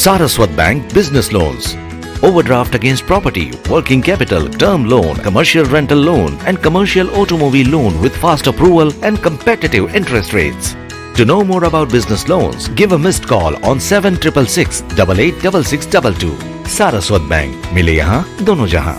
Saraswat Bank Business Loans. Overdraft against property, working capital, term loan, commercial rental loan and commercial automobile loan with fast approval and competitive interest rates. To know more about business loans, give a missed call on 7666 886622. Saraswat Bank, मिले यहाँ दोनों जहाँ.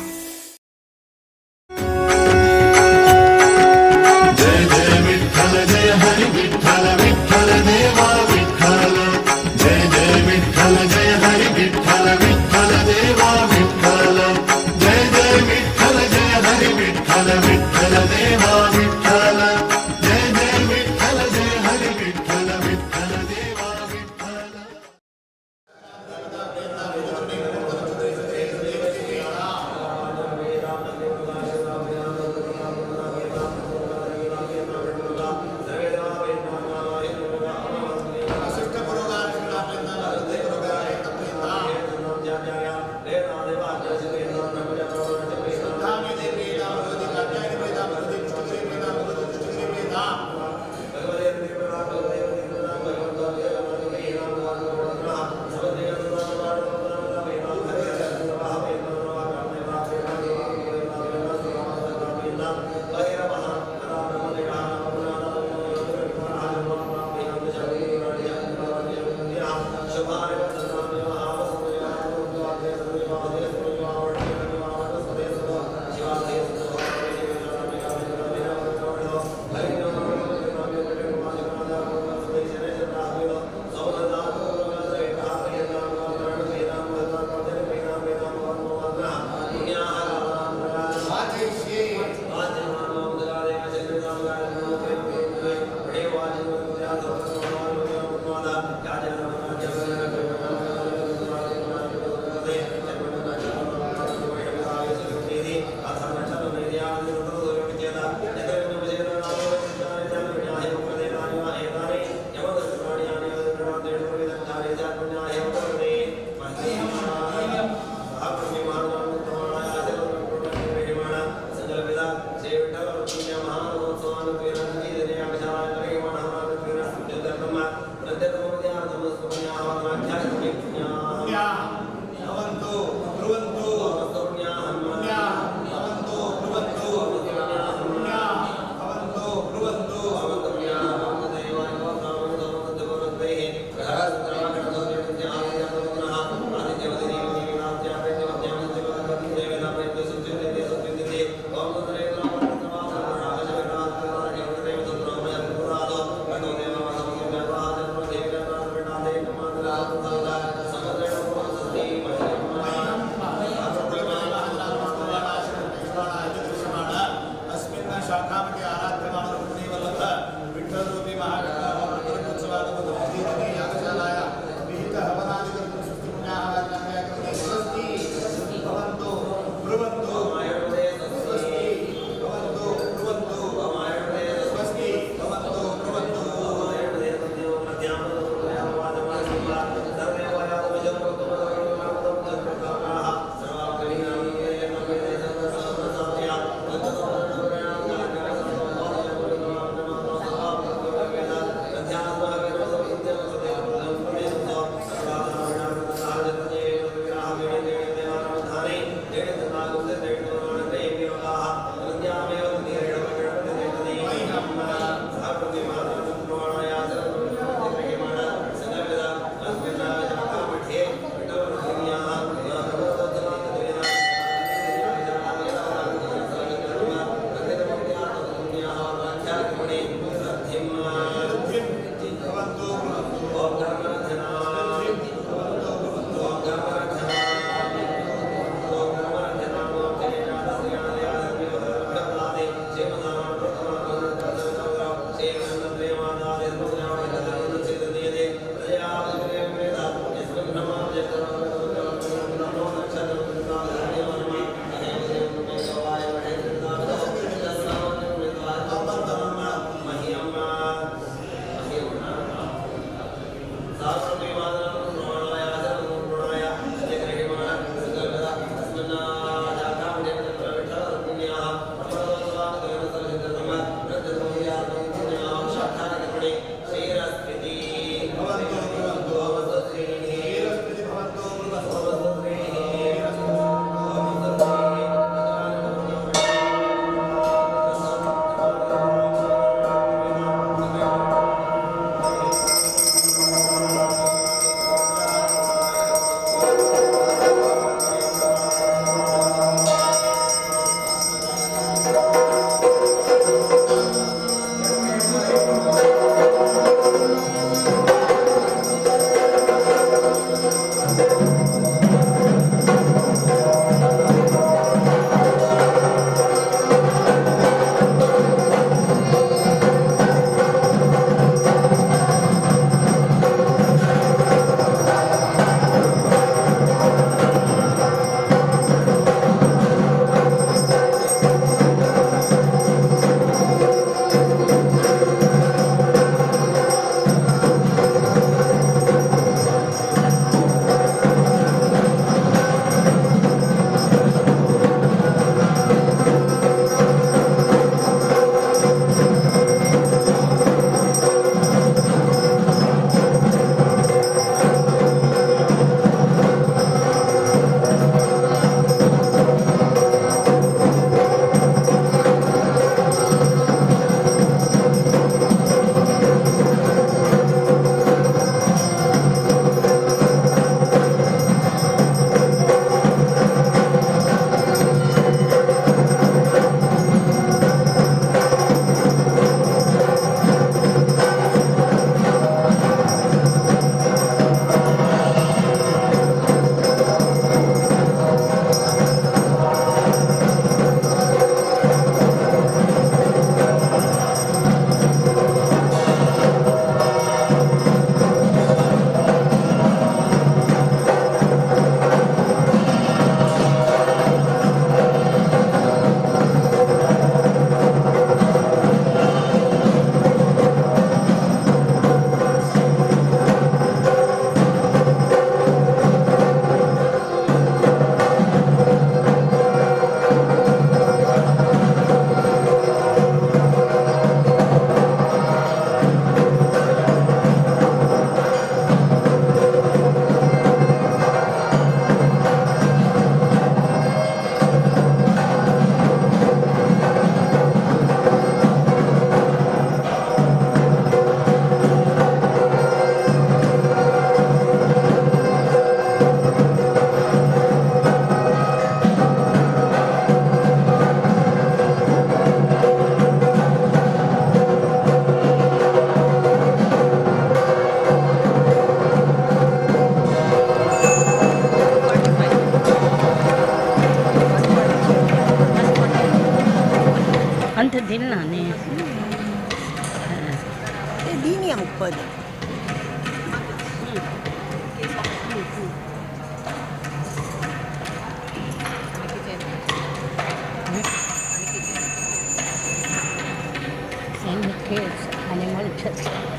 अच्छा अच्छा।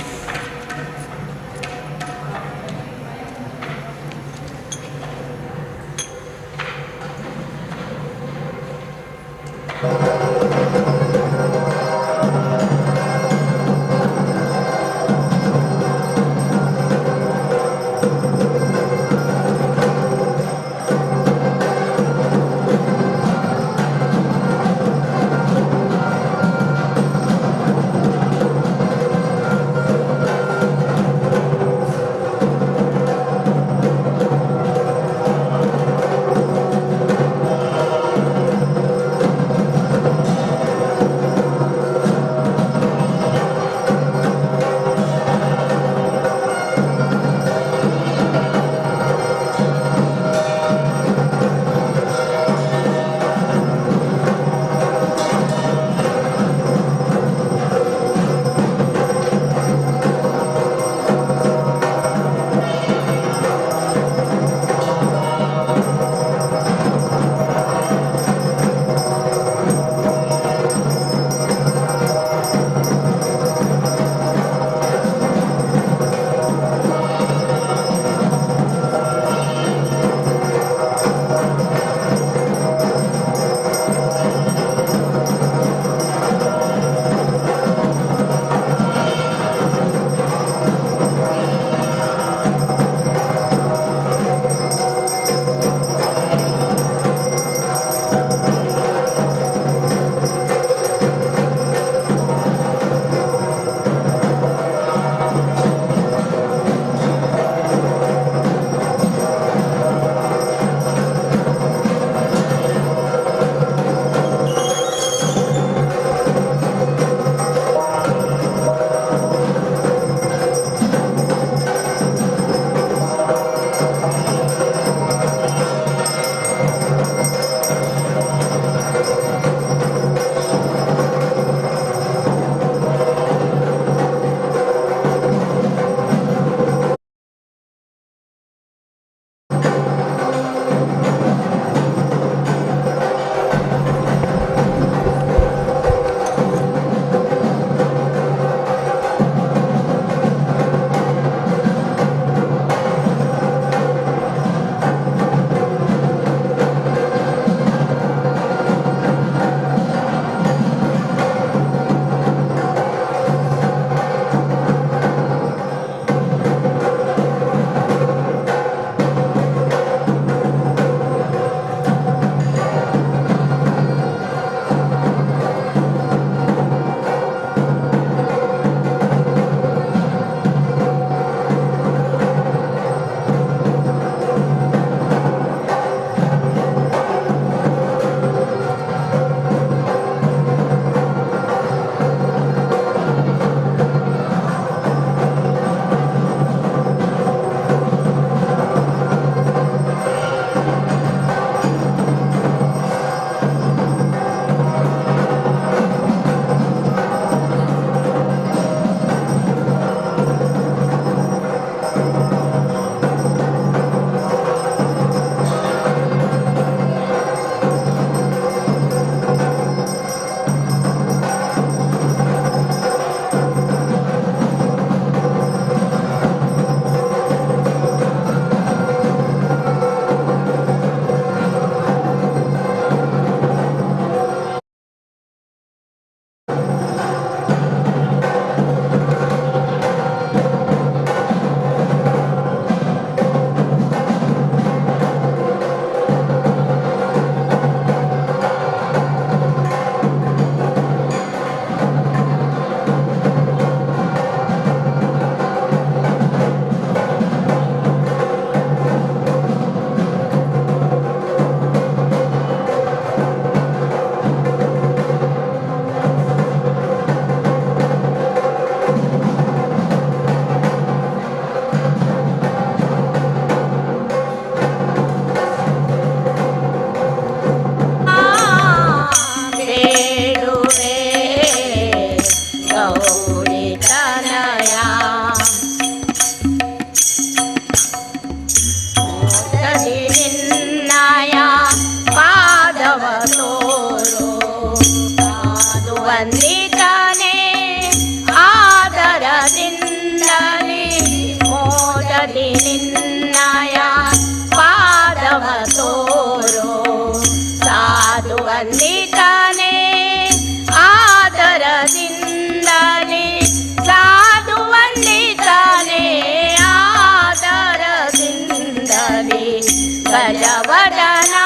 गजवदना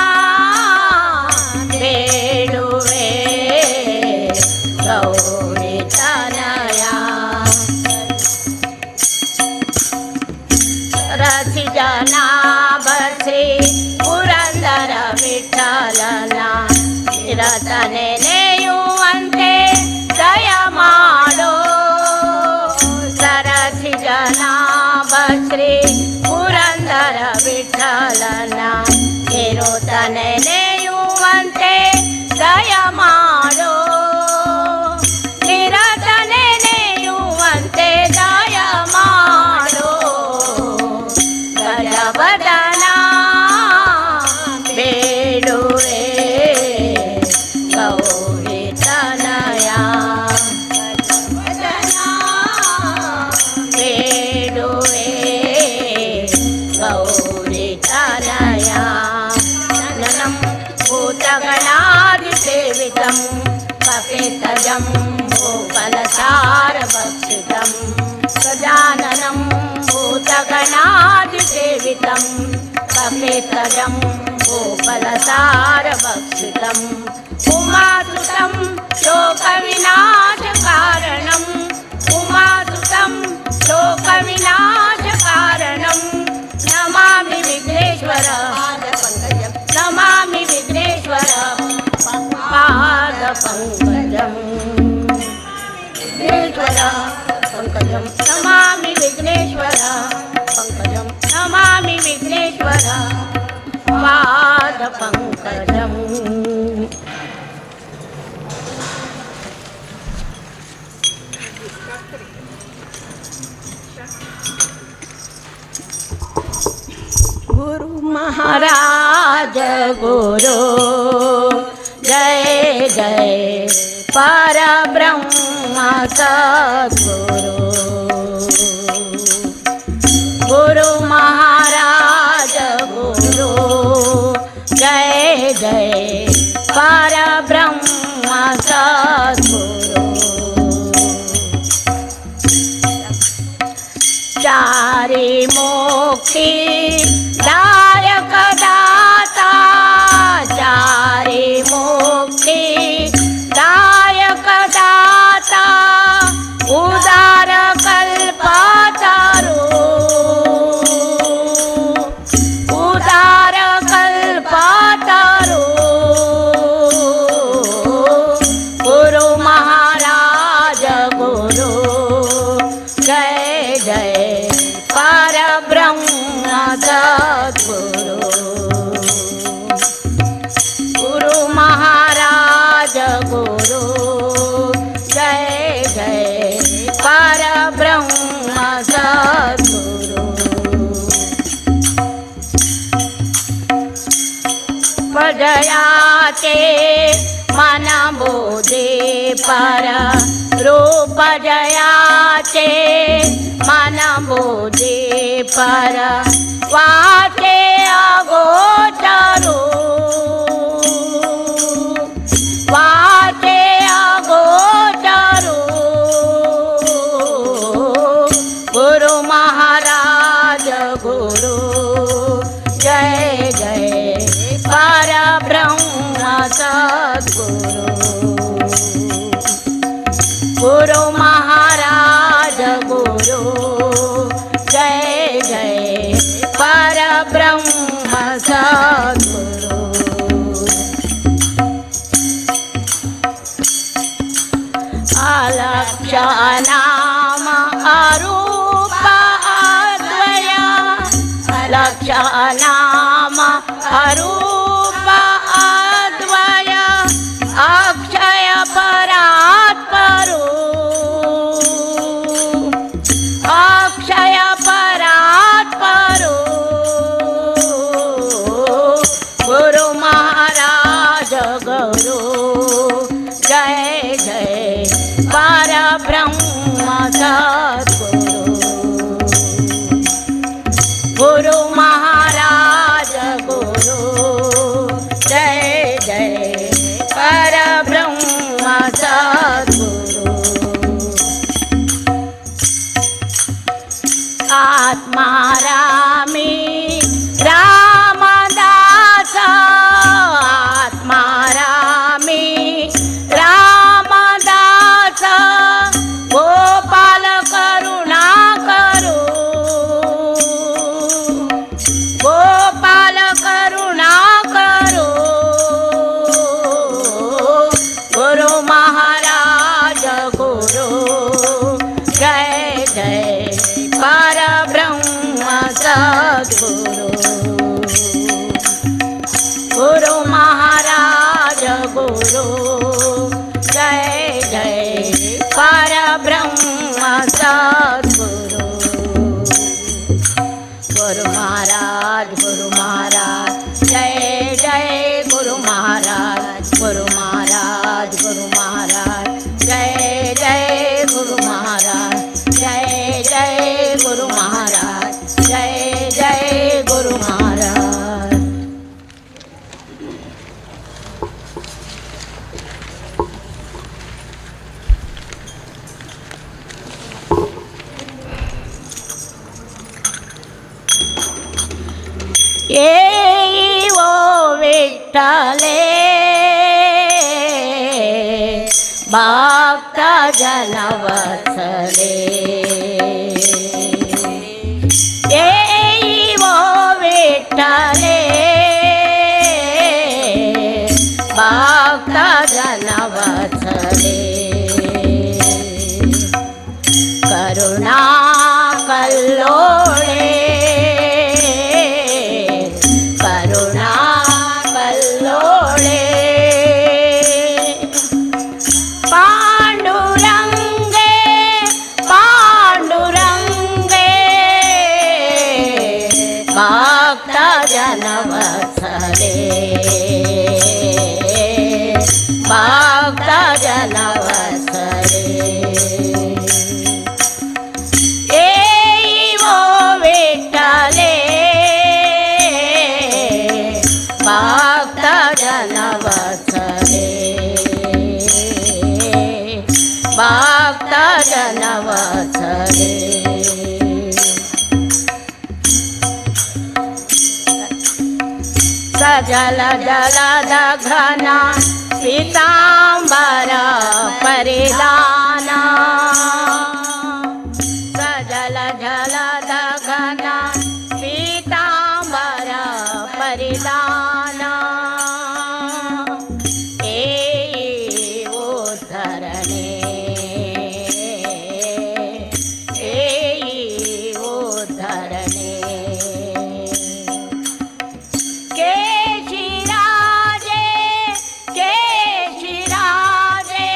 बेडुवे गौरी तनया रसी जनाभश्री पुरंदर विठ्ठलना निरतने नेयुವಂತೆ ದಯ ಮಾಡೋ ಸರಸಿ ಜನಾಭಶ್ರೀ ಪುರಂದರ ವಿಠ್ಠಲನ ನಿರತನೆ ನೆಯುವಂತೆ ದಯ ಮಾಡೋ ನಿರತನೆ ನೆಯುವಂತೆ ದಯ ಮಾಡೋ ಗಜವದನ ಬೇಡುವೆ ಗೌರಿ ತನಯ ಬೇಡುವೆ ಗೌರಿ ತನಯ ಜನನಂ ಭೂತಗಣಾದಿಸೇವಿತಂ ಕಪಿತಜಂ ಭೂಫಲಸಾರಭಕ್ಷಿತಂ ಗಜಾನನಂ भूतगणादिसेवितं कपितजं भूफलसारभक्षितम् उमासुतं शोकविनाशकारणम् उमासुतं शोकविनाशकारणं नमामि विघ्नेश्वर नमामि विघ्नेश्वर पादपङ्कजम् विघ्नेश्वर पंकजं नमामि विघ्नेश्वर पंकजं नमामि विघ्नेश्वर पादपङ्कजम् गुरु महाराज गुरु जय जय परब्रह्म सद्गुरु गुरु महाराज गुरु जय जय परब्रह्म सद्गुरु चारि मोक्षी दायक दाता चारि मोक्षी दायक दाता उदार कल्पतरु उदार कल्पतरु गुरु महाराज गुरु जय जय परब्रह्म सद्गुरु गुरु महाराज गुरु जय जय परब्रह्म सद्गुरु पजयाते मन बोधे पर रूप जयाते मन बोधे पर वाचे अगोचरो वाचे अगोचरो गुरु महाराज गुरु जय जय परब्रह्म सद्गुरु गुरु महाराज गुरु जय जय परब्रह्म सद्गुरु अलक्ष्य नाम अरूप अद्वय अलक्ष्य नाम अरूप अद्वय अक्षय परात्परो अक्षय परात्परो गुरु महाराज गुरु जय जय परब्रह्म सद्गुरु गुरु महाराज गुरु विठ्ठले भक्त जनवत्सले येई वो विठ्ठले भक्त जनवत्सले करुणा कल्लोळे करुणा कल्लोळे पांडुरंगे पांडुरंगे भक्त जनवत्सले भक्त जनवत्सले येई वो विठ्ठले भक्त जनवत्सले भक्त जनवत्सले सजल जलद घना पीतांबर परिधाना सजल जलद घना पीतांबर परिधाना येई उद्धरणे येई उद्धरणे केशिराजे केशिराजे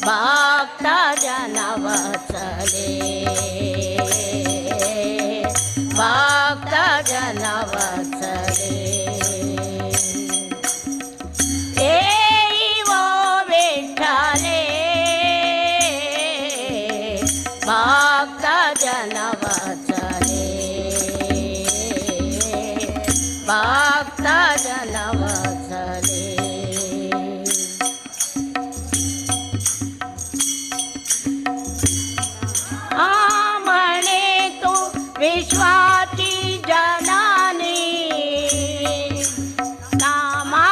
भक्त जनवत्सले भक्त जनवत्सले येई वो विठ्ठले भक्त जनवत्सले भक्त जनवत्सले म्हणे तू विश्वाची जननी नामा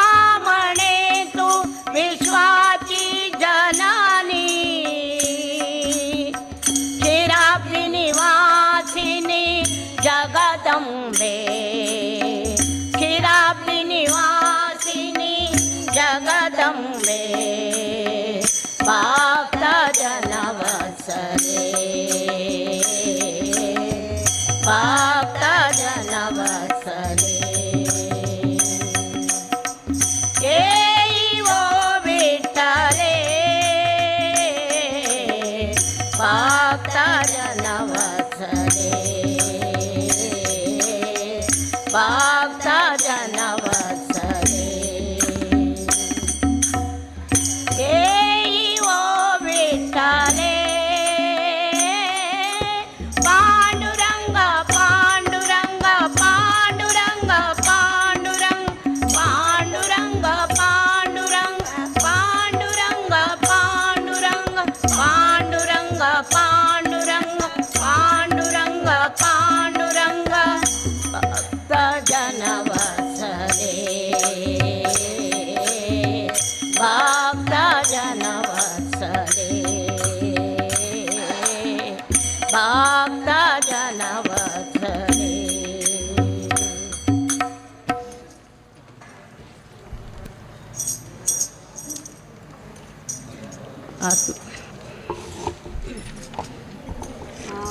म्हणे तू विश्वाची जननी क्षीराब्दी निवासिनी जगदंबे क्षीराब्दी निवासिनी जगदंबे भक्त जनवत्सले भक्त जनवत्सले येई वो विठ्ठले भक्त जनवत्सले भक्त जनवत्सले येई वो विठ्ठले पांडुरंग पांडुरंग पांडुरंग पांडुरंग पांडुरंग पांडुरंग पांडुरंग पांडुरंग पांडुरंग पांडुरंग पांडुरंग पांडुरंग भक्त जनवत्सले भक्त जनवत्सले भक्त जनवत्सले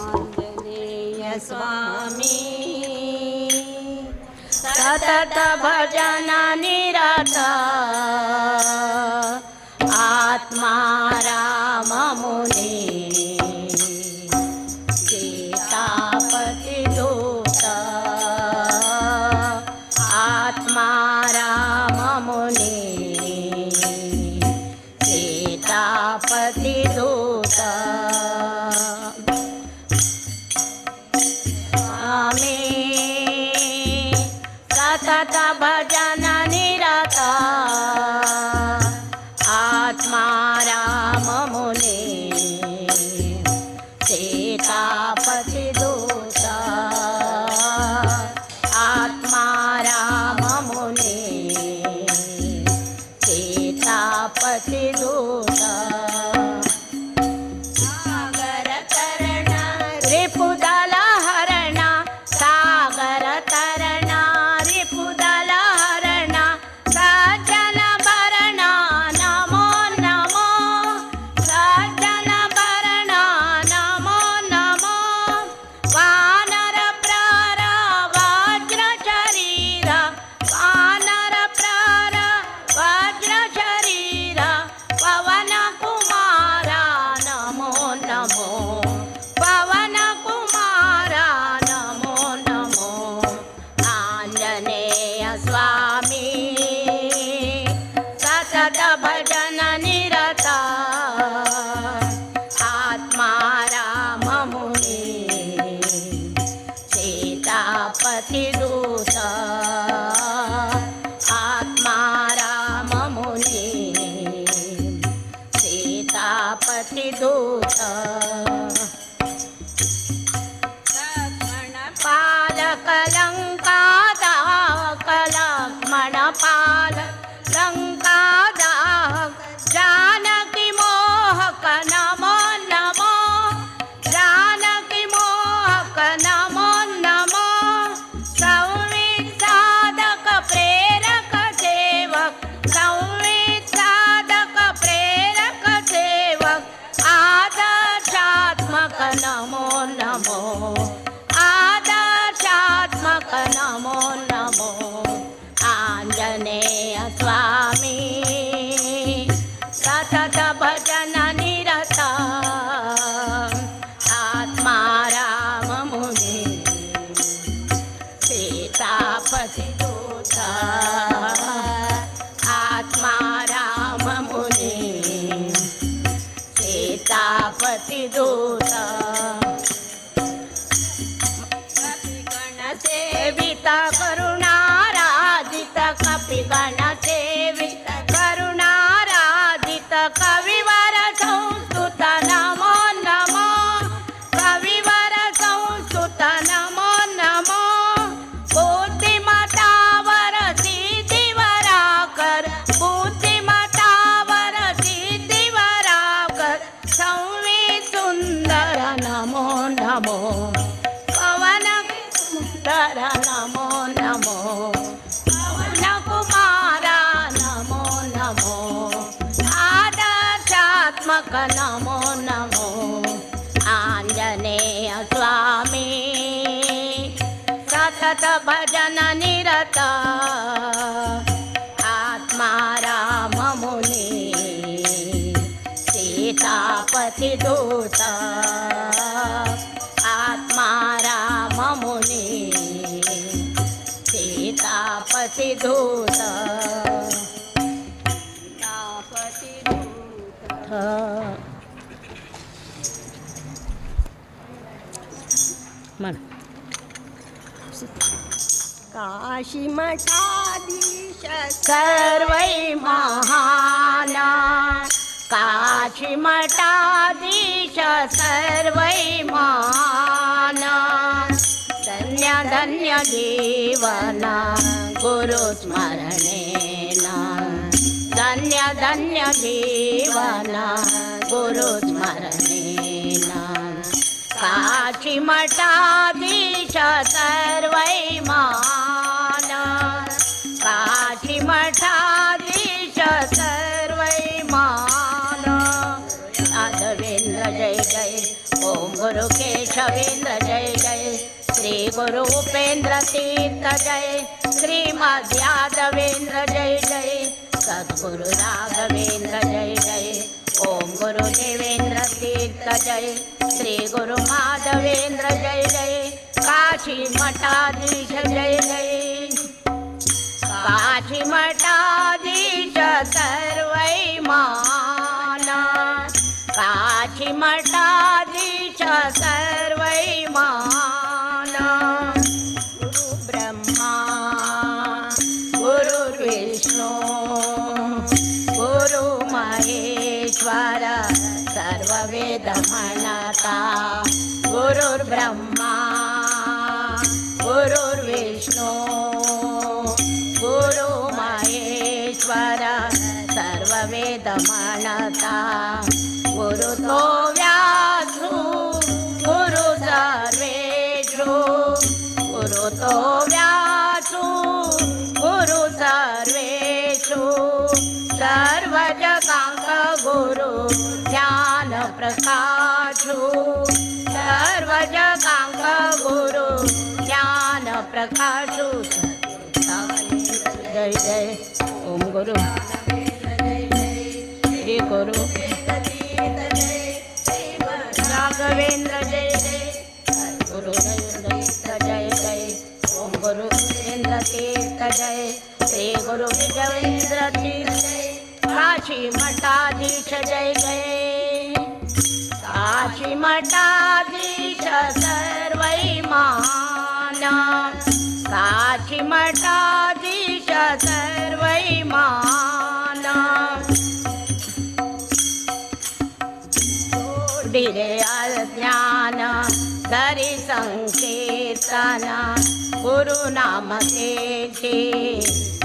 आंजनेय स्वामी सतत भजन निरत आत्मा राम मुनी सीतापति दूत आत्मा राम मुनी सीतापति दूत स्वामी सतत भजन निरत आत्मा राम मुनि सीतापति दूत आत्मा राम सीतापति दूत आत्मा राम मुनि सीतापति दूत कपिगण सेवित करुणाराधित कपिगण सेवित करुणाराधित कविवर संस्तुत नमो नमो कविवर संस्तुत नमो नमो बुद्धिमतावर सिद्धिवराकर बुद्धिमतावर सिद्धिवराकर संवित सुंदर नमो नमो पवन सुंदर नमो नमो पवन कुमार नमो नमो आदर्शात्मक नमो नमो आंजनेय स्वामी सतत भजन निरत आत्मा राम मुनि सीतापति दूत आत्मा राम मुनि सीतापति दूत सीतापति दूत मन काशी मठाधीश सर्वै महान काशी मठाधीश सर्वै महान धन्य धन्य जीवन गुरु स्मरणेन धन्य धन्य जीवन गुरु स्मरणेन काशी मठाधीश सर्वै महान काशी मठाधीश सर्वै महान राघवेंद्र जय जय ओम गुरु केशवेंद्र जय जय श्री गुरु उपेंद्र तीर्थ जय श्रीमद यादवेंद्र जय जय सद्गुरु राघवेंद्र जय जय ओम गुरु देवेंद्र तीर्थ जय श्री गुरु माधवेंद्र जय जय काशी मठाधीश जय जय काशी मठाधीश सर्वै महान काशी मठाधीश सर्वै महान गुरु ब्रह्मा गुरुर्विष्णु गुरु महेश्वर सर्ववेद म्हणता गुरुर्ब्रह्मा गुरुर्विष्णु गुरु महेश्वर सर्ववेद म्हणता गुरु तो व्यासु गुरु सर्वेषु गुरु तो व्यासु गुरु सर्वेषु सर्व जगांक गुरु ज्ञान प्रकाशु सर्व जगांक गुरु ज्ञान प्रकाशु जय जय ओम गुरु श्री गुरु राघवेंद्र जय जय गुरु नरेंद्र जय जय ओम गुरु नरेंद्र तीर्थ जय श्री गुरु विजयेंद्र तीर्थ जय काशी मठाधीश जय जय काशी मठाधीश सर्वै महान काशी मठाधीश सर्वै महान सोडिरे अज्ञान धरि संकीर्तन गुरु नाम तेजे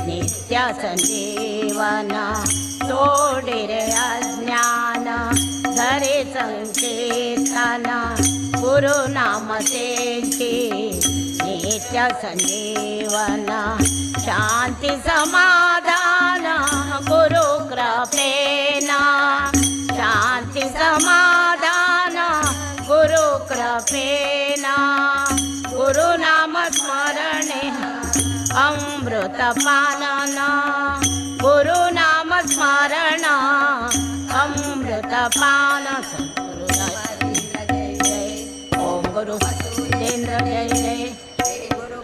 नित्य संजीवन सोडिरे अज्ञान धरि संकीर्तन गुरु नाम तेजे नित्य संजीवन शांति समाधान गुरु कृपेन शांति समाधान गुरु कृपेन गुरु नाम स्मरणे अमृत पानन गुरु नाम स्मरण अमृत पान ओम गुरु देवेंद्र जय जय गुरु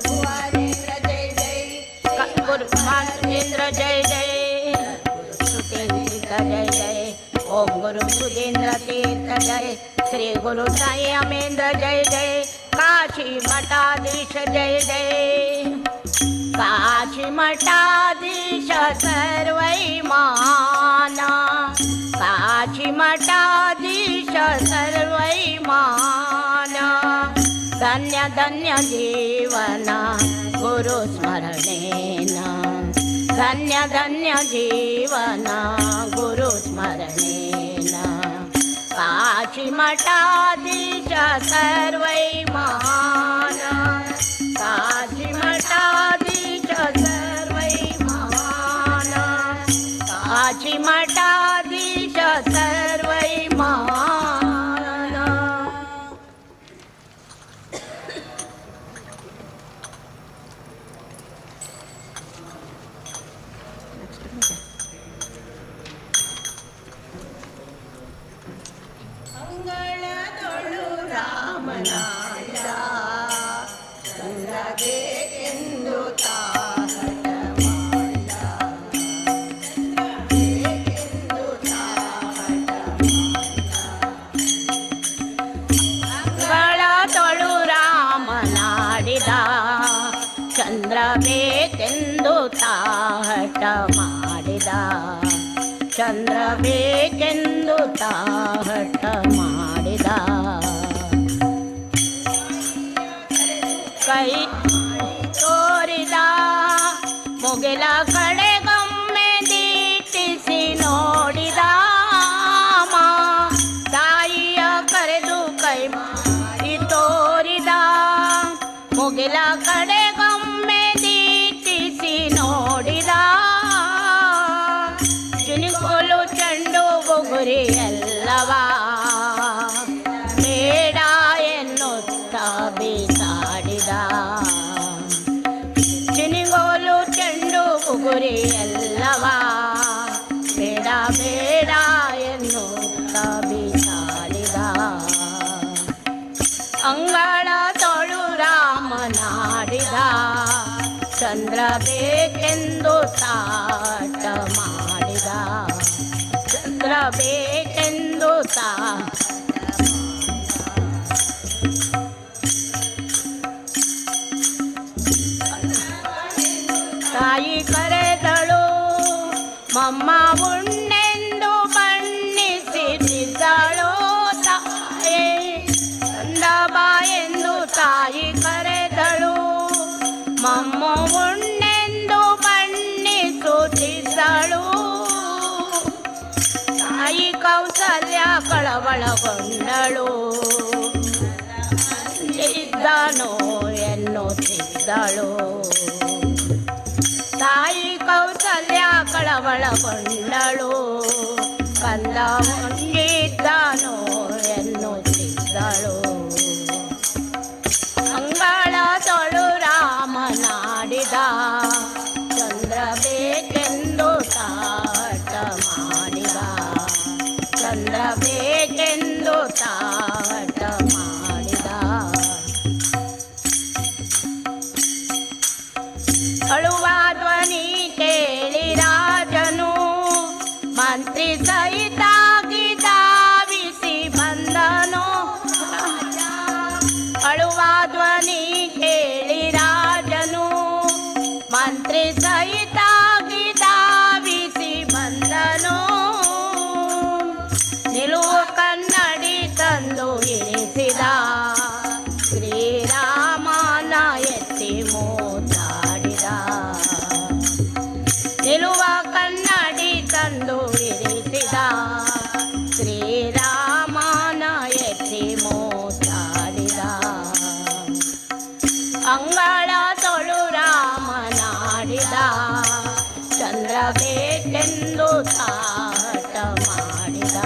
गुरु रामेंद्र जय जय, सुतेंद्र जय जय, ओम गुरु सुधींद्र तीर्थ जय, श्री गुरु साई अमेंद्र जय जय, काशी मठाधीश जय जय, काशी मठाधीश सर्वै महान, काशी मठाधीश सर्वै महान, धन्य धन्य जीवन गुरु स्मरणेन, धन्य धन्य जीवन गुरु स्मरणेन, काशी मठाधीश सर्वै महान, काशी मठाधीश सर्वै महान, काशी मठाधीश सर्वै महान. ಅಂಗಳದೊಳು ರಾಮನಾಡಿದ ಚಂದ್ರಬೇಕೆಂದು ತಾಹಟ ಮಾಡ, ಚಂದ್ರಬೇಕೆಂದು ತಾಹಟ ಮಾಡ, ಅಂಗಳದೊಳು ರಾಮನಾಡಿದ ಚಂದ್ರಬೇಕೆಂದು ತಾಹಟ ಮಾಡಿದ, ಚಂದ್ರಬೇಕೆಂದು ತಾಹಟ ಮಾಡಿದ, ಕೈ ತೋರಿದ ಮುಗಿಲ ಕಡೆಗೊಮ್ಮೆ ದೀಟಿಸಿ ನೋಡಿದ, ತಾಯಿಯ ಕರೆದು ಕೈ ಮಾಡಿ ತೋರಿದ, ಮುಗಿಲ ಕಡೆಗೊಮ್ಮೆ ದೀಟಿಸಿ ನೋಡಿದ, ಚಿನುಕೋಲು ಚೆಂಡು ಬುಗುರಿ ಎಲ್ಲವ ಬೇಡ ಎನ್ನುತ್ತ ಬೀಸಾಡಿದ, ಚಿನುಕೋಲು ಚೆಂಡು ಬುಗುರಿ ಎಲ್ಲವ ಬೇಡ ಬೇಡ ಎನ್ನುತ್ತ ಬೀಸಾಡಿದ, ಅಂಗಳ ತೊಳು ರಾಮನಾಡಿದ ಚಂದ್ರ ಬೇಕೆಂದು ತಾಟ ಮಾಡಿದ, ಚಂದ್ರ ಬೇಕೆಂದು ತಾಯಿ ಕರೆದಳು ಮಮ್ಮ ಉಣ್ಣೆಂದು ಬಣ್ಣಿಸಿದ್ದಳು, ತಾಯಿ ಕಂದ ಬಾ ಎಂದು ತಾಯಿ ಕರೆದಳು, ಮಮ್ಮ ಉಣ್ಣೆಂದು ಬಣ್ಣಿಸುತ್ತಿದ್ದಳು, ತಾಯಿ ಕೌಸಲ್ಯ ಕಳವಳಗೊಂಡಳು, ಇದ್ದನೋ ಎನ್ನುತ್ತಿದ್ದಳು, ತಾಯಿ ಕೌಸಲ್ಯ ಕಳವಳಗೊಂಡಳು, ಕಂದ ಮುಂದಿದ್ದನೋ ಎನ್ನುತ್ತಿದ್ದಳು, ಅಂಗಳ ತೊಳು ರಾಮನಾಡಿದ ಚಂದ್ರ ಬೇಕೆಂದು ತಾಟ ಮಾಡಿದ, ಚಂದ್ರ ಬೇಕೆಂದು ತಾಟ ಮಾಡಿದ, ಅಳುವ ಧ್ವನಿ ಕೇಳಿ ರಾಜನು ಮಂತ್ರಿ ಸಹಿತಾಗಿ ಧಾವಿಸಿ ಬಂದನು, ಅಳುವ ಧ್ವನಿ ಕೇಳಿ ರಾಜನು ಮಂತ್ರಿ ಸಹಿತಾಗಿ ಧಾವಿಸಿ ಬಂದನು, ನಿಲುವು ಕನ್ನಡಿ ತಂದು ಇರಿಸಿದ, ಶ್ರೀರಾಮನ ಎತ್ತಿ ಮೂತಾಡಿದ, ನಿಲುವ ಕನ್ನಡಿ ತಂದು ಇರಿಸಿದ, ಶ್ರೀರಾಮನ ಎತ್ತಿ ಮೂತಾಡಿದ, ಅಂಗಳ ತೊಳು ರಾಮನಾಡಿದ ಚಂದ್ರ ಬೇಕೆಂದು ತಾಟ ಮಾಡಿದ,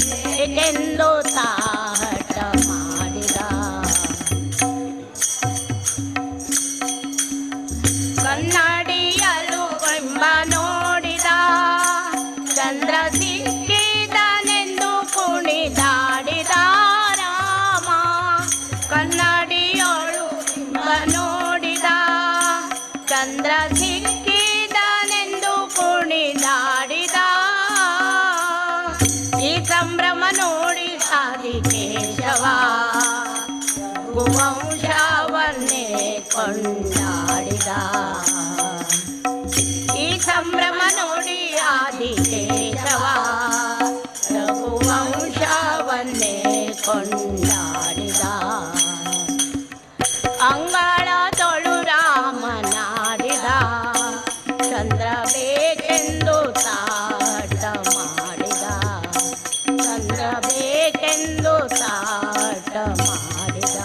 ಬೇಕೆಂದು ತಾಟ ಮಾಡಿದ, ಕನ್ನಡಿಯಲು ಎಂಬ ನೋಡಿದ, ಚಂದ್ರ ಸಿಕ್ಕಿದನೆಂದು ಕುಣಿದಾಡಿದ ರಾಮ, ಕನ್ನಡಿಯೊಳು ನೋಡಿದ ಕೊಂಡಾಡಿದ ಈ ಸಂಭ್ರಮ ನೋಡಿ ಆದಿಕೇಶವ ರಘುವಂಶವನ್ನೇ ಕೊಂಡಾಡಿದ ಅಂಗಳ ತೊಳು ರಾಮನಾಡಿದ ಚಂದ್ರ ಬೇಕೆಂದು ತಾಟ ಮಾಡಿದ ಚಂದ್ರ ಬೇಕೆಂದು ತಾಟ ಮಾಡಿದ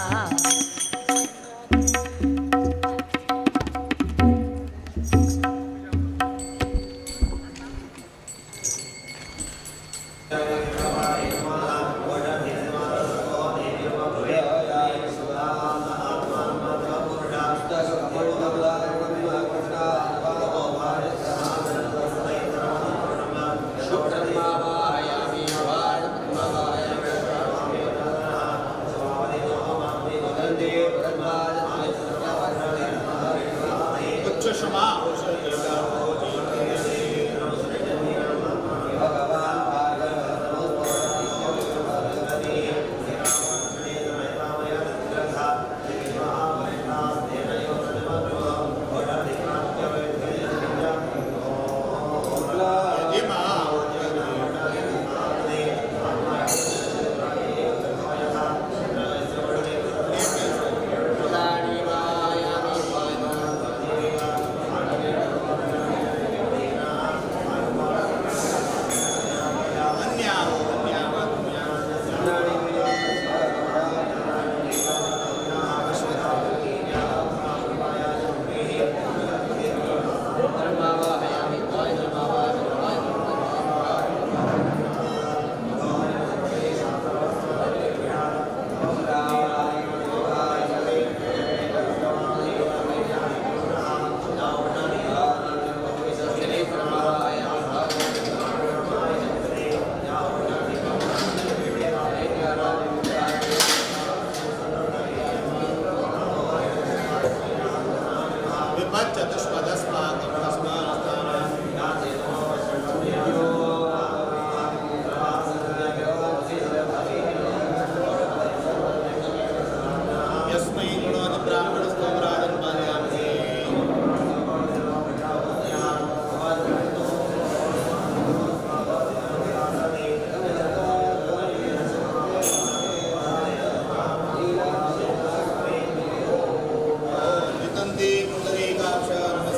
Nitandi Pundarikaksha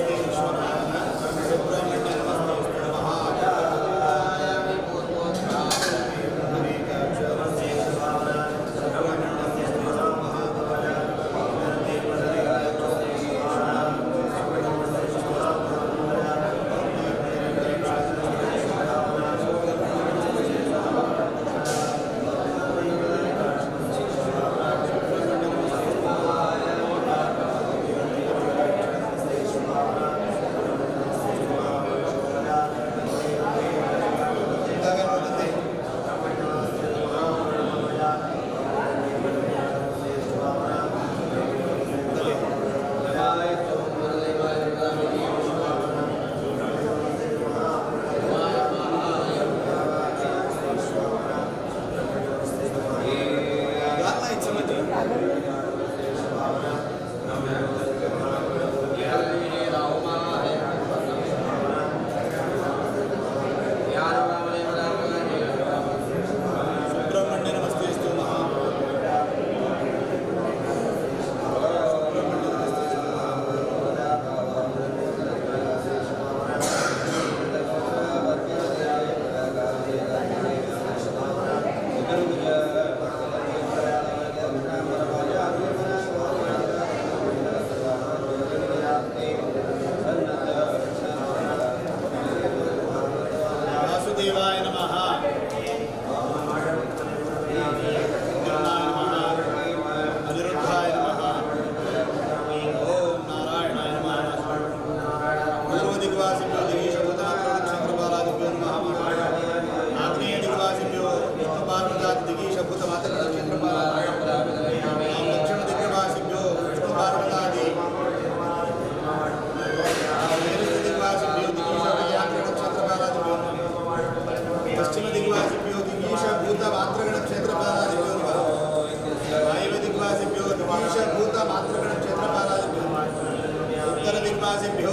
दिग्वासिभ्यो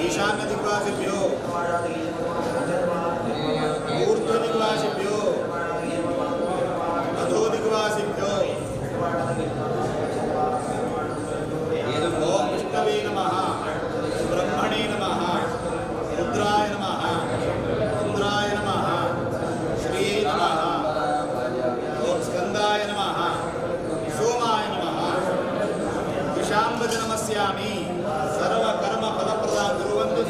ईशान्य दिग्वासिभ्यो ऊर्ध्व दिग्वासिभ्यो अधो दिग्वासिभ्यो ओम विष्णवे नमः ब्रह्मणे नमः रुद्राय नमः इंद्राय नमः श्रीये नमः ओम स्कंदाय नमः सोमाय नमः विशाम्बज नमस्यामि सर्व कर्म फलप्रदां कुर्वन्तु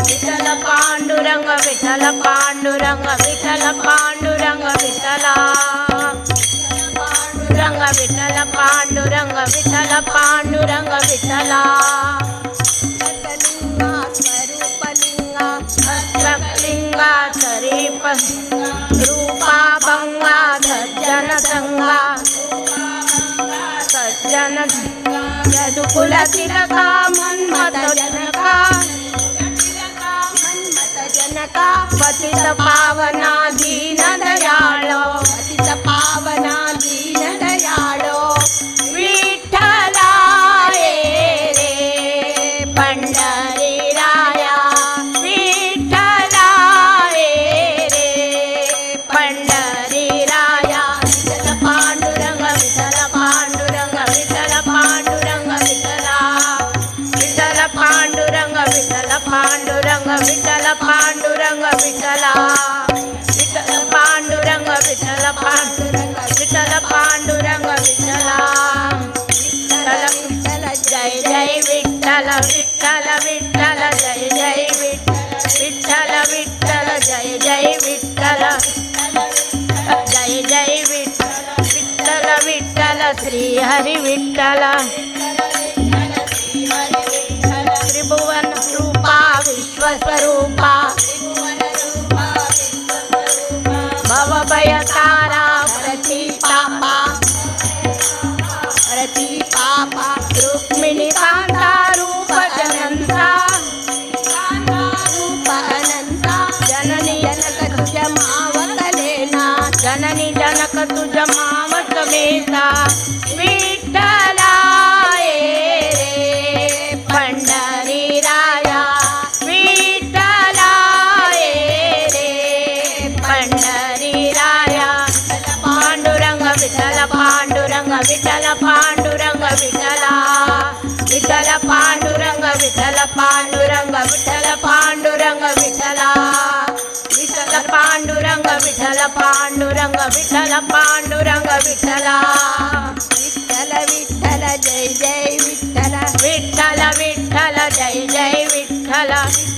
विठ्ठल पांडुरंग विठ्ठल पांडुरंग विठ्ठल पांडुरंग विठ्ठल पांडुरंग विठ्ठल पांडुरंग विठ्ठल पांडुरंग विठ्ठल स्वरूपलिंगा लिंगा शरीफ रूपा भंगा सज्जन संगा सज्जन यदुकुल तिलका मन्मथ जनका पतित पावना दीन दयाळो पतित पावना दीन दयाळो विठ्ठला रे पंढरी राया विठ्ठला रे पंढरी राया विठ्ठल पांडुरंग विठ्ठल पांडुरंग विठ्ठल पांडुरंग विठ्ठला विठ्ठल पांडुरंग विठ्ठल पांडुरंग विठ्ठल पांडुरंग विठ्ठला विठ्ठल पांडुरंग विठ्ठल पांडुरंग विठ्ठल पांडुरंग विठ्ठला विठ्ठल जय जय विठ्ठल विठ्ठल विठ्ठल जय जय विठ्ठल विठ्ठल जय जय विठ्ठल जय जय विठ्ठल विठ्ठल श्री हरी विठ्ठल त्रिभुवन रूपा विश्वस्वरूपा भवभयतारा प्रतिपापा प्रतिपापा रुक्मिणी कांता रूप जनंता रूप अनंता जननी जनक तुझ मावकलेना जननी जनक तुझ मावत मेता विठ्ठला रे पंढरी राया विठ्ठला रे पंढरी राया पांडुरंग विठ्ठल पांडुरंग विठ्ठल पांडुरंग विठ्ठला विठ्ठल पांडुरंग विठ्ठल पांडुरंग विठ्ठल पांडुरंग विठ्ठला विठ्ठल पांडुरंग विठ्ठल पांडुरंग विठ्ठल पांडुरंग विठ्ठला विठ्ठल विठ्ठल जय जय विठ्ठल विठ्ठल विठ्ठल जय जय विठ्ठल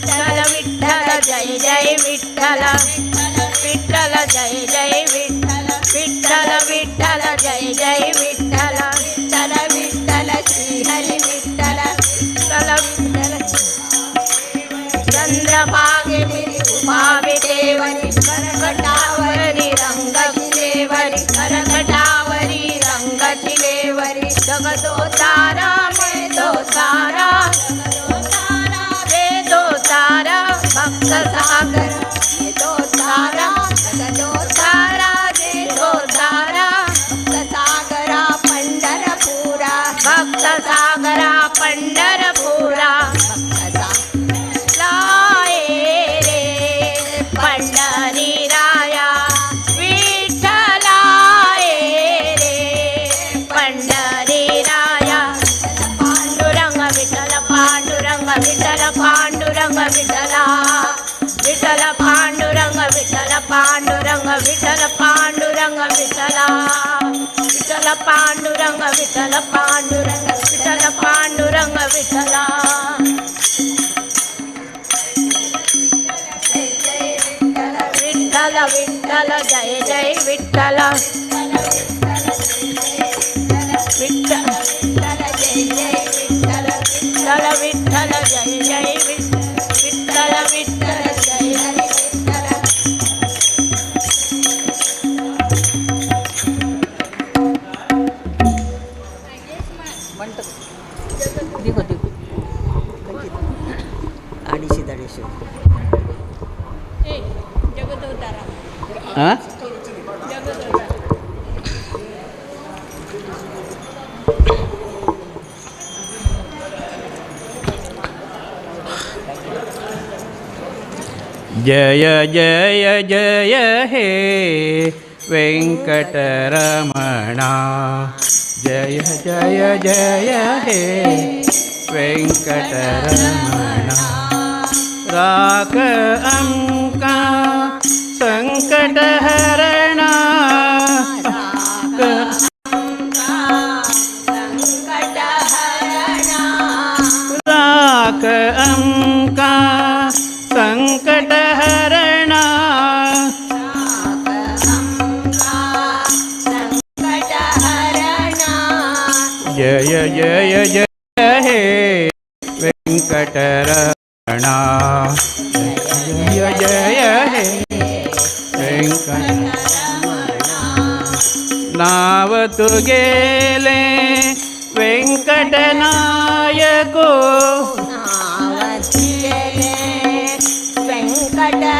विठ्ठल विठ्ठल जय जय विठ्ठल विठ्ठल जय जय विठ्ठल विठ्ठल विठ्ठल जय जय विठ्ठल विठ्ठल विठ्ठल श्री हरी विठ्ठल विठ्ठल चंद्रभागे उभा विटेवरी करकटावरी रंग शिलेवरी करकटावरी रंग शिलेवरी जगदो तारा वेदो तारा वेदो तारा भक्त सागर दो तारा जगदो तारा देदो तारा सागरा पंढरपुरा भक्त सागरा पंढरपुरा लाये रे पंढरी राया विठ्ठला रे पंढरी राया पांडुरंग विठ्ठल पांडुरंग विठ्ठल पांडुरंग विठ्ठला विठ्ठल पांडुरंग विठ्ठल पांडुरंग विठ्ठल पांडुरंग विठ्ठला विठ्ठल पांडुरंग विठ्ठल पांडुरंग विठ्ठल पांडुरंग विठ्ठला विठ्ठल विठ्ठल जय जय विठ्ठल विठ्ठल जय जय विठ्ठल विठ्ठल विठ्ठल जय जय विठ्ठल विठ्ठल जय हरी विठ्ठल अडीचशे जगदोतारा हां जय जय जय हे वेंकटरमणा जय जय जय हे वेंकटरमणा राख अंका संकटहरणा राख अंका संकटहरणा जय जय जय हे वेंकटरमणा जय जय हे वेंकटरमणा नाव तु गेले वेंकटनायको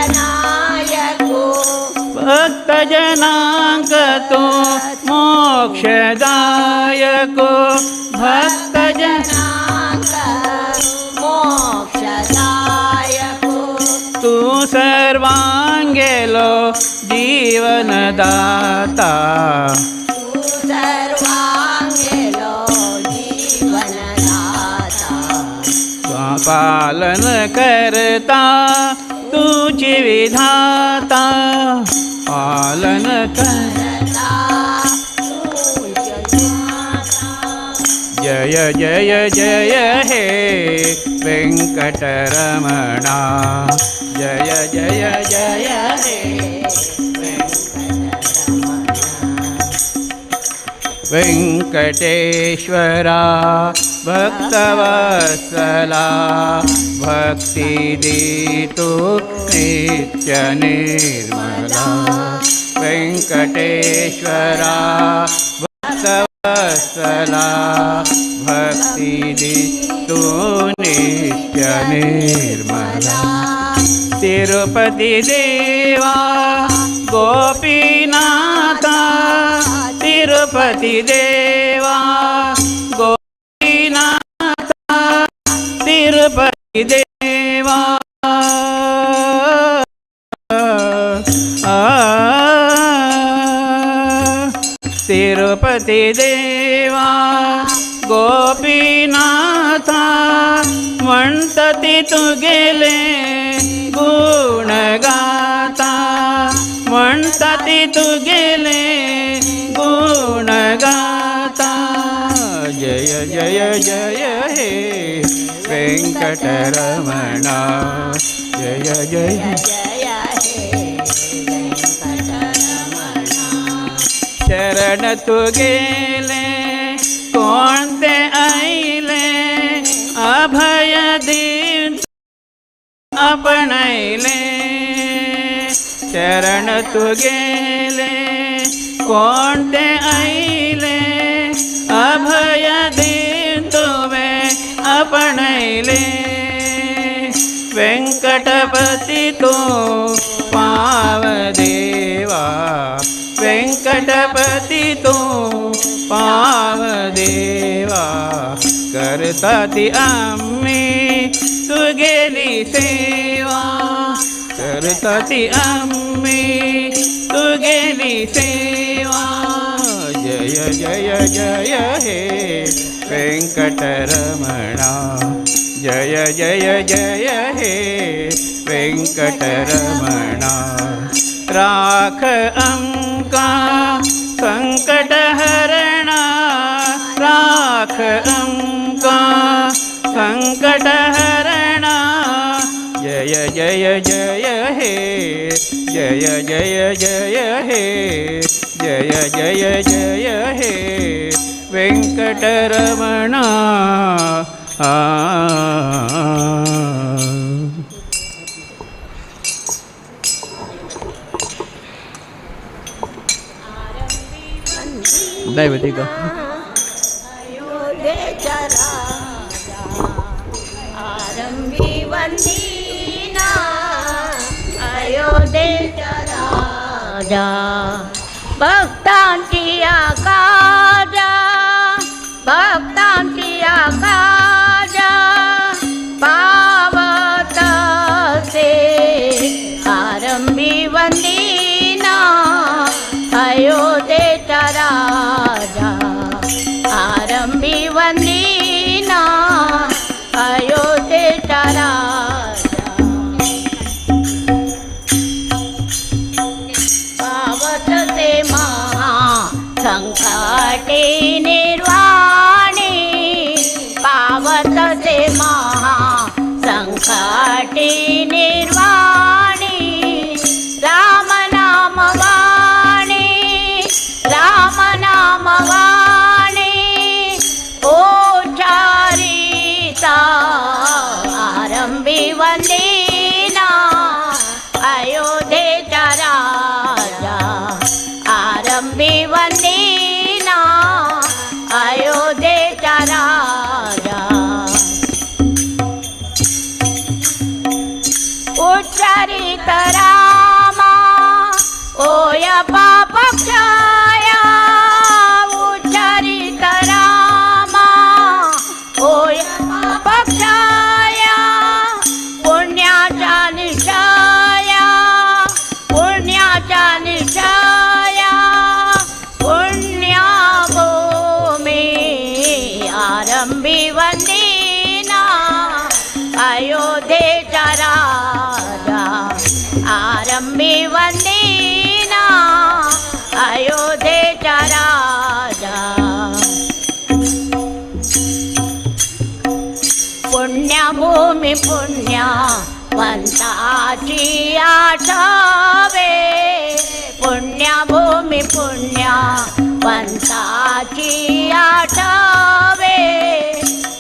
वेंकटनायको भक्तजनांक तो मोक्षदायको भक्तजनांक मोक्षदायको तू सर्वांगेलो जीवनदाता तू सर्वांगेलो जीवनदाता पालन करता तुझी विधाता पालन करता जय जय जय हे वेंकटरमणा जय जय जय हे वेंकटेश्वरा भक्तवत्सला भक्ति दीतु नित्य निर्मला वेंकटेश्वरा भक्तवत्सला भक्ति दीतु नित्य निर्मला तिरुपति देवा गोपीनाथा तिरुपति देवा गोपीनाथा तिरुपति देवा तिरुपति देवा गोपीनाथा म्हणतती तू गेले गुण गाता म्हणतती तू गेले गुण गाता जय जय जय हे वेंकटरमणा जय जय शरण तू गेले कोणते आईले अभय दीन आपणैले शरण तू गेले कोणते आईले अभय दीन तुवे आपणैले वेंकटपति तो पाव देवा वेंकटपति तो पाव देवा करता ती आम्ही तू गेली सेवा करता ती आम्ही तू गेली सेवा जय जय जय हे वेंकटरमणा जय जय जय हे वेंकटरमणा राख अंका संकटहरणा राख अंका संकटहरणा जय जय जय हे जय जय जय हे जय जय जय हे वेंकटरमणा दैवती का अयोध्येचा राजा आरंभी वंदीना अयोध्येचा राजा राजा भक्तांची आकाजा भक्तांची आकाजा पावत से आरंभी वंदीना अयोध्येचा राजा आरंभी वंदीना अयोध्येचा राजा पावत से महा संकटे निर्वाणी पावत से महा संकटे निर्वाणी राम नाम वाणी राम नाम वाणी उच्चारिता आरंभी वंदीना अयोध्येचा राजा आरंभी वंदीना अयोध्येचा राजा उच्चारित रामा ओय पापक्षया उच्चारित रामा ओय पापक्षया पुण्याचा निश्चया पुण्याचा निश्चया पुण्यभूमी आरंभी वंदीना अयोध्येचा राजा आरंभी वंदीना अयोध्येचा राजा पुण्यभूमी पुण्यवंताची आठवे पुण्यभूमी पुण्यवंताची आठवे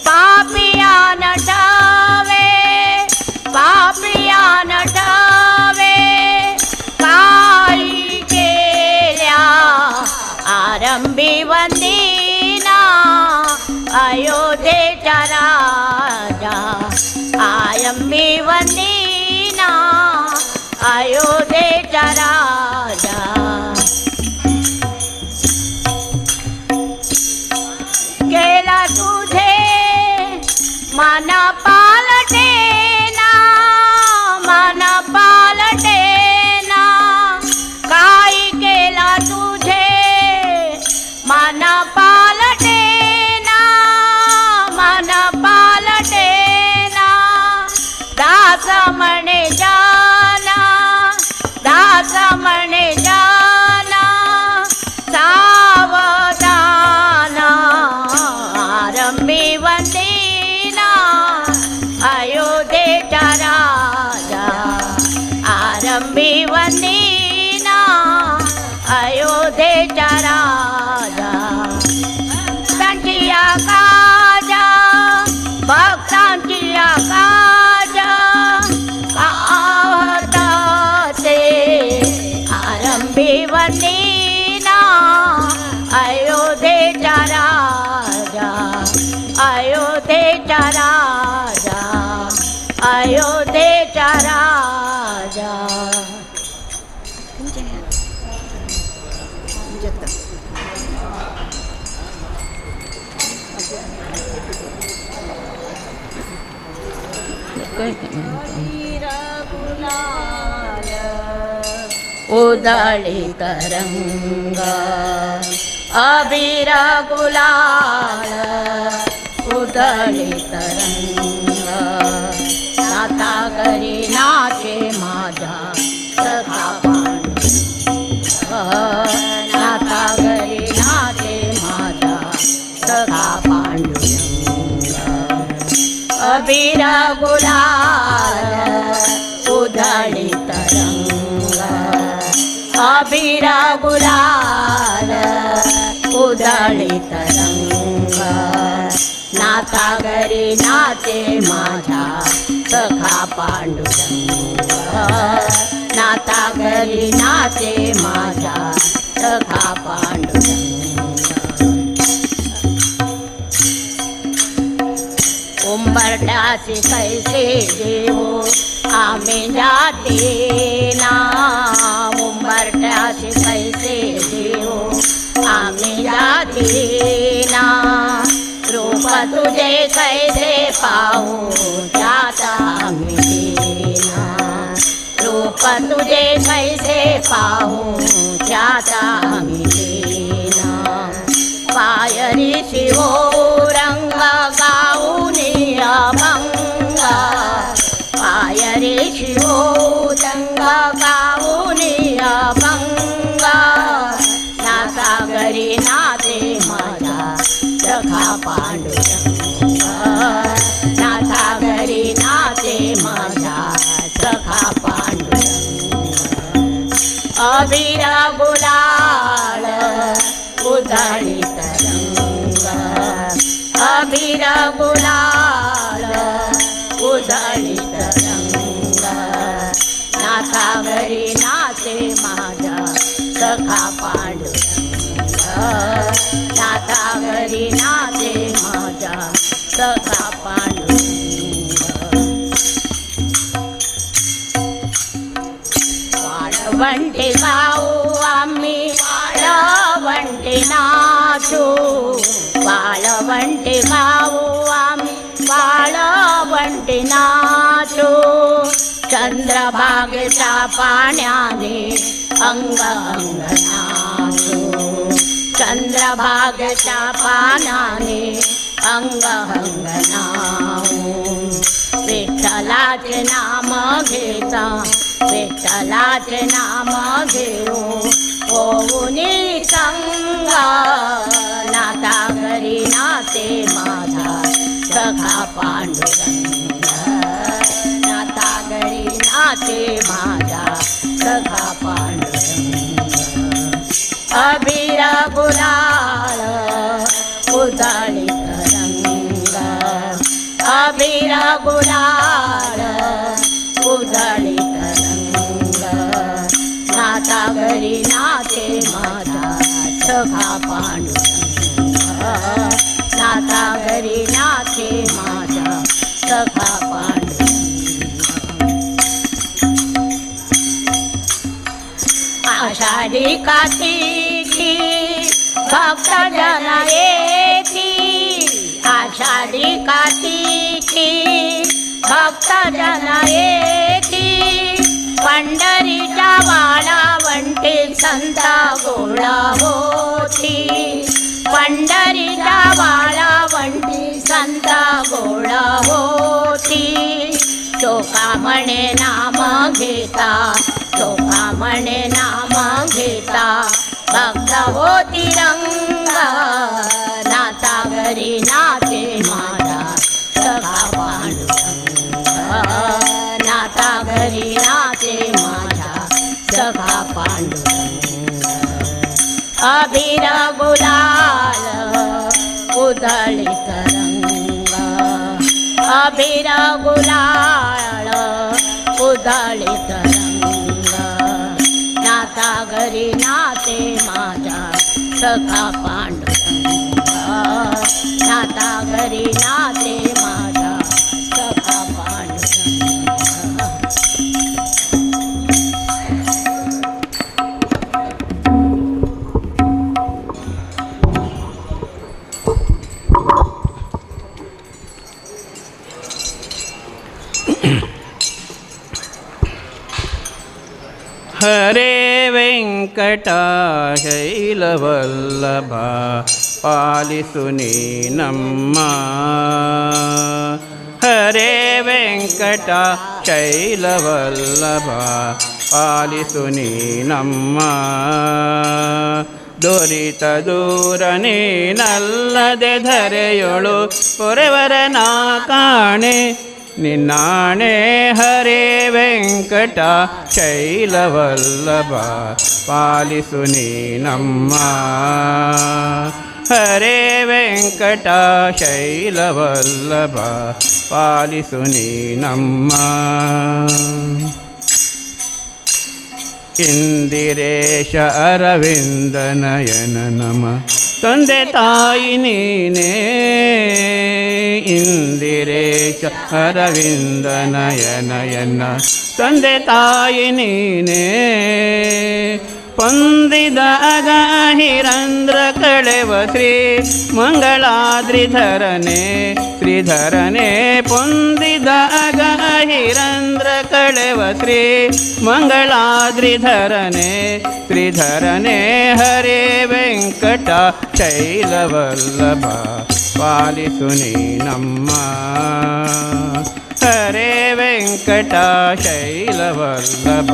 पापिया नटावे पापिया नटावे काही केल्या आरंभी वंदीना अयोध्येचा राजा आरंभी वंदीना अयोध्येचा राजा केला तुझे मन पालटेना मन पालटेना काय केला तुझे मन पालटेना मन पालटेना दास म्हणे जाना दास म्हणे जाना सावधान आरंभी वंदीना अयोध्येचा राजा आरंभी वंदीना अयोध्येचा राजा भक्तांची आकाजा भक्तांची आकाजा पावत से आरंभी वंदीना अयोध्येचा राजा अयोध्येचा राजा अयोध्येचा राजा उदळी तरंगा अबीर गुलाल उदळी तरंगा नाता घरी नाचे माझा सखा पांडुरंग नाता घरी नाचे माझा सखा पांडुरंग अबीर गुलाल उधळी तरंगा अबीर गुलाल उधळी तरंगा नाता घरी नाचे माझा सखा पांडुरंग नाता घरी नाचे माझा सखा पांडुरंग उंबरठ्याचे कैसे देऊ आम्ही जाते ना उंबरठ्याचे पाहू त्याचा मिटेना रूप तुझे कैसे पाहू त्याचा मिटेना पायरी शिवो रंग गाऊनी अभंग पायरी शिवो रंग गाऊनी अभंग नाता घरी नाते माझा सखा पांडुरंग नाथा घरी नाते माझा सखा पांडुरंग अबीर गुलाल उधळीत रंग अबीर गुलाल उधळीत रंग नाथा घरी नाते माझा सखा पांडुरंग नाथा घरी नाते माझा सखा पांडुरंग वाळवंटी गाऊ आम्ही वाळवंटी नाचू वाळवंटी गाऊ आम्ही वाळवंटी नाचू चंद्रभागेच्या पाण्याने अंग अंग नाचू चंद्रभागेच्या पाण्याने अंग अंग नाचू विठ्ठलाचे नाम घेता विठ्ठलाचे नाम घेऊ होऊनी संग नाता घरी नाते माझा सखा पांडुरंग नाता घरी नाते माझा सखा पांडुरंग अबीर गुलाल उधळीत रंग अबीर गुलाल उधळीत रंग नाता घरी नाते माझा सखा पांडुरंग नाता घरी नाते माझा सखा पांडुरंग आषाढी कार्तिकी भक्त जन येती आषाढी कार्तिकी भक्त जन येती पंढरीच्या वाळवंटी संता गोळा होती पंढरीच्या वाळवंटी संता गोळा होती चोखा म्हणे नाम घेता चोखा म्हणे नाम घेता भक्त होती रंग नाता घरी नाते माझा सखा पांडुरंग नाता घरी नाते माझा सखा पांडुरंग अबीर गुलाल उधळीत रंग अबीर गुलाल उधळीत रंग नाता घरी नाते माझा सखा पांडुरंग नाता घरी नाते माझा सखा पांडुरंग हरे वेंकटा शैलवल्लभा पालिसुनी नम्मा हरे वेंकटा शैलवल्लभा पालिसुनी नम्मा ದೊರಿತ ದೂರ ನೀನಲ್ಲದೆ ಧರೆಯೊಳು ಪೊರೆವರನ ಕಾಣೆ ನಿನ್ನಾಣೆ ಹರೇ ವೆಂಕಟ ಶೈಲವಲ್ಲಭ ಪಾಲಿಸು ನೀನಮ್ಮ ಹರೇ ವೆಂಕಟ ಶೈಲವಲ್ಲಭ ಪಾಲಿಸು ನೀನಮ್ಮ ಇಂದಿರೇಶ ಅರವಿಂದ ನಯನ ನಮ ತಂದೆ ತಾಯಿ ನೀನೇ ಇಂದಿರೇಶ ಅರವಿಂದ ನಯನ ತಂದೆ ತಾಯಿ ನೀನೇ ಪೊಂದಿದಾಗ ಹಿರಂದ್ರ ಕಳೆವ ಶ್ರೀ ಮಂಗಳಾದ್ರಿಧರನೆ ಶ್ರೀಧರನೆ ಪೊಂದಿದಾಗ ಹಿರಂದ್ರ ಕಳೆವ ಶ್ರೀ ಮಂಗಳಾದ್ರಿಧರನೆ ಶ್ರೀಧರನೆ ಹರೇ ವೆಂಕಟ ಶೈಲವಲ್ಲಭ ಪಾಲಿಸು ನೀ ನಮ್ಮ ಹರೇ ವೆಂಕಟ ಶೈಲವಲ್ಲಭ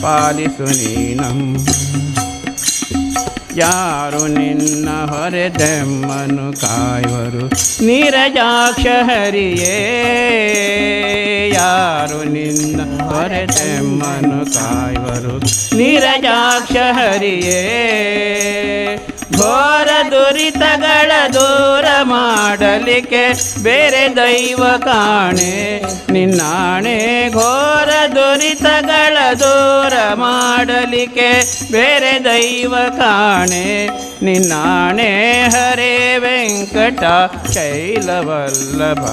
ಪಾಲಿಸು ನೀ ನಮ್ಮ ಯಾರು ನಿನ್ನ ಹೊರೆದೆಮ್ಮನು ಕಾಯುವರು ನೀರಜಾಕ್ಷ ಹರಿಯೇ ಯಾರು ನಿನ್ನ ಹೊರೆದೆಮ್ಮನು ಕಾಯುವರು ನೀರಜಾಕ್ಷ ಹರಿಯೇ ಘೋರ ದುರಿತಗಳ ದೂರ ಮಾಡಲಿಕ್ಕೆ ಬೇರೆ ದೈವ ಕಾಣೆ ನಿನ್ನಾಣೆ ಘೋರ ದುರಿತಗಳ ದೂರ ಮಾಡಲಿಕ್ಕೆ ಬೇರೆ ದೈವ ಕಾಣೆ ನಿನ್ನಾಣೆ ಹರೇ ವೆಂಕಟ ಶೈಲವಲ್ಲಭ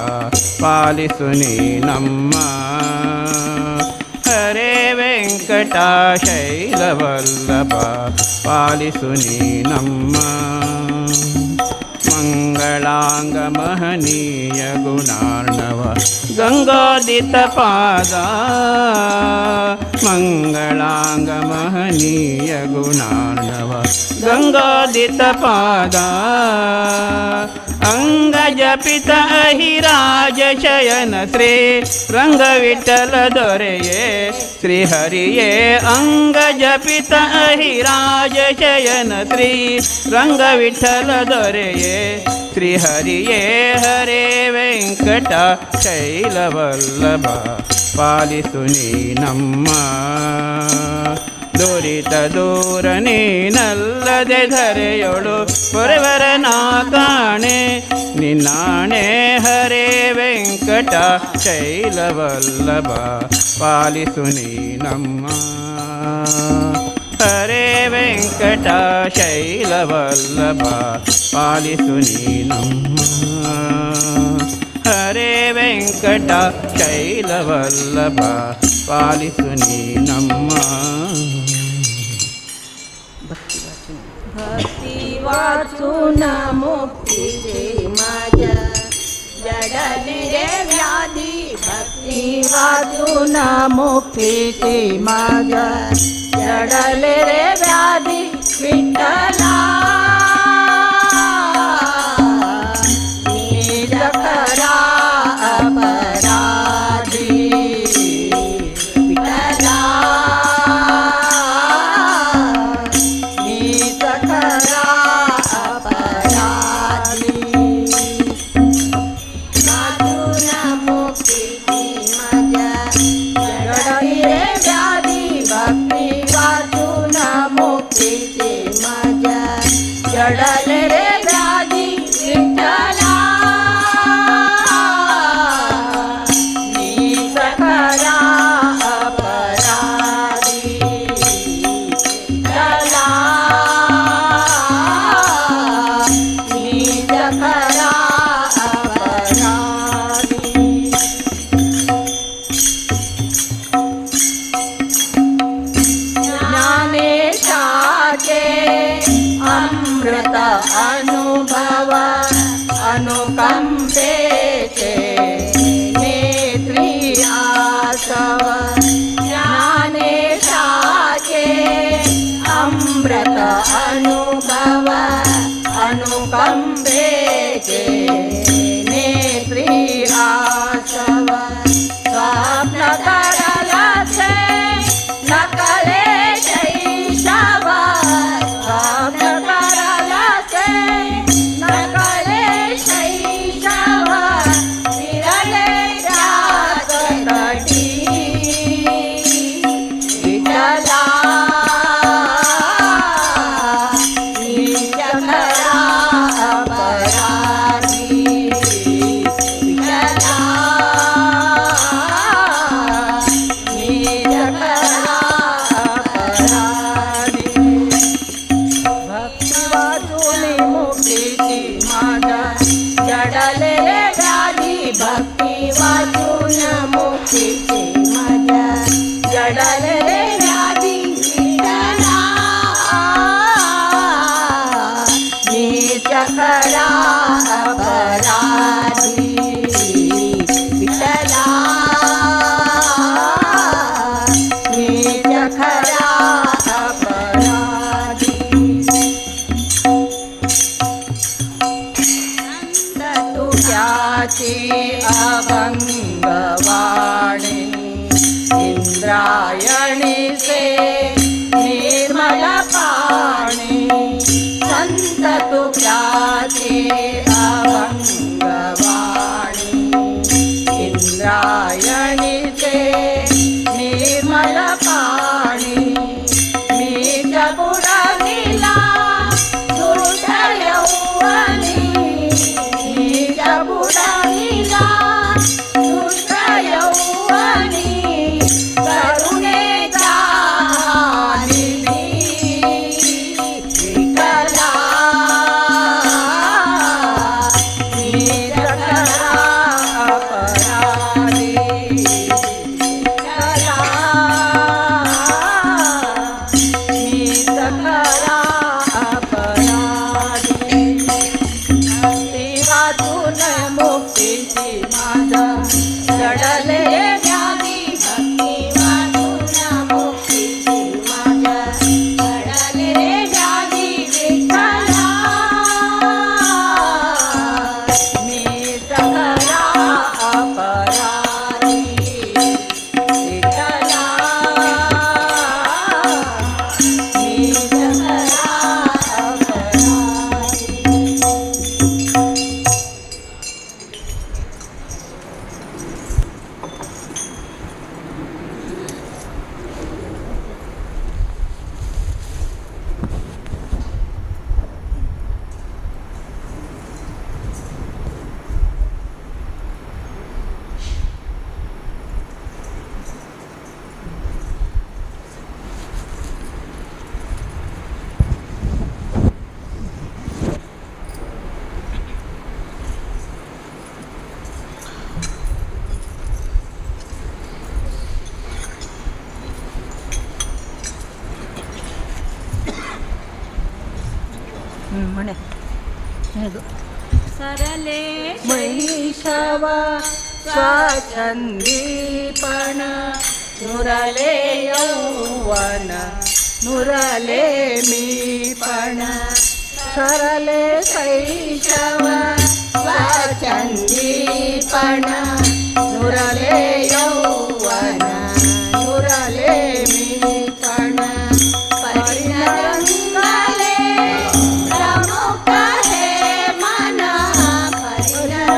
ಪಾಲಿಸು ನೀ ನಮ್ಮ ಹರೇ ವೆಂಕಟ ಶೈಲವಲ್ಲಭ ಪಾಲಿಸು ನೀ ನಮ್ಮ ಮಂಗಳಾಂಗ ಮಹನೀಯ ಗುಣಾರ್ಣವ ಗಂಗಾದಿತ ಪಾದ ಮಂಗಳಾಂಗ ಮಹನೀಯ ಗುಣಾರ್ಣವ ಗಂಗಾದಿತ ಪಾದ ಅಂಗ ಜಪಿತ ಅಹಿರಾಜ ಶಯನ ಶ್ರೀ ರಂಗವಿಠಲ ದೊರೆಯೇ ಶ್ರೀಹರಿಯೇ ಅಂಗ ಜಪಿತ ಅಹಿರಾಜ ಶಯನ ಶ್ರೀ ರಂಗವಿಠಲ ದೊರೆಯೇ ಶ್ರೀಹರಿಯೇ ಹರೇ ವೆಂಕಟ ಶೈಲವಲ್ಲಭ ಪಾಲಿಸು ನೀ ನಮ್ಮ ದುರಿತ ದೂರ ನೀನಲ್ಲದೆ ಧರೆಯೊಳು ಪೊರೆವರನ ಕಾಣೆ ನಿನ್ನಾಣೆ ಹರೇ ವೆಂಕಟ ಶೈಲವಲ್ಲಭ ಪಾಲಿಸು ನೀ ನಮ್ಮ ಹರೇ ವೆಂಕಟ ಶೈಲವಲ್ಲಭ ಪಾಲಿಸು ನೀ ನಮ್ಮ ಹರೇ ವೆಂಕಟ ಶೈಲವಲ್ಲಭ ಪಾಲಿಸು ನೀ ನಮ್ಮ भक्ती वाचून मुक्तीचे माझ्या जडली रे व्याधी भक्ती वाचून मुक्तीचे माझ्या जडले रे व्याधी विठ्ठला नीज खरा अपराधी विठ्ठला जडले रे व्याधी विठ्ठला नीच खरा अपराधी विठ्ठला नीच खरा अपराधी ज्ञानेशाचे अमृत अनुभव अनुकंपेचे नेत्री आसव ज्ञानेशाचे अमृत अनुभव अनुकंपेचे नेत्री आसव स्वप्न करलाचे नकले शैशव स्वप्न करलाचे ಮಣೆ ಇದು सरले ಮಹಿಷವ ಸ್ವಚಂದೀಪಣ ನುರಲೆ ಯೌವನ ನುರಲೆ ಮೀಪಣ ಸರಲೆ ಶೈಶವ ಸ್ವಚಂದೀಪಣ ನುರಲೆ ಯೌವನ ನುರಲೆ ಮೀಪಣ ಪರಿಣರಂಗಲೆ प्रमुख है मन परिणरंगले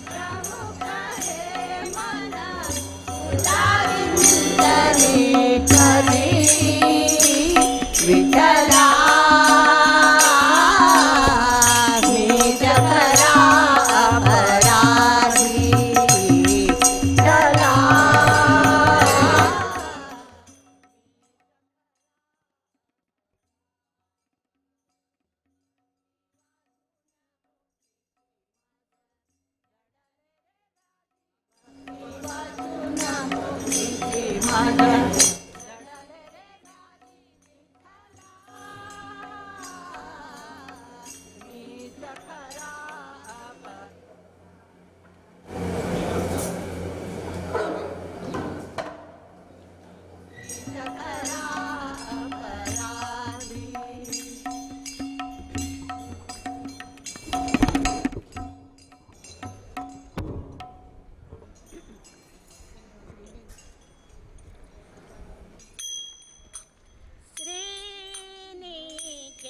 प्रमुख है मन नी करी विठला नीच करा अपराधी विठला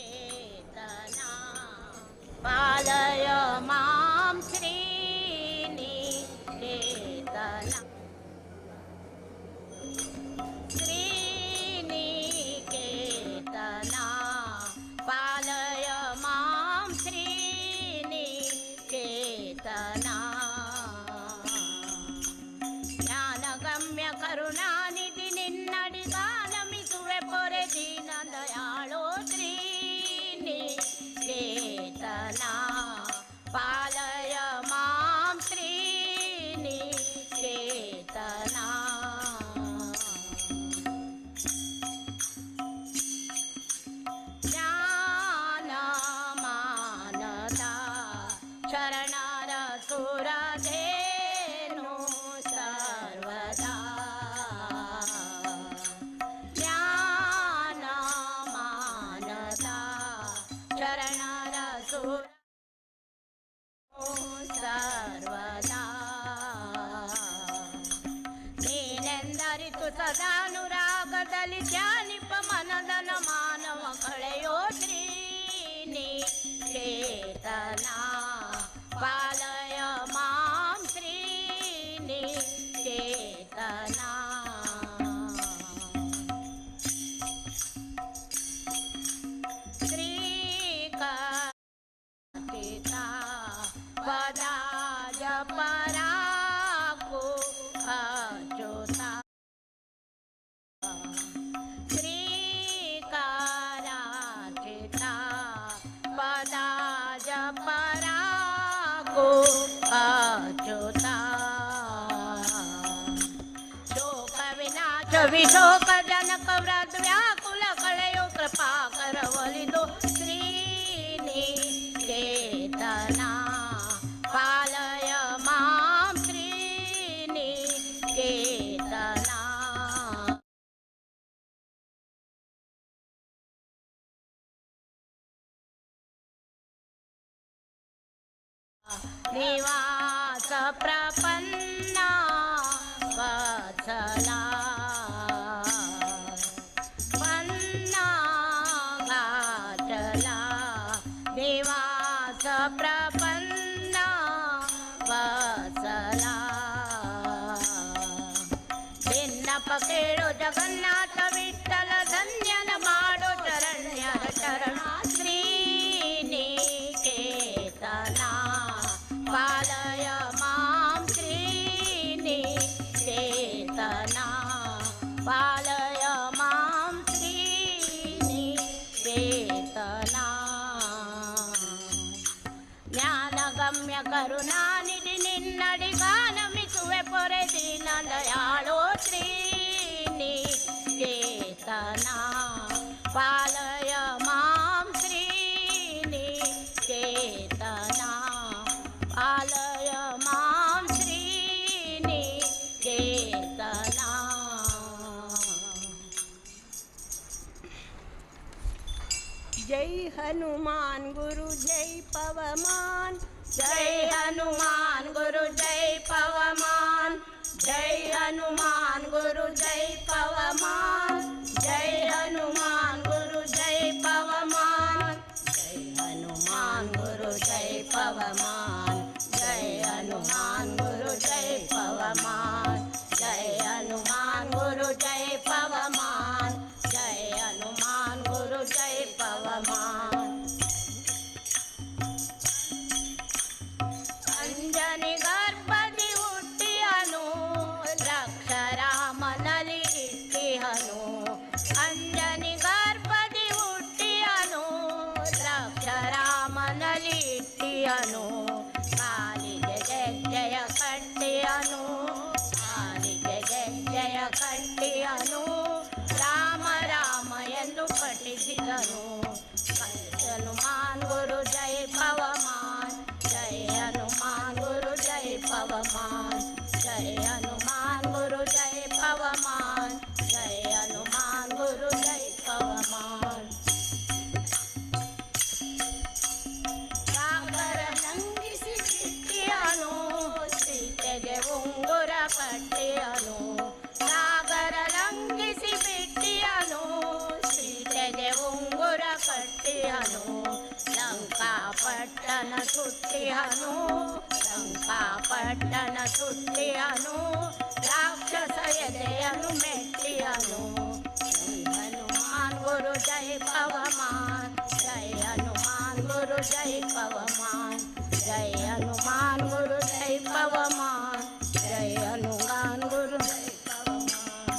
श्रीनिकेतना पालय मां श्रीनिकेतना श्रीनिकेतना पालय मां श्रीनिकेतना ಜ್ಞಾನಗಮ್ಯ ಕರುಣಾನಿಧಿ ನಿನ್ನಡಿಗಾನಮಿಸುವೆ ಪೊರೆ ದೀನ ದಯಾಳೋ ಶ್ರೀನಿಕೇತನ ಪಾಲಯ ಮಾಂ ಶ್ರೀನಿಕೇತನ ಜ್ಞಾನ ಮಾನದ ಶರಣರ ಸುರಧೇನು ಸರ್ವದಾ ಜ್ಞಾನ ಮಾನದ ಶರಣರ ಸುರ ಸರ್ವದಾ ನೀನೆಂದರಿತು ಸದಾನುರಾಗದಲ್ಲಿ ಧ್ಯಾನಿಪ ಮನದನ ಮಾನವ ಕಳೆಯೋ ಶ್ರೀನಿಕೇತನ ಪಾಲಯ ಮಾಂ ಶ್ರೀನಿಕೇತನ ಶ್ರೀಕಟಿತ ಪದಾಜ ಪರಾಕು ಅಚ್ಯುತ ಶ್ರೀಕಾರಾಚಿತ ಪದಾಜ ಪರಾಕು ಅಚ್ಯುತ ಶೋಕ ವಿನಾಶ ವಿಶೋಕ ಜನಕ ವ್ರತ ವ್ಯಾಕುಲ ಕಳೆಯೋ ಕೃಪಾ ಕರವಲಿದು ಶ್ರೀನಿಕೇತನ ಪಾಲಯ ಮಾಂ ಶ್ರೀನಿಕೇತನ निवास प्रपन्ना वत्सला पन्ना घाटला निवास प्रपन्ना वत्सला भिन्नप केळो जगन्नाथ विठ्ठल धन्यन माडो चरण्यರ ಶರಣ ಶ್ರೀನಿಕೇತನ ಪಾಲಯ ಮಾಂ ಶ್ರೀನಿಕೇತನ ಪಾಲಯ ಮಾಂ ಶ್ರೀನಿಕೇತನ ಜ್ಞಾನಗಮ್ಯ ಕರುಣಾನಿಧಿ ನಿನ್ನಡಿಗಾನಮಿಸುವೆ ಪೊರೆ ದೀನ ದಯಾಳೋ ಶ್ರೀನಿಕೇತನ ಪಾಲಯ ಮಾ जय हनुमान गुरु जय पवमान, जय हनुमान गुरु जय पवमान, जय हनुमान गुरु जय पवमान, जय हनुमान गुरु जय पवमान, जय हनुमान गुरु जय पवमान, जय हनुमान गुरु जय पवमान, जय हनुमान गुरु जय पवमान, जय हनुमान गुरु जय पवमान। अंजनी गर्भदि हुट्टियनु लक्ष रामनली इट्टिहनु, अंजनी गर्भदि हुट्टियनु लक्ष रामनली इट्टिहनु, कालिಗೆ ಗೆಜ್ಜೆಯ ಕಟ್ಟಿಯನು, ಕಾಲಿಗೆ ಗೆಜ್ಜೆಯ ಕಟ್ಟಿಯನು, ರಾಮ ರಾಮ ಎಂದು ಪಠಿಸಿದನು, हनुमान गुरु जय पवमान, जय हनुमान गुरु जय पवमान, जय हनुमान गुरु जय पवमान, जय हनुमान गुरु जय पवमान। सागर लंघिಸಿ ಬಿಟ್ಟಿಯನು, ಸೀತೆಗೆ ಉಂಗುರ ಕಟ್ಟಿಯನು, ಸಾಗರ ಲಂಘಿಸಿ ಬಿಟ್ಟಿಯನು, ಸೀತೆಗೆ ಉಂಗುರ ಕಟ್ಟಿಯನು, ಲಂಕಾಪಟ್ಟಣ ಸುತ್ತಿಯನು, ಲಂಕಾಪಟ್ಟಣ ಸುತ್ತಿಯನು, ರಾಕ್ಷಸ ಎದೆಯನು ಮೆಟ್ಟಿಯನು, ಜೈ ಹನುಮಾನ್ ಗುರು ಜೈ ಪವಮಾನ್, ಜೈ ಹನುಮಾನ್ ಗುರು ಜೈ ಪವಮಾನ್, ಜೈ ಹನುಮಾನ್ ಗುರು ಜೈ ಪವಮಾನ್, ಜೈ ಹನುಮಾನ್ ಗುರು ಜೈ ಪವಮಾನ್।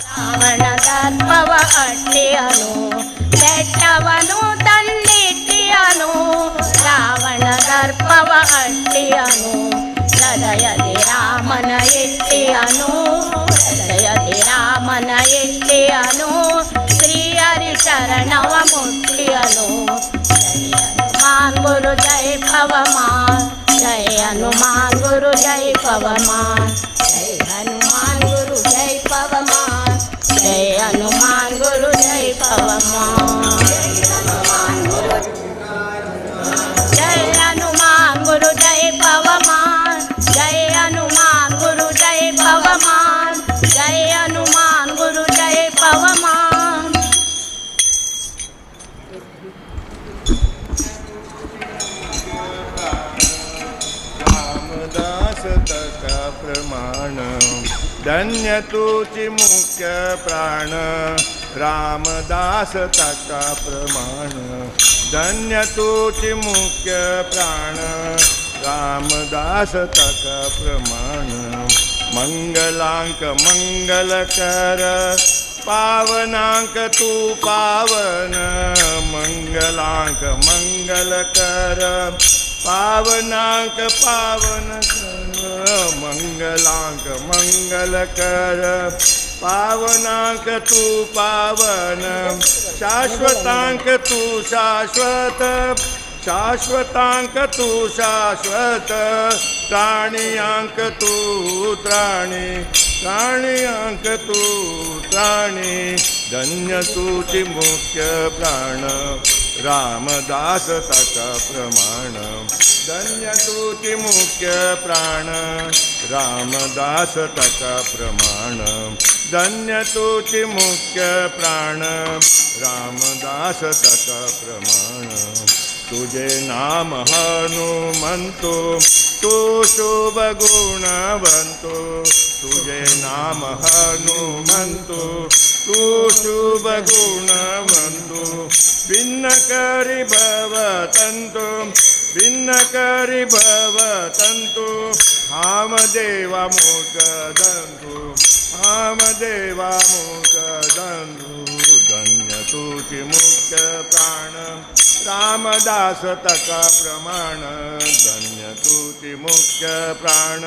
ರಾವಣ ದರ್ಪವ ಅಟ್ಟಿಯನು, ಬೆಟ್ಟವನು ತಂದಿಟ್ಟಿಯನು, ರಾವಣ ದರ್ಪವ ಅಟ್ಟಿಯನು, ಹೃದಯದಿ ರಾಮನ ಇಟ್ಟಿಯನು, ಹೃದಯದಿ ರಾಮನ ಇಟ್ಟಿಯನು, ಶ್ರೀಹರಿ ಶರಣವ ಮುಟ್ಟಿಯನು, ಜೈ ಹನುಮಾನ್ ಗುರು ಜೈ ಪವಮಾನ್, ಜೈ ಹನುಮಾನ್ ಗುರು ಜೈ ಪವಮಾನ್, ಜೈ ಹನುಮಾನ್ ಗುರು ಜೈ ಪವಮಾನ್, जय हनुमान गुरु जय पवमान, जय हनुमान गुरु जय पवमान, जय हनुमान गुरु जय पवमान, जय हनुमान गुरु जय पवमान। रामदास तका प्रमाण, धन्य तुझी मुख्य प्राण, रामदास तका प्रमाण, धन्य तुझी मुख्य प्राण, रामदास तका प्रमाण, मंगलांक मंगलकर, पावनांक तू पावन, मंगलांक मंगलकर, पावनांक पावन कर, मंगलांक मंगलकर, पावनांक तू पावन, शाश्वतांक तू शाश्वत, शाश्वतांक तू शाश्वत, त्राणियांक तू त्राणी, त्राणियांक तू त्राणी, धन्य तुझी मुख्य प्राण, रामदास तका प्रमाण, धन्य तुझी मुख्य प्राण, रामदास तका प्रमाण, धन्य तुझी मुख्य प्राण, रामदास तका प्रमाण, तुझे नाम हनुमंतो, तू शुभ गुणवंतो, तुझे नाम हनुमंतो, तू शुभ गुणवंतो, भिन्न करी भवतंतो, भिन्न करी भवतंतो, हाम देवा मोकदंतो, हाम देवा मोकदंतो, धन्य तुझी मुख्य प्राण, रामदास तका प्रमाण, धन्य तुझी मुख्य प्राण,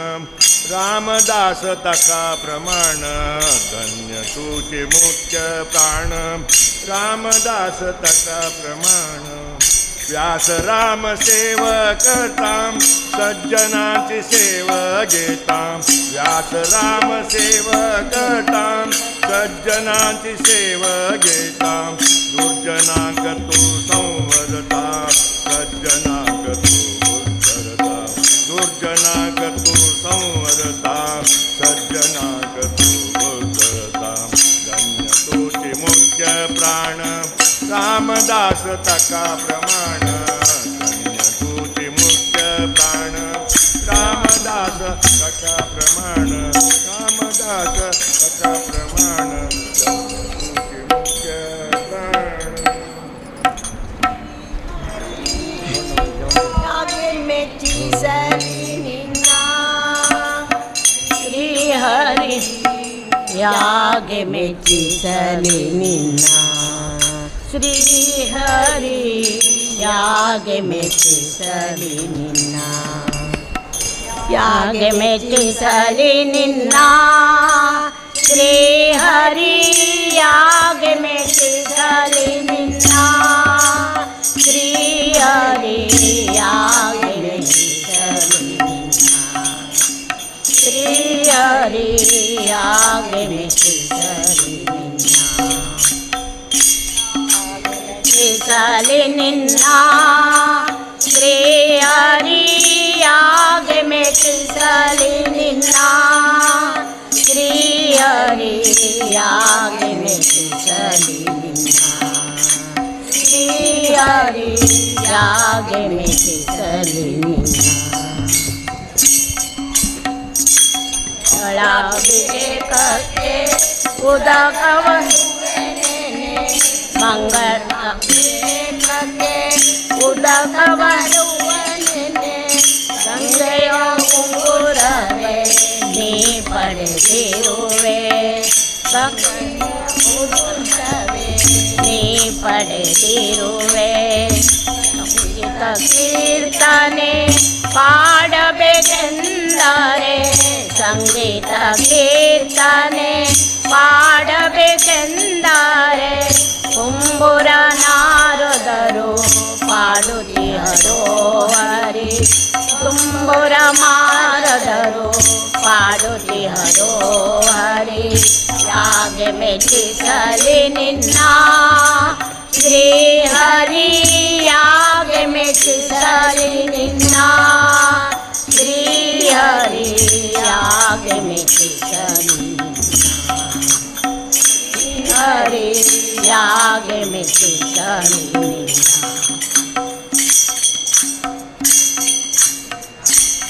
रामदास तका प्रमाण, धन्य तुझी मुख्य प्राण, रामदास तका प्रमाण, व्यास राम सेवक करताम, सज्जनाची सेव घेतां व्यासराम सेवकतां सज्जनांची सेव घेतां दुर्जनांक तू संवरतां सज्जनांक तू उद्धरतां दुर्जनांक तू संवरतां सज्जनांक तू उद्धरतां धन्य तुझे मुख्य प्राण रामदास तका प्रमाण धन्य तुझे मुख्य प्राण रामदास तका प्रमाण रामदास तका प्रमाण धन्य तुझे मुख्य प्राण मेची सली निन्ना श्री हरि याग मेची सली निन्ना श्री हरि याग मेची सली निन्ना याग मेची सली निन्ना श्री हरि याग मेची सली निन्ना श्री हरि याग मेची सली निन्ना श्री हरि याग मेची सली निन्ना सली निन्ना श्री हरि याग मेची सली निन्ना श्री हरि याग मेची सली निन्ना श्री हरि याग मेची सली निन्ना कते उदक मंगल कते उदक गंगयो कुंगुरवे नी पड़े नी पड़े कीर्तने पाडबेकेंದರೆ ಸಂಗೀತ ಕೀರ್ತನೆ ಪಾಡಬೇಕೆಂದರೆ ಕುಂಬುರ ನಾರದರು ಪಾಡುತ್ತಿಹರೋ ಹರಿ ಕುಂಬುರ ಮಾರದರು ಪಾಡುತ್ತಿಹರೋ ಹರಿ ಯಾಗೆ ಮೆಚ್ಚಿಸಲಿ ನಿನ್ನ ಶ್ರೀ ಹರಿ ಯಾಗೆ ಮೆಚ್ಚಿಸಲಿ ನಿನ್ನ ಶ್ರೀ ಹರಿ ಯಾಗೆ ಮೆಚ್ಚಿಸಲಿ ಶ್ರೀ ಹರಿ ಯಾಗೆ ಮೆಚ್ಚಿಸಲಿ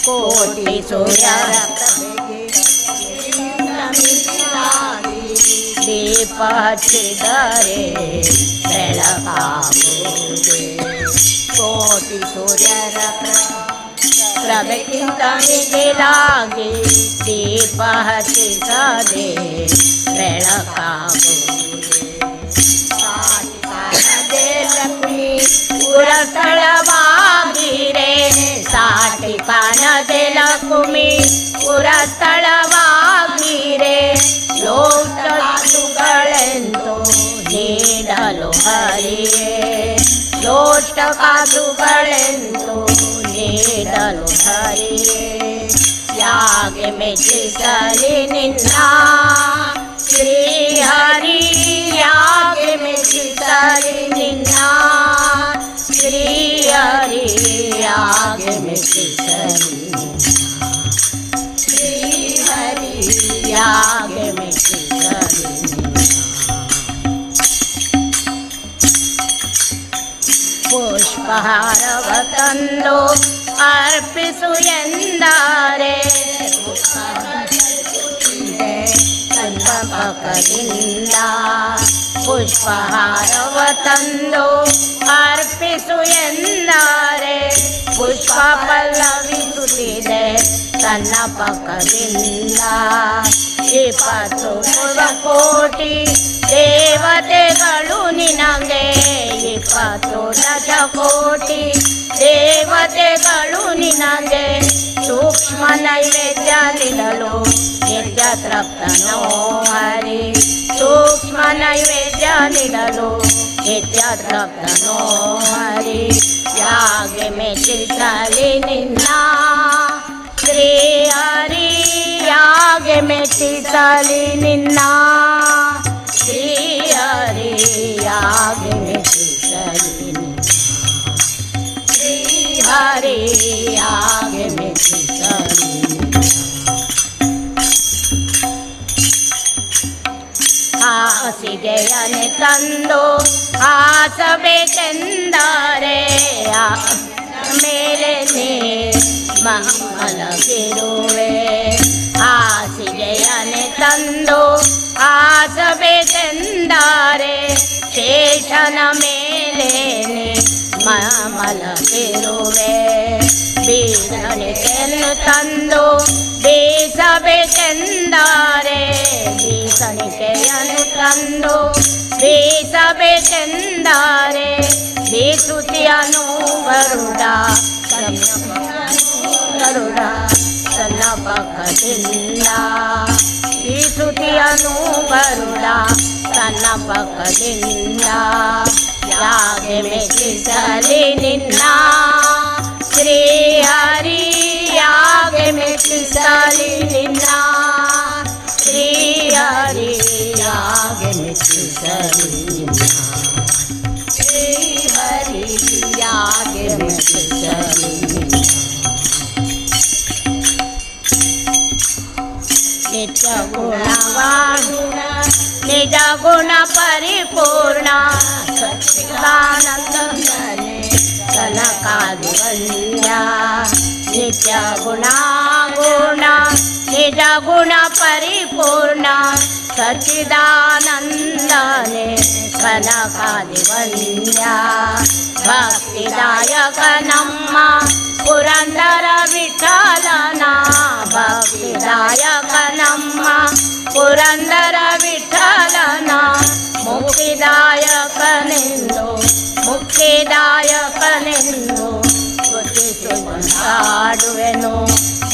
ಕೋಟಿ ಸೂರ್ಯರ ದೀಪ ಹಚ್ಚಿದರೆ ಬೆಳಕಾಗುವುದೇ ಕೋಟಿ ಸೂರ್ಯರ ಪ್ರಭೆಗಿಂತ ಮಿಗಿಲಾಗಿ ದೀಪ ಹಚ್ಚಿಸದೆ ಬೆಳಕಾಗುವುದೇ ಲಕ್ಷ್ಮಿ ಪುರಸ್ಥಳವಾಗಿರೆ ಸಾಟಿ ಕಾಣದೆ ಲಕ್ಷ್ಮಿ ಪುರಸ್ಥಳವಾಗಿರೆ ಲೋಟಕಾದುಗಳೆಂದು ನೀಡಲು ಹರಿಯೇ ಲೋಟಕಾದುಗಳೆಂದು ನೀಡಲು ಹರಿಯೇ ಯಾಗೆ ಮೆಚ್ಚಿಸಲಿ ನಿನ್ನ ಶ್ರೀ ಹರಿ ಯಾಗೆ ಮೆಚ್ಚಿಸಲಿ ನಿನ್ನ ಶ್ರೀ ಹರಿ ಯಾಗೆ ಮೆಚ್ಚಿಸಲಿ ಶ್ರೀ ಹರಿ ಯಾಗೆ ಮೆಚ್ಚಿಸಲಿ ಪುಷ್ಪಹಾರವ ತಂದು ಅರ್ಪಿಸು ಎಂದರೆ ಸಂಪಕದಿಂದ ಪುಷ್ಪಹಾರವ ತಂದು ಅರ್ಪಿಸು ಎಂದರೆ ಪುಷ್ಪ ಪಲ್ಲವಿಸುತ್ತಿದೆ ತನ್ನ ಪಕ್ಕದಿಂದ 20 ಕೋಟಿ ದೇವತೆಗಳು ನಿನಗೆ 20 ಲಕ್ಷಕೋಟಿ ದೇವತೆಗಳು ನಿನಗೆ ಸೂಕ್ಷ್ಮ ನೈವೇದ್ಯ ನೀಡಲು ನಿತ್ಯ ತೃಪ್ತನೋ ಹರಿ ಸೂಕ್ಷ್ಮ ನೈವೇದ್ಯ ನೀಡಲು ನಿತ್ಯ ತೃಪ್ತನೋ ಹರಿ ಯಾಗೆ ಮೆಚ್ಚಿಸಲಿ ನಿನ್ನ ಶ್ರೀ ಹರಿ ಯಾಗೆ ಮೆಚ್ಚಿಸಲಿ ನಿನ್ನ ಶ್ರೀಹರಿ ಯಾಗೆ ಮೆಚ್ಚಿಸಲಿ ನಿನ್ನ ಶ್ರೀಹರಿ ಯಾಗೆ ಮೆಚ್ಚಿಸಲಿ ಹಾಸಿಗೆಯನೆ ತಂದು ಹಾಸಬೇಕೆಂದರೆ ಮೇಲೆ ನೀ ಮಲಗಿರುವೆ ಹಾಸಿಗೆಯನೆ ತಂದು ಹಾಸಬೇಕೆಂದರೆ ಶೇಷನ ಮೇಲೆ ನೀ ಮಲಗಿರುವೆ ಬೀಸಣಿಕೆಯನ್ನು ತಂದು ಬೀಸಬೇಕೆಂದರೆ ಬೀಸಣಿಕೆಯನ್ನು ತಂದು ಬೀಸಬೇಕೆಂದರೆ ಬೀಸುತಿಯನು ಗರುಡ ತನ್ನ ಪಕ್ಕದಿಂದ ಬೀಸುತಿಯನು ಗರುಡ ತನ್ನ ಪಕ್ಕದಿಂದ ಯಾಗೆ ಮೆಚ್ಚಿಸಲಿ ನಿನ್ನ ಶ್ರೀಹರಿ ಯಾಗೆ ಮೆಚ್ಚಿಸಲಿ ನಿನ್ನ ಶ್ರೀಹರಿ ಯಾಗೆ ಮೆಚ್ಚಿಸಲಿ ನಿನ್ನ ಶ್ರೀಹರಿ ಯಾಗೆ ಮೆಚ್ಚಿಸಲಿ ನಿನ್ನ ನಿತ್ಯ ಗುಣವಾಗುಣ ನಿಜ ಗುಣ ಪರಿಪೂರ್ಣ ಸಚ್ಚಿದಾನಂದನೆ ಕನಕಾದಿವಲ್ಯ ನಿತ್ಯ ಗುಣ ನಿಜ ಗುಣ ಪರಿಪೂರ್ಣ ಸಚ್ಚಿದಾನಂದನೆ ಕನಕಾದಿವಲ್ಯ ಭಕ್ತಿದಾಯಕ ನಮ್ಮ ಪುರಂದರ ವಿಠಲನ ಭಕ್ತಿದಾಯಕ ನಮ್ಮ ಪುರಂದರ ವಿಠಲನ ಮುಕ್ತಿದಾಯಕನೆಂದು ಮುಕ್ತಿದಾಯಕನೆಂದು ಸ್ತುತಿಸಿಕೊಂಡಾಡುವೆನು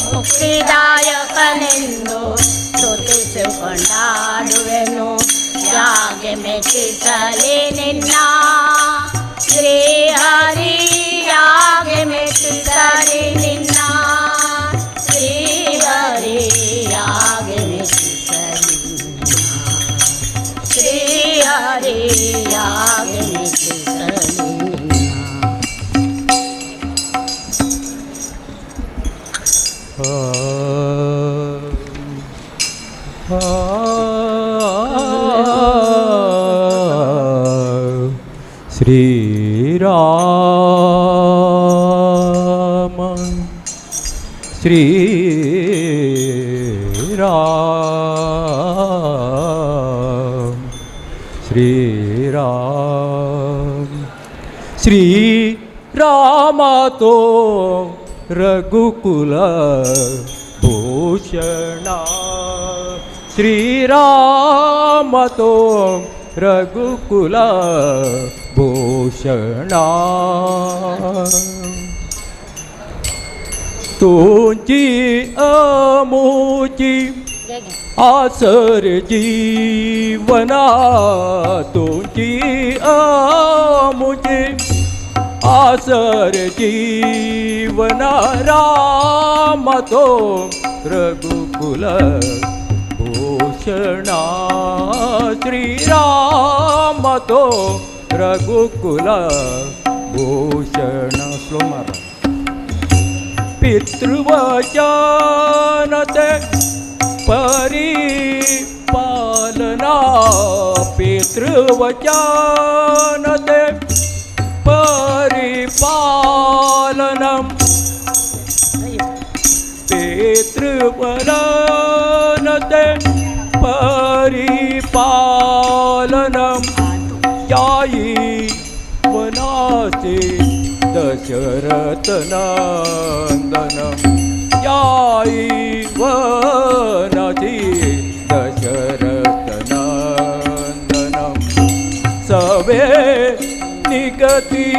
ಮುಕ್ತಿದಾಯಕನೆಂದು ಸ್ತುತಿಸಿಕೊಂಡಾಡುವೆನು ಯಾಗೆ ಮೆಚ್ಚಿಸಲಿ ನಿನ್ನ ಶ್ರೀಹರಿ ಯಾಗೆ ಮೆಚ್ಚಿಸಲಿ ನಿನ್ನ ಶ್ರೀಹರಿ ಯಾಗೆ ಮೆಚ್ಚಿಸಲಿ ಶ್ರೀಹರಿ ಯಾಗೆ ಮೆಚ್ಚಿಸಲಿ श्रीराम श्रीराम श्रीराम श्रीराम तो रघुकुल भूषण श्रीराम तो रघुकुल भूषण तुझी अमुची आसर जीवना तुझी अमुची आसर जीवना राम तो रघुकुल भूषण श्रीराम तो रघुकुल भूषण श्लोक पितृवचन ते परिपालना पितृवचन ते परिपालनम पितृवचन ते परिपालनम जाई वनासे दशरथ नंदनम जाई वनासे दशरथ नंदनम सवे निगती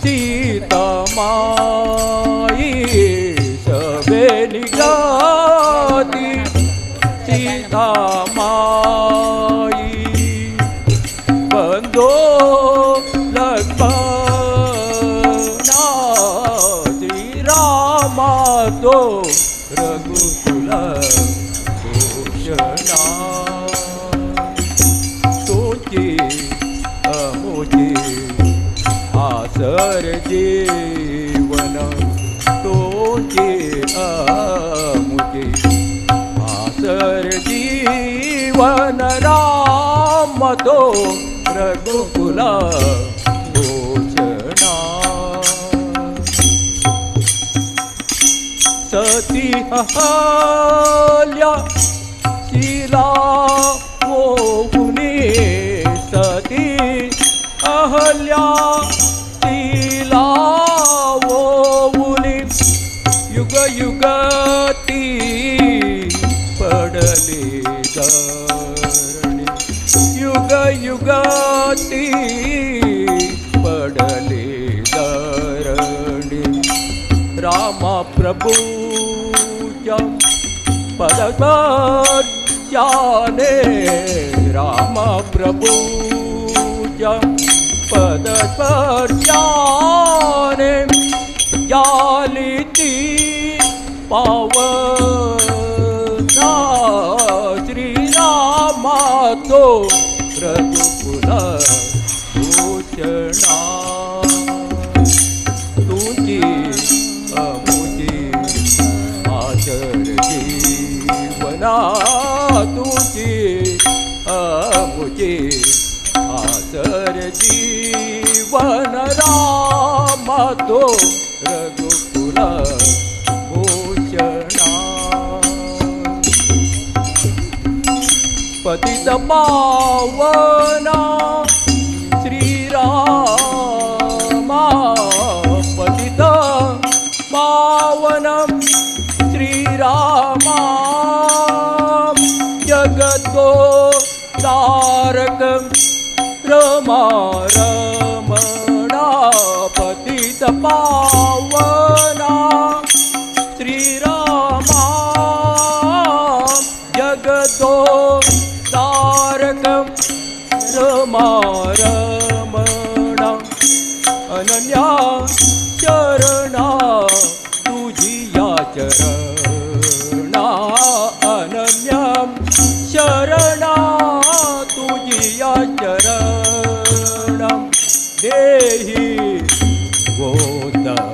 सीता माई सवे निगती सीता माई बंदो लक्ष्मणा श्रीराम तो रघुकुल भूषणा तुझी अमुची आसर जीवन तुझी अमुची आसर जीवन राम तो रघुकुला भूषणा सती अहल्या शिला मोहुनी सती अहल्या शिला मोहुनी युग युगती पडली धरणी युग युगती पडली धरणी रामा प्रभुच्या पदस्पर्शाने रामा प्रभुच्या पदस्पर्शाने जाली ती पावना श्रीरामा तो रघुकुला भूषणा तुझी अमुची आदर जीवना तुझी अमुची आदर जीवन रामा तो रघुकुला भूषणा पतित पावना श्रीरामा पतित पावनम श्रीरामा जगतो तारकम रमा रमणा पतित पावना श्रीरामा जगतो तारकम रमा रमणा अनन्या चरणा तुझी या चरणा अनन्या शरणा तुझी या चरणा देहि गोदरोना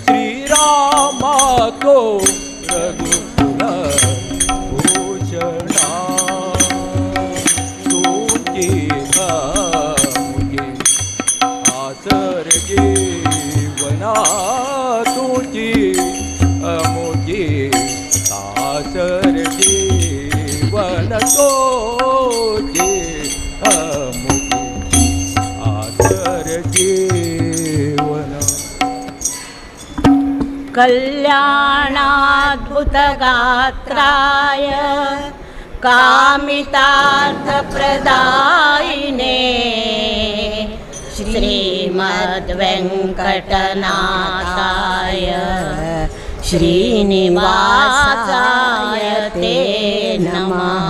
श्रीरामा तो रघुकुला भूषणा तुझी अमुची आसर जीवना तुझी अमुची आसर जीवन तुझी अमुची आसर जीवन कल्याणाद्भुतगात्राय कामितार्थप्रदायिने श्रीमद्वेङ्कटनाथाय श्रीनिवासाय ते नमः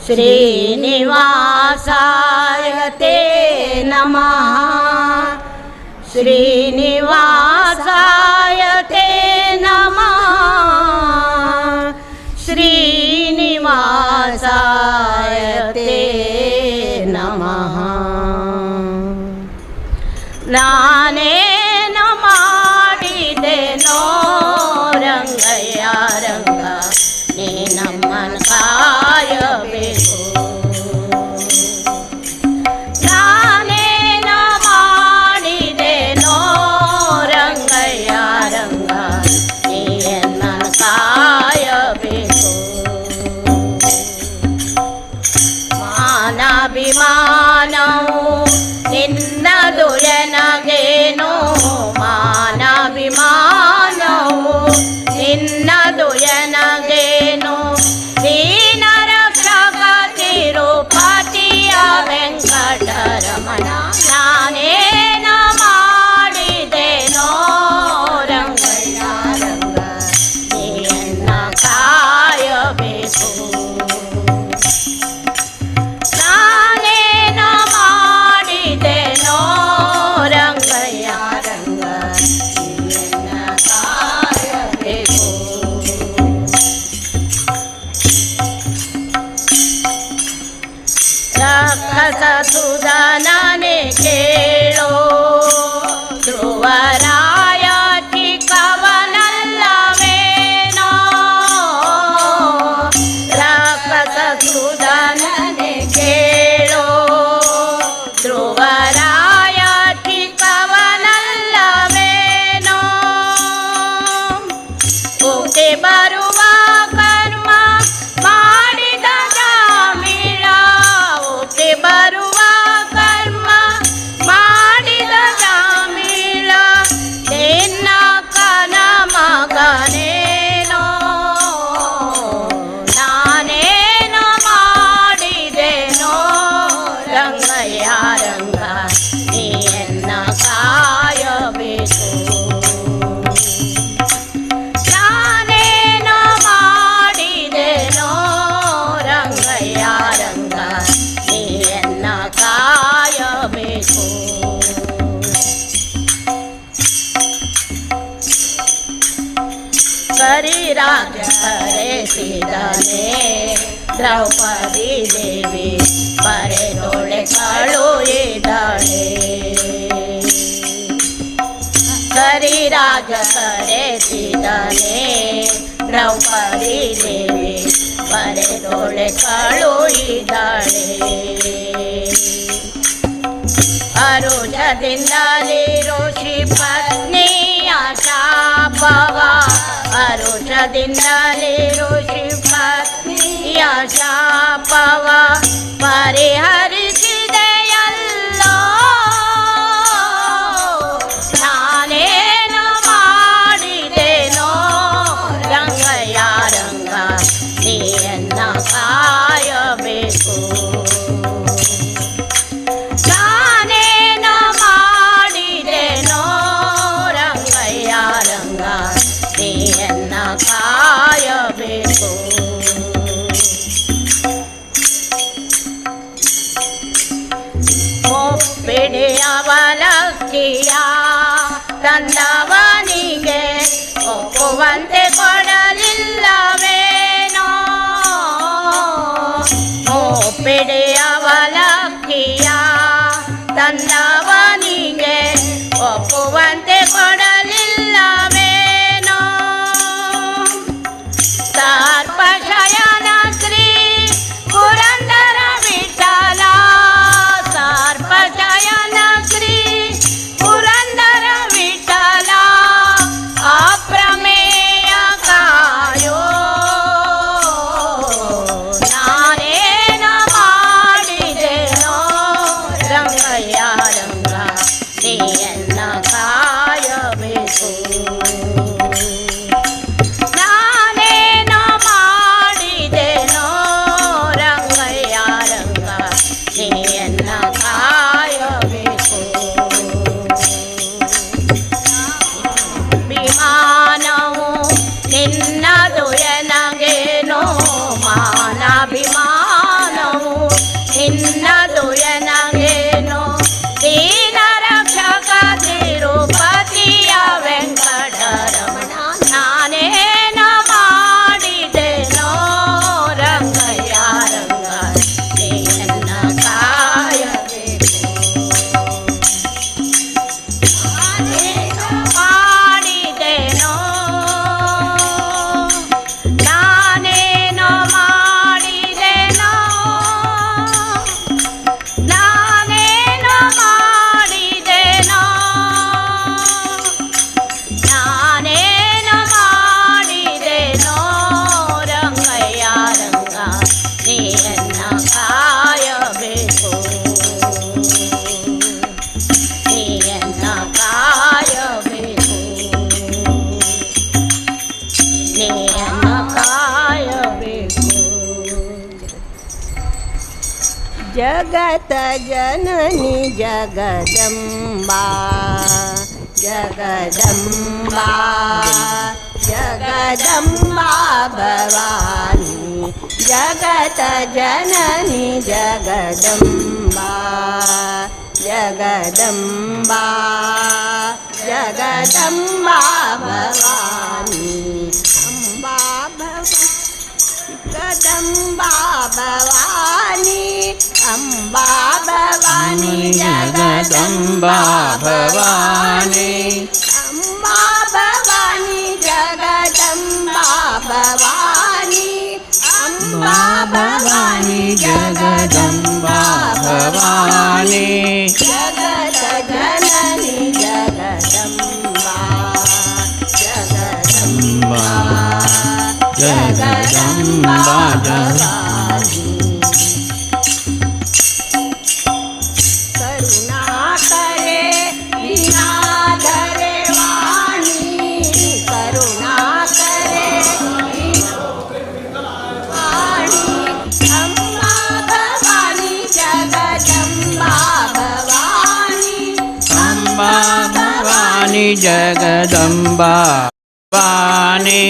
श्रीनिवासाय ते नमः श्रीनिवासाय ते नमः श्रीनिवासाय ते नमः ನಾನೇನ ಮಾಡಿದೆನೋ ರಂಗಯ್ಯ ರಂಗ ನೀ ನಮ್ಮನ್ನು ಕಾಯಬೇಕು ನಾನೇನ ಮಾಡಿದೆನೋ ಬರುವ ಕರ್ಮ ಮಾಡಿದ ಜಾಮಿಳ ಒಪ್ಪಿ ಬರುವ ಕರ್ಮ ಮಾಡಿದ ಜಾಮಿಳ ನಿನ್ನ ಕನ ಮಗನೇನೋ ನಾನೇನು ಮಾಡಿದೆನೋ ರಂಗಯ್ಯ ರಂಗ ನೀಯನ್ನ ಕಾಯಬೇಕು ನಾನೇನು ಮಾಡಿದೆನೋ ರಂಗಯ್ಯ ರಂಗ ನೀಯನ್ನ ಕಾಯಬೇಕು ಕರಿರಾಜ ಕರೆಸಿದನೆ ದ್ರೌಪದಿ ದೇವಿ ಬರೆದೊಳೆ ಕಳುಹಿದಳೆ ಕರಿರಾಜ ಕರೆಸಿದನೆ ದ್ರೌಪದಿ ದೇವಿ ಬರೆದೊಳೆ ಕಳುಹಿದಳೆ ಅರುಷದಿಂದಲೇ ಋಷಿ ಪತ್ನಿಯ ಶಾಪವ ಅರುಷದಿಂದಲೇ ಋಷಿ ಪತ್ನಿಯ ಶಾಪವ ಪರಿಹರಿಸಿದೆಯಲ್ಲೋ ನಾನೇನು ಮಾಡಿದೆನೋ ರಂಗಯ್ಯ ರಂಗ ನೀಯನ್ನ ಕಾಯಬೇಕು ನಾನೇನು ಮಾಡಿದೆನೋ ರಂಗಯ್ಯ ರಂಗ ನೀಯನ್ನ ಕಾಯಬೇಕು ಒಪ್ಪಿಡೆಯ ಅವಲಕ್ಕಿಯ ತಂದವನಿಗೆ ಒಪ್ಪುವಂತೆ ಕೊಡಲಿಲ್ಲವೇನೋ ಒಪ್ಪಿಡೆಯ ಅವಲಕ್ಕಿಯ ತಂದವನಿಗೆ ಒಪ್ಪುವಂತೆ ಕೊಡಲಿಲ್ಲವೇನೋ ಸರ್ಪಶಯನ ಶ್ರೀ ಪುರಂದರ ವಿಠಲ ಸರ್ಪಶಯನ ಶ್ರೀ ಪುರಂದರ ವಿಠಲ ಅಪ್ರಮೇಯ ಕಾಯೋ ನಾನೇನು ಮಾಡಿದೆನೋ ರಂಗಯ್ಯ ರಂಗ ನೀಯನ್ನ ಕಾಯಬೇಕು ನಾನೇನು ಮಾಡಿದೆನೋ ರಂಗಯ್ಯ ರಂಗ ನೀಯನ್ನ ಕಾಯಬೇಕು ಅಭಿಮಾನವು ನಿನ್ನದು ಎನಗೇನೋ ಮಾನಾಭಿಮಾನವು ನಿನ್ನದು ಎನಗೇನೋ ದೀನ ರಕ್ಷಕ ತಿರುಪತಿಯ ವೆಂಕಟರಮಣ ನಾನೇನು ಮಾಡಿದೆನೋ ರಂಗಯ್ಯ ರಂಗ ನೀಯನ್ನ ಕಾಯಬೇಕು ನಾನೇನು ಮಾಡಿದೆನೋ ನಾನೇನು ಮಾಡಿದೆನೋ ನಾನೇನು ಮಾಡಿದೆನೋ ನಾನೇನು ಮಾಡಿದೆನೋ ರಂಗಯ್ಯ ರಂಗ ನೀಯನ್ನ ಕಾಯಬೇಕು ನೀಯನ್ನ ಕಾಯಬೇಕು ನೀಯನ್ನ ಕಾಯಬೇಕು ಜಗತ ಜನನಿ ಜಗದಂಬಾ ಜಗದಂಬಾ ಜಗದಂಬಾ ಭವಾನಿ ಜಗತ ಜನನಿ ಜಗದಂಬಾ ಜಗದಂಬಾ ಜಗದಂಬಾ ಭವಾನಿ ಅಂಬಾ ಭವಾನಿ ಜಗದಂಬಾ ಭವಾನಿ ಅಂಬಾ ಭವಾನಿ ಜಗದಂಬಾ ಭವಾನಿ ಅಂಬಾ ಭವಾನಿ ಜಗದಂಬಾ ಭವಾನಿ ಅಂಬಾ ಭವಾನಿ ಜಗದಂಬಾ ಭವಾನಿ ಜಗತ ಜನನಿ ಜಗದಂಬಾ ಜಗದಂಬಾ जगदम्बा भवानी करुणा करे लीलाधरे वाणी करुणा करे वाणी अम्बा भवानी जगदम्बा भवानी अम्बा भवानी जगदम्बा भवानी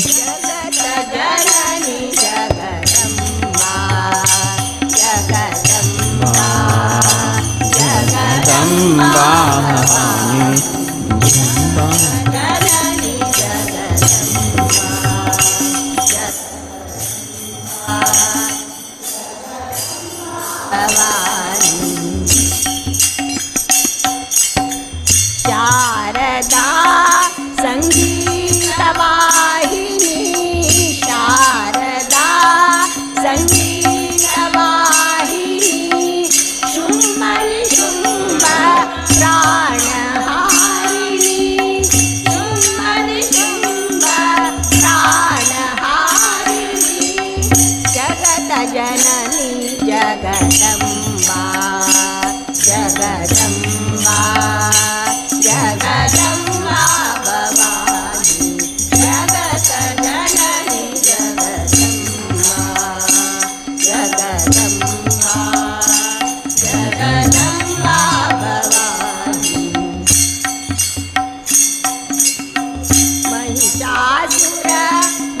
जगत जननी जगदम्बा जगदम्बा जगदम्बा भवानी जननी शारदा संगीतवाहिनी शारदा संगीतवाहिनी शुम्भन शुम्भ प्राणहारिणी शुम्भन शुम्भ प्राणहारिणी जगत जननी जगदम्बा जगदम्बा जगदम्बा भवानी जगत जननी जगदम्बा जगदम्बा जगदम्बा भवानी महिषासुर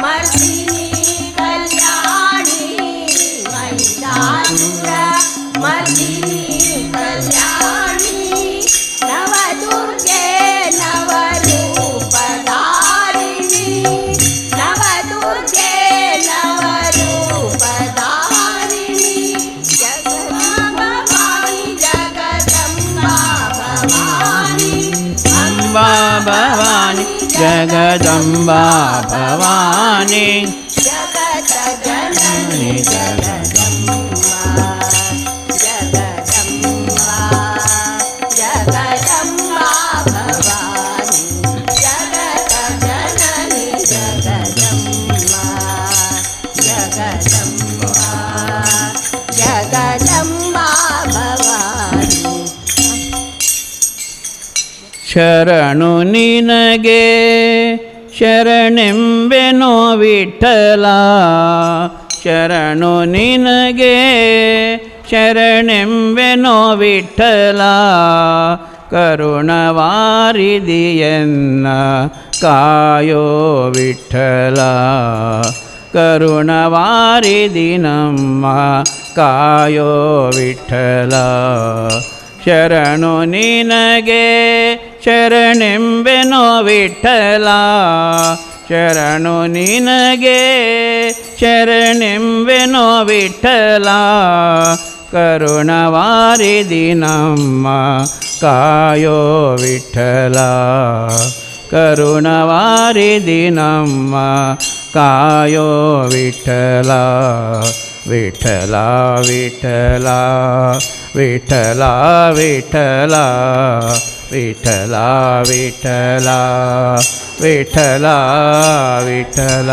मर्दिनी कल्याणी महिषासुर मर्दिनी कल्याणी नवदुर्गे नवरूपधारिणी नवदुर्गे नवरूपधारिणी जगदम्बा भवानी जगदम्बा भवानी अम्बा भवानी जगदम्बा भवानी जगत जननी जगदम्बा जगदम्बा जगदम्बा भवानी जगत जननी जगदम्बा जगदम्बा जगदम्बा भवानी ಶರಣು ನಿನಗೆ ಶರಣೆಂಬೆನೋ ವಿಠಲ ಶರಣು ನಿನಗೆ ಶರಣೆಂಬೆನೋ ವಿಠಲ ಕರುಣವಾರಿದಿಯನ್ನ ಕಾಯೋ ವಿಠಲ ಕರುಣವಾರಿದಿ ನಮ್ಮ ಕಾಯೋ ವಿಠಲ ಶರಣು ನಿನಗೆ ಶರಣೆಂಬೆನೋ ವಿಠಲ ಶರಣು ನಿನಗೆ ಶರಣೆಂಬೆನೋ ವಿಠಲ ಕರುಣವಾರಿದಿ ನಮ್ಮ ಕಾಯೋ ವಿಠಲ ಕರುಣವಾರಿದಿ ನಮ್ಮ ಕಾಯೋ ವಿಠಲ ವಿಠಲ ವಿಠಲ ವಿಠಲ ವಿಠಲ ವಿಠಲ ವಿಠಲ ವಿಠಲ ವಿಠಲ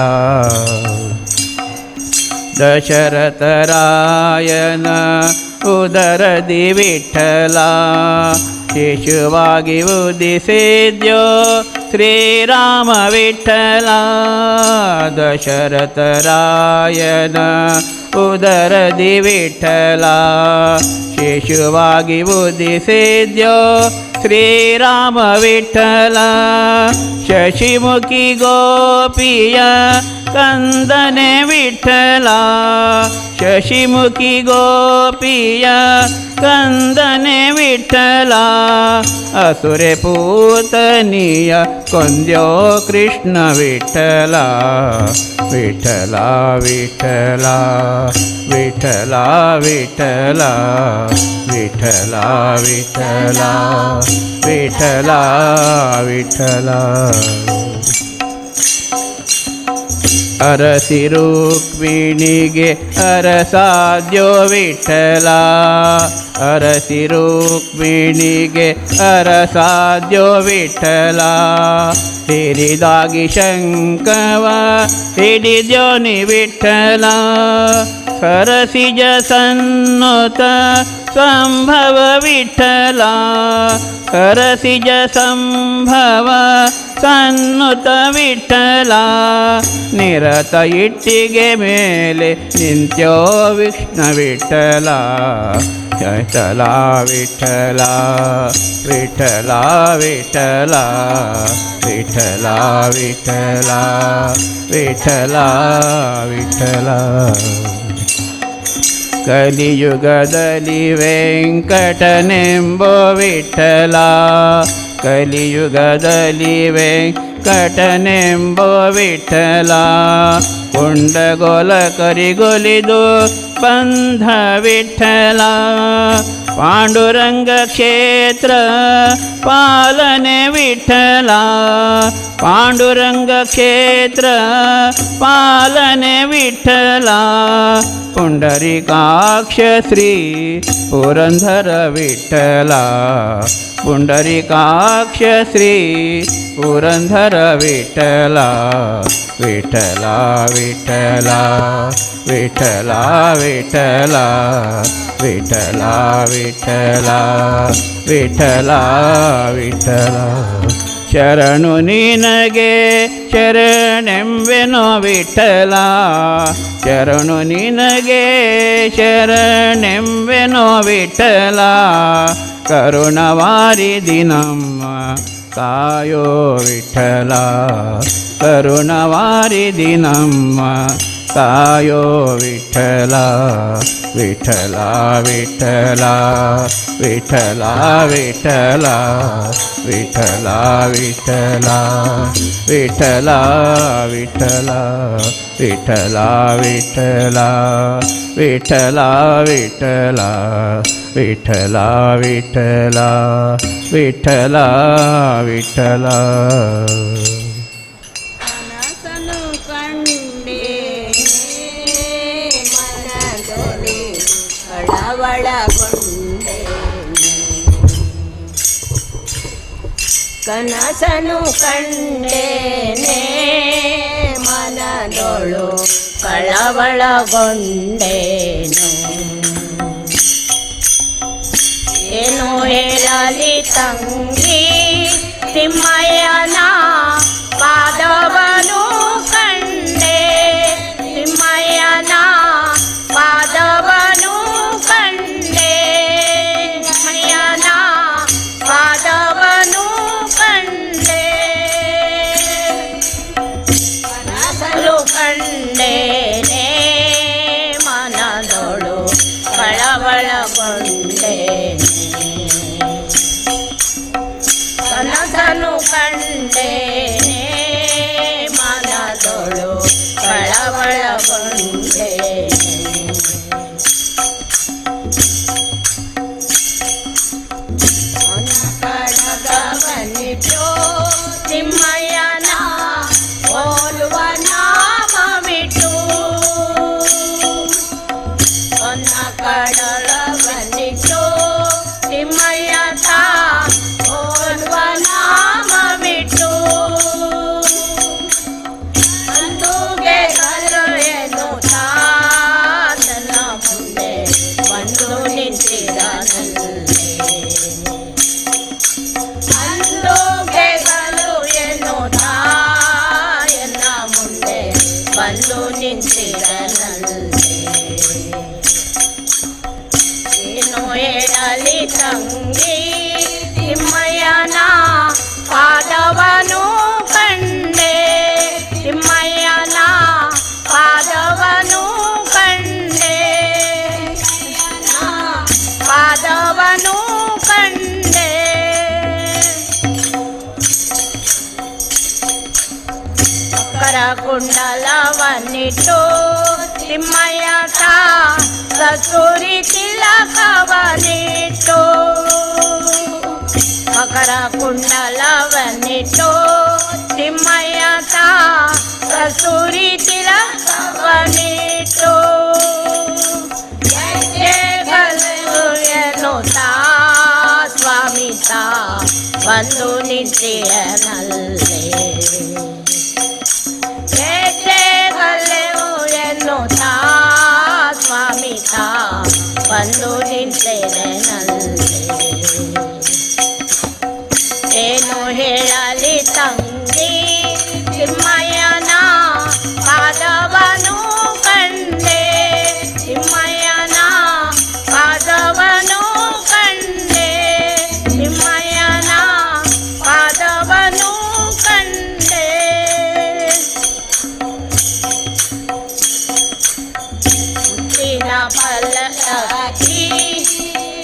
ದಶರಥರಾಯನ ಉದರದಿ ವಿಠಲ ಶಿಶುವಾಗಿ ಉದಿಸಿದ್ಯೋ ಶ್ರೀರಾಮ ವಿಠಲ ದಶರಥರಾಯನ ಉದರದಿ ವಿಠಲ ಶಿಶುವಾಗಿ ಉದಿಸಿದ್ಯೋ ಶ್ರೀರಾಮ ವಿಠಲ ಶಶಿಮುಖಿ ಗೋಪಿಯ ಕಂದನೆ ವಿಠಲ ಶಶಿಮುಖಿ ಗೋಪಿಯ ಕಂದನೆ ವಿಠಲ ಅಸುರೆ ಪೂತನಿಯ ಕೊಂದ್ಯೋ ಕೃಷ್ಣ ವಿಠಲ ವಿಠಲ ವಿಠಲ ವಿಠಲ ವಿಠಲ ವಿಠಲ ವಿಠಲ ವಿಠಲ ವಿಠಲ ಅರಸಿ ರುಕ್ಮಿಣಿಗೆ ಅರಸಾದ್ಯೋ ವಿಠಲ ಅರಸಿ ರುಕ್ಮಿಣಿಗೆ ಅರಸಾದ್ಯೋ ವಿಠಲ ಹಿರಿದಾಗಿ ಶಂಕವ ಹಿಡಿದ್ಯೋನಿ ವಿಠಲ ಸರಸಿಜ ಸನ್ನುತ ಸಂಭವ ವಿಠಲ ಸರಸಿಜ ಸಂಭವ ಸನ್ನುತ ವಿಠಲ ನಿರತ ಇಟ್ಟಿಗೆ ಮೇಲೆ ನಿಂತ್ಯೋ ವಿಷ್ಣು ವಿಠಲ ವಿಠಲ ವಿಠಲ ವಿಠಲ ವಿಠಲ ವಿಠಲ ವಿಠಲ ವಿಠಲ ವಿಠಲ ಕಲಿಯುಗದಲ್ಲಿ ವೆಂಕಟನೆಂಬೋ ವಿಠಲ ಕಲಿಯುಗದಲ್ಲಿ ವೆಂಕಟನೆಂಬೋ ವಿಠಲ ಕೊಂಡಗೊಲ ಕರಿಗೊಲಿದು ಬಂಧ ವಿಠಲ ಪಾಂಡುರಂಗ ಕ್ಷೇತ್ರ ಪಾಲನೆ ವಿಠಲ ಪಾಂಡುರಂಗ ಕ್ಷೇತ್ರ ಪಾಲನೆ ವಿಠಲ ಪುಂಡರೀಕಾಕ್ಷ ಶ್ರೀ ಪುರಂದರ ವಿಠಲ ಪುಂಡರೀಕಾಕ್ಷ ಶ್ರೀ ಪುರಂದರ ವಿಠಲ ವಿಠಲ ವಿಠಲ ವಿಠಲ ವಿಠಲ ವಿಠಲ ವಿಠಲ ವಿಠಲ ವಿಠಲ ಶರಣು ನಿನಗೆ ಶರಣೆಂಬೆನೋ ವಿಠಲ ಶರಣು ನಿನಗೆ ಶರಣೆಂಬೆನೋ ವಿಠಲ ಕರುಣವಾರಿದಿ ನಮ್ಮ ಕಾಯೋ ವಿಠಲ ಕರುಣವಾರಿದಿ ನಮ್ಮ ಕಾಯೋ ವಿಠಲ ವಿಠಲ ವಿಠಲ ವಿಠಲ ವಿಠಲ ವಿಠಲ ವಿಠಲ ವಿಠಲ ವಿಠಲ ವಿಠಲ ವಿಠಲ ವಿಠಲ ವಿಠಲ ವಿಠಲ ವಿಠಲ ವಿಠಲ ವಿಠಲ ಕನಸನು ಕಂಡೆ ಮನದೊಳು ಕಳವಳಗೊಂಡೆ ಕನಸನು ಕಂಡೇನೆ ಮನದೊಳು ಕಳವಳಗೊಂಡೇನು ಏನು ಹೇಳಲಿ ತಂಗಿ ತಿಮ್ಮಯ್ಯನ ಪಾದವನು ಕಂಡೆ ತಿಮ್ಮಯ್ಯನ ಪಾದವನು ಕಂಡೆ ತಿಮ್ಮಯ್ಯನ ಪಾದವನು ಕಂಡೆ ಕನಸಲು ಕಂಡೇನೆ ಮನದೊಳು ಕಳವಳಗೊಂಡೆ ಕನಸನು ಕಂಡೇನೆ ಮನದೊಳು ಕಳವಳಗೊಂಡೆ ಕಡಗವನಿಟೋ ತಿಮ್ಮಯ್ಯನ ಹೋಲುವ ನಾಮವಿಟ್ಟು ಒನ್ನ ಕಡಲವನಿಟೋ ತಿಮ್ಮಯ್ಯ ತಾ ಹೋಲುವ ನಾಮವಿಟ್ಟು ಅಂದುಗೆ ಕರೆಯನು ತಾತನ ಮುಂದೆ ಬಂದು ನಿಂತಿರನಲ್ಲೇ ಅಂದುಗೆ ಕರೆಯನು ತಾಯನ ಮುಂದೆ ಬಂದು ನಿಂತಿರನಲ್ಲೇ ಏನು ಹೇಳಲಿ ತಂಗಿ ತಿಮ್ಮಯ್ಯನ ಪಾದವನು ಕಂಡೆ ತಿಮ್ಮಯ್ಯನ ಪಾದವನು ಕಂಡೆ ಪಾದವನು ಕಂಡೆ ಮಕರ ಕುಂಡಲವನ್ನಿಟ್ಟು ತಿಮ್ಮಯ್ಯ ತಾ ಕಸ್ತೂರಿ ತಿಲಕವನಿಟ್ಟು ಮಕರ ಕುಂಡಲವನ್ನಿಟ್ಟು ತಿಮ್ಮಯ್ಯ ತಾ ಕಸ್ತೂರಿ ತಿಲಕವನಿಟ್ಟು ಏನು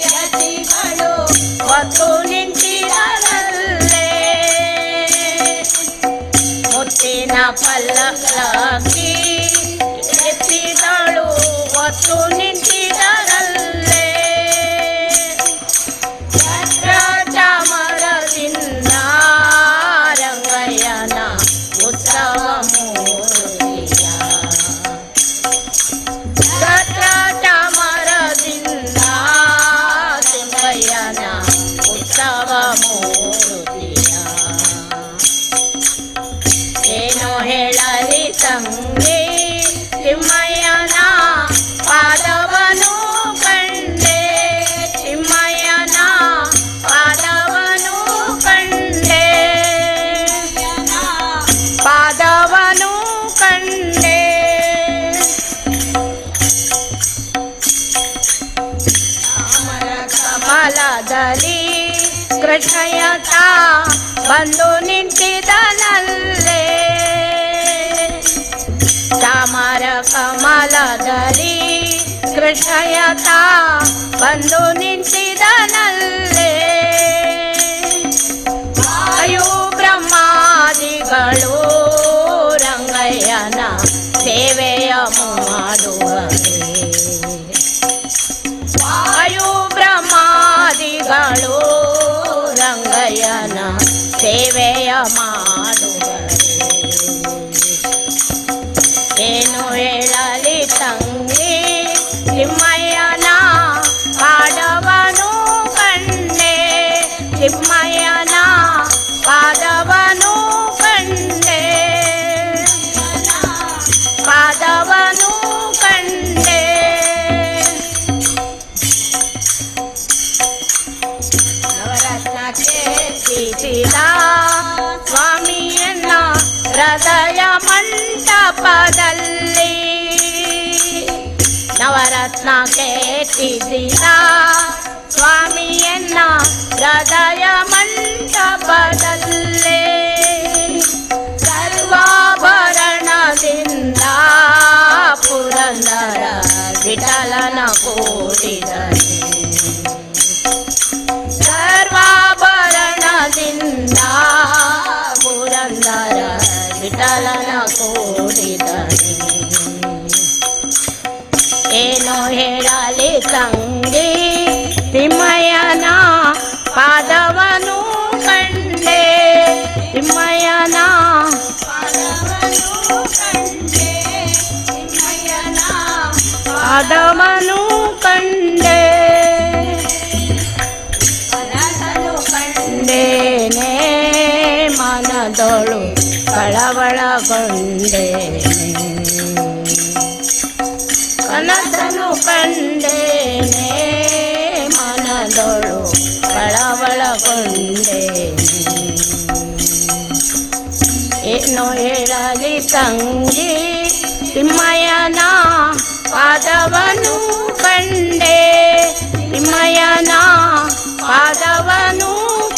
ಯತಿಗಳು ಹೊತ್ತು ನಿಂತಿರಲಲ್ಲೇ ಮುತ್ತಿನ ಪಲ್ಲಕ್ಕಿ ಎತ್ತಿದಳು ಹೊತ್ತು ನಿಂತಿದರಲ್ಲೇ ಚಾಮರದಿಂದ ರಂಗಯ್ಯನ ಉತ್ಸವ ಮೂರ್ತಿಯ ಚಾಮರದಿಂದ ರಂಗಯ್ಯನ ಉತ್ಸವ ಮೂರ್ತಿಯ ಏನು ಹೇಳಲಿ ತಂಗಿ ತಿಮ್ಮಯ್ಯನ ಪಾದವನು ಕಂಡೆ ತಿಮ್ಮಯ್ಯನ ಪಾದವನು ಕಂಡೆ ಪಾದವನು ಕಂಡೆ ಕಮಲದಲ್ಲಿ ಕೃಷ್ಣಯ್ಯತ ಬಂದು ನಿಂತಿದನಲ್ಲೇ ಚಾಮರ ಕಮಲದಲ್ಲಿ ಕೃಷ್ಣಯ್ಯತ ಬಂದು ನಿಂತಿದನಲ್ಲೇ ವಾಯು ಬ್ರಹ್ಮಾದಿಗಳು ರಂಗಯ್ಯನ ಸೇವೆಯ ಮಾಡುವರೆ ವಾಯು ಬ್ರಹ್ಮಾದಿಗಳು ರಂಗಯ್ಯನ ಸೇವೆಯ ಮಾಡುವರೆ ಏನು ಹೇಳಲಿ ತಂಗಿ ತಿಮ್ಮಯ್ಯನ ಪಾದವನು ಕಂಡೆ ತಿಮ್ಮಯ್ಯನ ಪಾದವನು ಕಂಡೆ ಪಾದವನು ಕಂಡೆ ನವರತ್ನಕ್ಕೆ ಸಿಕ್ಕಿದ ಸ್ವಾಮಿಯನ್ನ ಹೃದಯ ಮಂಟಪದಲ್ಲಿ ನವರತ್ನಕ್ಕೆ ಸಿಕ್ಕಿದ ಸ್ವಾಮಿಯನ್ನ ಹೃದಯ ಮಂಟಪದಲ್ಲಿ ಸರ್ವಾಭರಣದಿಂದ ಪುರಂದರ ವಿಠಲನ ಕೂಡಿದನೆ ಸರ್ವಾಭರಣದಿಂದ ಪುರಂದರ ವಿಠಲನ ಕೂಡಿದನೆ ಏನು ಹೇಳಲಿ ತಂಗಿ ತಿಮ್ಮಯ್ಯನ ಪಾದವನು ಕಂಡೆ ತಿಮ್ಮಯ್ಯನ ಪಾದವನು ಕಂಡೆ ತಿಮ್ಮಯ್ಯನ ಪಾದವನು ಕಂಡೆ ಕನಸನು ಕಂಡೇನೆ ಮನದೊಳು ಕಳವಳಗೊಂಡೇನೆ ಕನಸನು ಕಂಡೇನೆ ಮನದೊಳು ಕಳವಳಗೊಂಡೇನೆ ಏನು ಹೇಳಲಿ ತಂಗಿ ತಿಮ್ಮಯ್ಯನ ಪಾದವನು ಕಂಡೆ ತಿಮ್ಮಯ್ಯನ ಪಾದವನು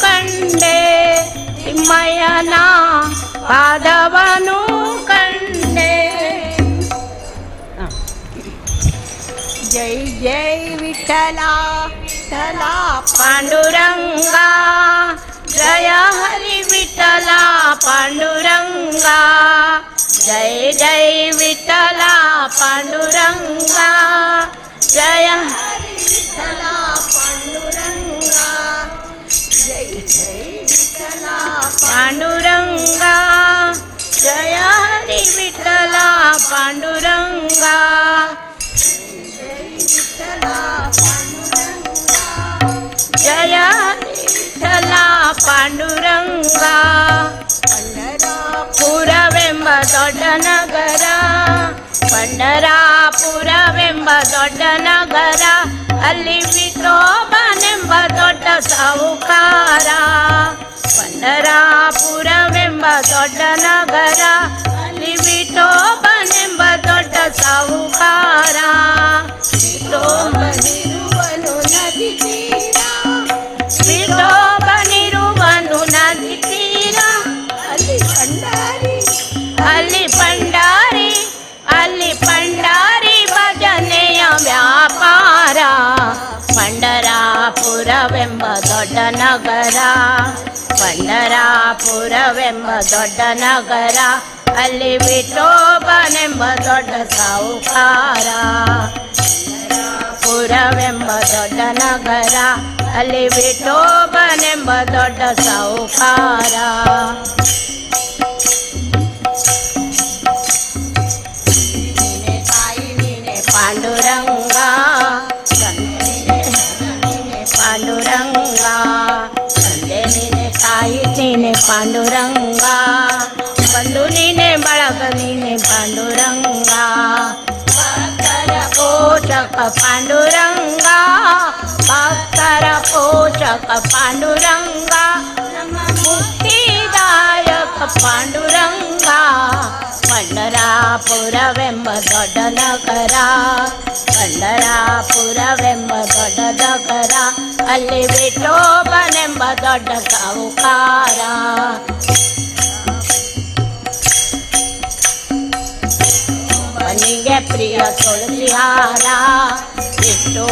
ಕಂಡೆ ತಿಮ್ಮಯ್ಯನ ಪಾದವನು ಕಂಡೆ जय जय विठ्ठला विठ्ठला पांडुरंगा जय हरि विठ्ठला पांडुरंगा जय जय विठ्ठला पांडुरंगा जय हरि विठ्ठला पांडुरंगा जय जय विठ्ठला पांडुरंगा जय हरि विठ्ठला पांडुरंगा जय विठ्ठला पांडुरंगा ಪಂಡರಾಪುರವೆಂಬ ದೊಡ್ಡ ನಗರ ಪಂಡರಾಪುರವೆಂಬ ದೊಡ್ಡ ನಗರ ಅಲ್ಲಿ ವಿಠೋಬನೆಂಬ ದೊಡ್ಡ ಸಾಹುಕಾರ ಪಂಡರಾಪುರವೆಂಬ ದೊಡ್ಡ ನಗರ ಅಲ್ಲಿ ವಿಠೋಬನೆಂಬ ದೊಡ್ಡ ಸಾಹುಕಾರ ವಿಠೋಬನಿರುವನು ನದಿ ತೀರ ವಿಠೋಬನಿರುವನು ನದಿ ತೀರ ಅಲ್ಲಿ ಭಂಡಾರಿ ಅಲ್ಲಿ ಭಂಡಾರಿ ಅಲ್ಲಿ ಭಂಡಾರಿ ಭಜನೆಯ ವ್ಯಾಪಾರ ನಗರ, ಪಂಡರಾಪುರವೆಂಬ ದೊಡ್ಡ ನಗರ, ಅಲ್ಲಿ ವಿಠೋಬನೆಂಬ ದೊಡ್ಡ ಸಾಹುಕಾರ. ಪುರವೆಂಬ ದೊಡ್ಡ ನಗರ, ಅಲ್ಲಿ ವಿಠೋಬನೆಂಬ ದೊಡ್ಡ ಸಾಹುಕಾರ. ನೀನೆ ತಾಯಿ ನೀನೆ ಪಾಂಡುರಂಗ, ಪಾಂಡುರಂಗ, ತಂದೆ ನೀನೆ ತಾಯಿ ನೀನೆ ಪಾಂಡುರಂಗ, ಬಂಧು ನೀನೆ ಬಳಗ ನೀನೆ ಪಾಂಡುರಂಗ, ಭಕ್ತರ ಪೋಷಕ ಪಾಂಡುರಂಗ, ಭಕ್ತರ ಪೋಷಕ ಪಾಂಡುರಂಗ, ನಮ್ಮ ಮುಕ್ತಿದಾಯಕ ಪಾಂಡುರಂಗ. ಪಂಡರಾಪುರವೆಂಬ ದೊಡ್ಡ ನಗರ, ಪಂಡರಾಪುರವೆಂಬ ದೊಡ್ಡ ನಗರ, ಅಲ್ಲಿ ವಿಠೋಬನೆಂಬ ದೊಡ್ಡ ಸಾಹುಕಾರ. ಬನಿಗೆ ಪ್ರಿಯ ತುಳಸಿಹಾರ, ವಿಠೋ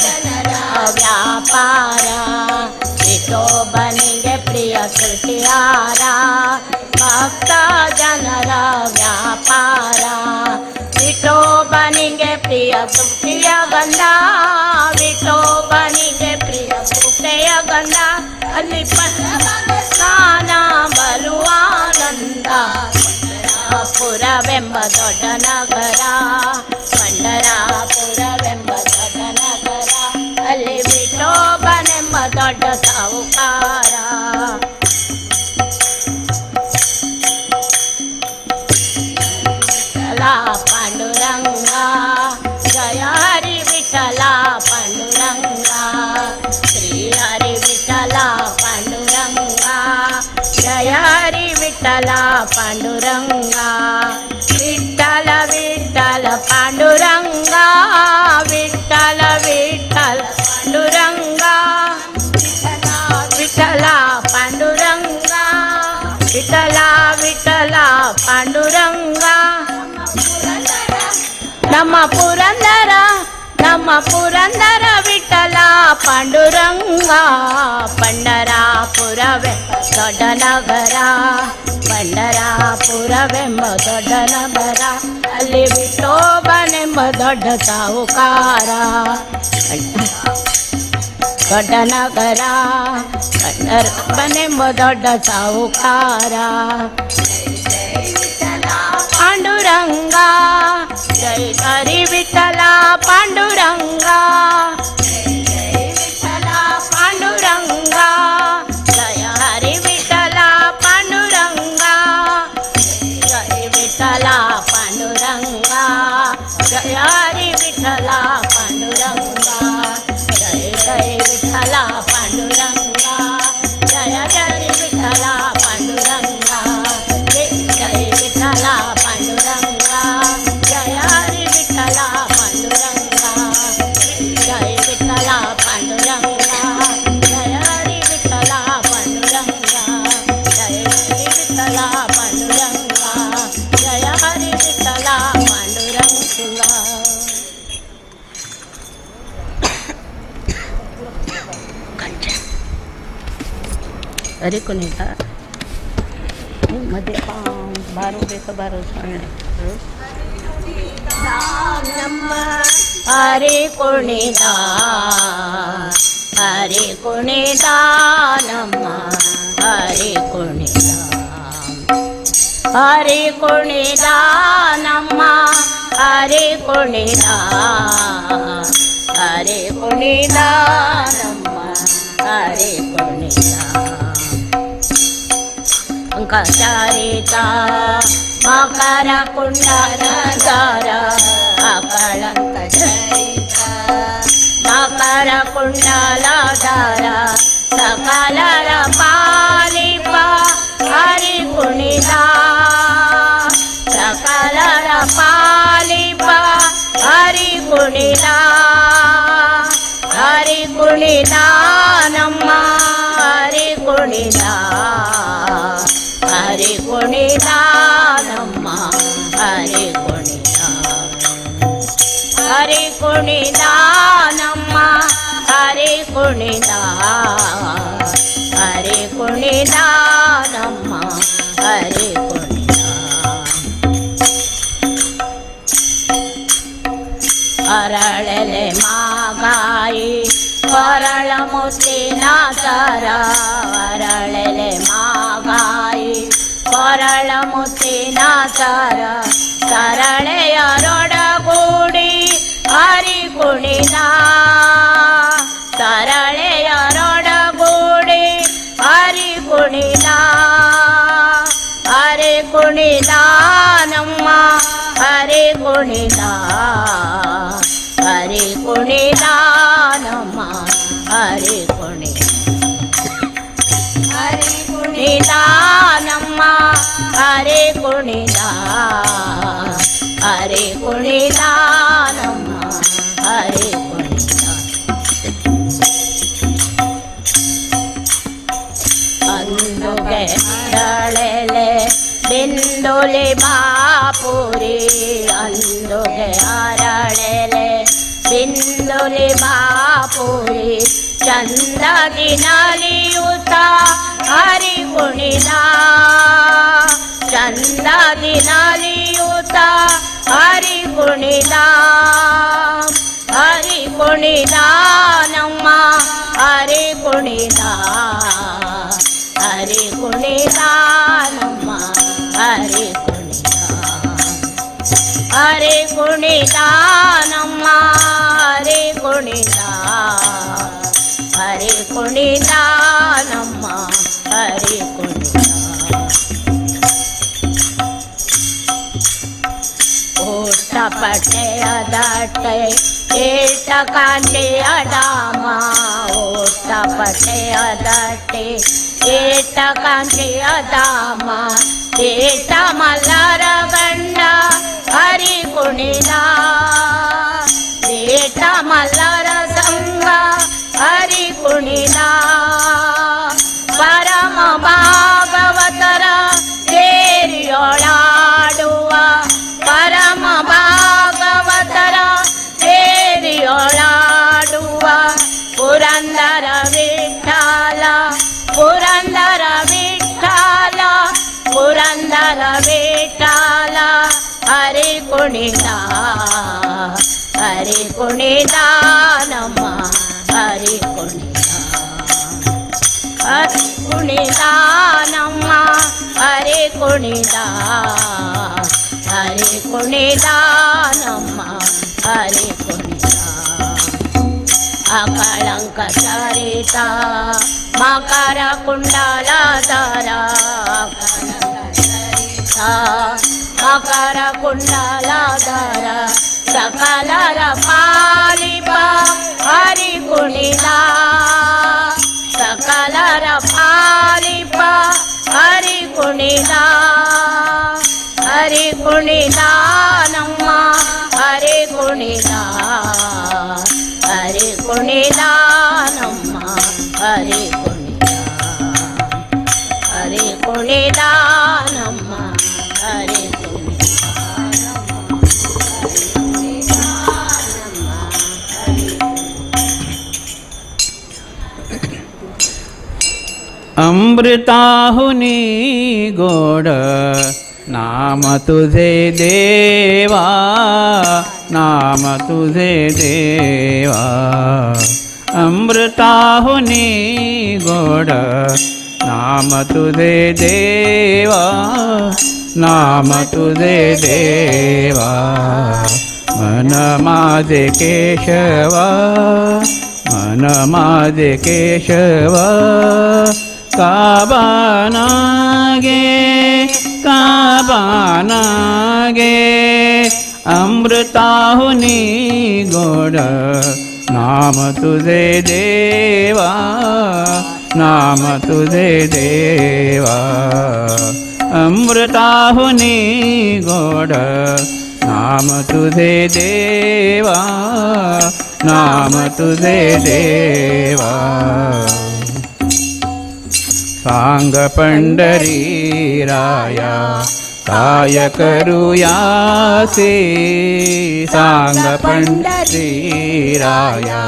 ಜನರ ವ್ಯಾಪಾರ. ವಿಠೋಬನಿಗೆ ಪ್ರಿಯ ತುಳಸಿಹಾರ, ಭಕ್ತ ಜನರ ವ್ಯಾಪಾರ. ವಿಠೋಬನಿಗೆ ಪ್ರಿಯ ತುಳಸಿಯ ಗಂಧ, ವಿಠೋಬನಿಗೆ ಪ್ರಿಯ ತುಳಸಿಯ ಗಂಧ, ಅಲ್ಲಿ ಸ್ನಾನ ಬಲು ಆನಂದ. ಪಂಡರಾಪುರವೆಂಬ ದೊಡ್ಡ ನಗರ, ಪಂಡರಾಪುರವೆಂಬ ದೊಡ್ಡ ನಗರ, ಅಲ್ಲಿ ವಿಠೋಬನೆಂಬ ದೊಡ್ಡ ಸಾಹುಕಾರ. ವಿಠಲ ಪಾಂಡುರಂಗ, ಜಯ ಹರಿ ವಿಠಲ ಪಾಂಡುರಂಗ, ಶ್ರೀ ಹರಿ ವಿಠಲ ಪಾಂಡುರಂಗ, ಜಯ ಹರಿ ವಿಠಲ ಪಾಂಡುರಂಗ. ವಿಠಲ ವಿಠಲ ಪಾಂಡುರಂಗ, ವಿಠಲ ವಿಠಲ ಪಾಂಡುರಂಗ, ವಿಠಲ ಪಾಂಡುರಂಗ, ವಿಠಲ ವಿಠಲ ಪಾಂಡುರಂಗ. ನಮ್ಮ ಪುರಂದರ, ನಮ್ಮ ಪುರಂದರ ವಿಠಲ ಪಾಂಡುರಂಗ. ಪಂಡರಾಪುರವೇ ದೊಡ್ಡ ನಗರ, ಪಂಡರಾಪುರವೆಂಬ ದೊಡ್ಡ ನಗರ, ಅಲ್ಲಿ ವಿಠೋಬನೆಂಬ ದೊಡ್ಡ ಸಾಹುಕಾರ. ದೊಡ್ಡ ನಗರ, ಪಂಡರಾಪುರವೆಂಬ ದೊಡ್ಡ ಸಾಹುಕಾರ. ಪಾಂಡುರಂಗ, ಜೈ ಹರಿ ವಿಠಲ ಪಾಂಡುರಂಗ, ಜೈ ವಿಠಲ ಪಾಂಡುರಂಗ, ಜಯ ಹರಿ ವಿಠಲ ಪಾಂಡುರಂಗ, ಜೈ ವಿಠಲ ಪಾಂಡುರಂಗ, ಜಯ ಹರಿ ವಿಠಲ ಪಾಂಡುರಂಗ, ಜಯ ಜಯ ವಿಠಲ ಪಾಂಡುರಂಗ, ಜಯ ಜಯ ವಿಠಲ ಪಾಂಡುರಂಗ, ಜಯ ಜಯ ವಿಠಲ ಪಾಂಡುರಂಗ, ಜಯ ಹರಿ ವಿಠಲ ಪಾಂಡುರಂಗ, ಜಯ ವಿಠಲ ಪಾಂಡುರಂಗ, ಜಯ ಹರಿ ವಿಠಲ ಪಾಂಡುರಂಗ, ಜಯ ಹರಿ ವಿಠಲ ಪಾಂಡುರಂಗ, ಜಯ ಹರಿ ವಿಠಲ ಪಾಂಡುರಂಗ. अरे कोणी का मध्ये बारो बेसो बारो ನಮ್ಮ ಹರಿ ಕುಣಿದ, ಹರಿ ಕುಣಿದ, ನಮ್ಮ ಹರಿ ಕುಣಿದ, ಹರಿ ಕುಣಿದ, ನಮ್ಮ ಹರಿ ಕುಣಿದ, ಹರಿ ಕುಣಿದ, ನಮ್ಮ ಹರಿ ಕುಣಿದ. ಅಂಕಚಾರಿತ ಮಕರ ಕುಂಡಲಧಾರ, ಅಕಳಂಕ ಚರಿತ ಮಕರ ಕುಂಡಲಧಾರ, ಸಕಲರ ಪಾಲಿಪ ಹರಿ ಕುಣಿದ, ಸಕಲರ ಪಾಲಿಪ ಹರಿ ಕುಣಿದ, ಹರಿ ಕುಣಿದ, ನಮ್ಮ ಹರಿ ಕುಣಿದ, ಹರಿ ಕುಣಿದ, ನಮ್ಮ ಹರಿ ಕುಣಿದ, ಹರಿ ಕುಣಿದ, ನಮ್ಮ ಹರಿ ಕುಣಿದ. अरळले मागाई Parel मोतीना sir अरळले मागाई Parel मोतीना sir सरळे around गुडी हरी कुणीला सरळे अरोड गुडी हरी कुणीला हरे कुणीला नम्म हरे कुणीला हरे कुणीला नम्म हरे कुणीला नम्म हरे कुणीला हरे कुणीला नम्म हरे कुणीला अंदुगे अरळले बिंदुली बापुरी अंदुगे अरळले बिंदुली बापुरी चंद दिनालियुता हरी कुणीला चंद दिनालियुता हरी कुणीला हरी कुणीला नम्म हरी कुणीला हरे कुणीला नम्म हरे कुणीला हरे कुणीला नम्म हरे कुणीला हरे कुणीला नम्म हरे कुणीला ओटपटे अदटे एटकांटे अडामा ओटपटे अदटे एटकांटे अदामा एट मल्लार गंड हरी कुणीला एट मल्लार संग हरी कुणीला परम भागवतर तेरियोळाडुव परम भागवतर तेरियोळाडुव पुरंदर विठ्ठल पुरंदर विठ्ठल पुरंदर विठ्ठल हरे कुणीला नम्म हरे कुणीला नम्म हरे कुणीला नम्म हरे कुणीला अकळंक सरिता मकर कुंडलाधर मकर कुंडलाधर सकलर पालिप हरि कुणीला सकलर पालिप हरि कुणीला नम्म हरे कुणीला नम्म हरे कुणीला नम्म हरे अमृताहुनी गोड नाम तुझे देवा नाम तुझे देवा अमृताहुनी गोड नाम तुझे देवा नाम तुझे देवा मन माझे केशवा मन माझे केशवा काबानागे अमृताहुनी गोड नाम तुझे देवा नाम तुझे देवा अमृताहुनी गोड नाम तुझे देवा नाम तुझे देवा सांग पंढरी राया काय करूयासे सांग पंढरी राया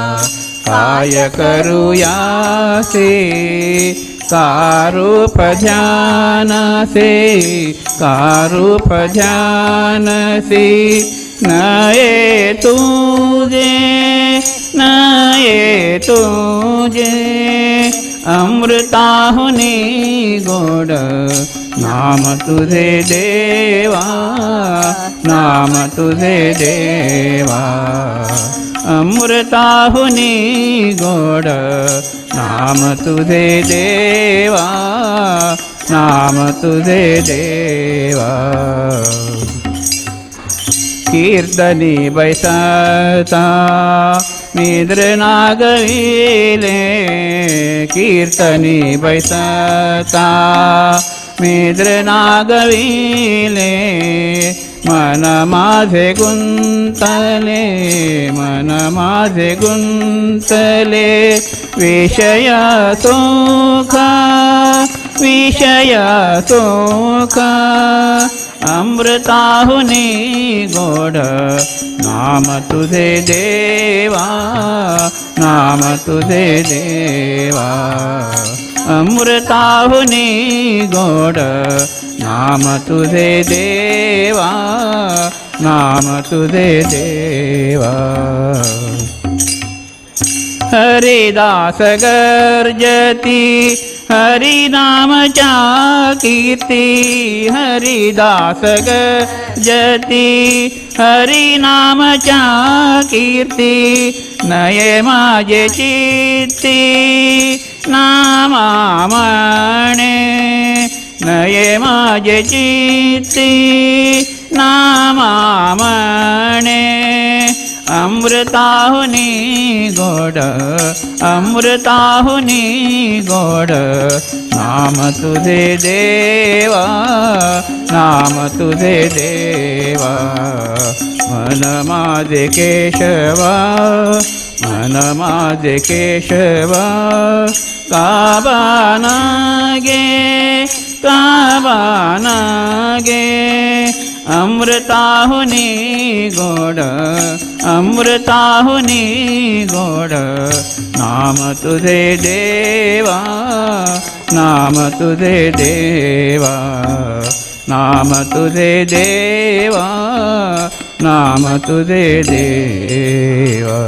काय करूयासे कारूप ध्यानसे कारूप ध्यानसे नये तुझे नये तुझे अमृताहुनी गोड नाम तुझे देवा नाम तुझे देवा अमृताहुनी गोड नाम तुझे देवा नाम तुझे देवा कीर्तनी बैसता निद्र नागविले कीर्तनी बैसता निद्र नागविले मन माझे गुंतले मन माझे गुंतले विषय सुख विषय सुख अमृताहुनी गोड नाम तुझे देवा नाम तुझे देवा अमृताहुनी गोड नाम तुझे देवा नाम तुझे देवा हरिदास गर्जती हरिनामच्या कीर्ती हरिदास गर्जती हरिनामच्या कीर्ती नये माझे चित्ती नामा म्हणे नये माझे चित्ती नामा म्हणे अमृताहुनी गोड अमृताहुनी गोड नाम तुझे देवा नाम तुझे देवा मन माझे केशवा मन माझे केशवा काबाना गे काबाना गे अमृताहुनी गोड अमृताहुनी गोड नाम तुझे देवा नाम तुझे देवा नाम तुझे देवा नाम तुझे देवा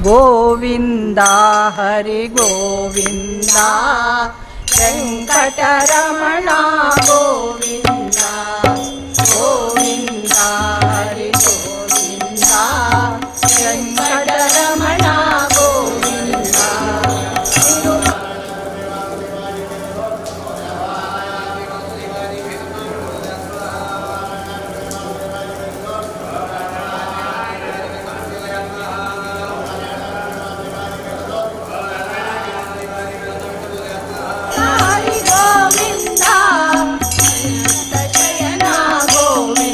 गोविंदा हरि गोविंदा वेंकटरमणा गोविंदा गोविंदा हरि गोविंदा वेंकटरमणा गोविंदा हरि गोविंदा शयना गोविंदा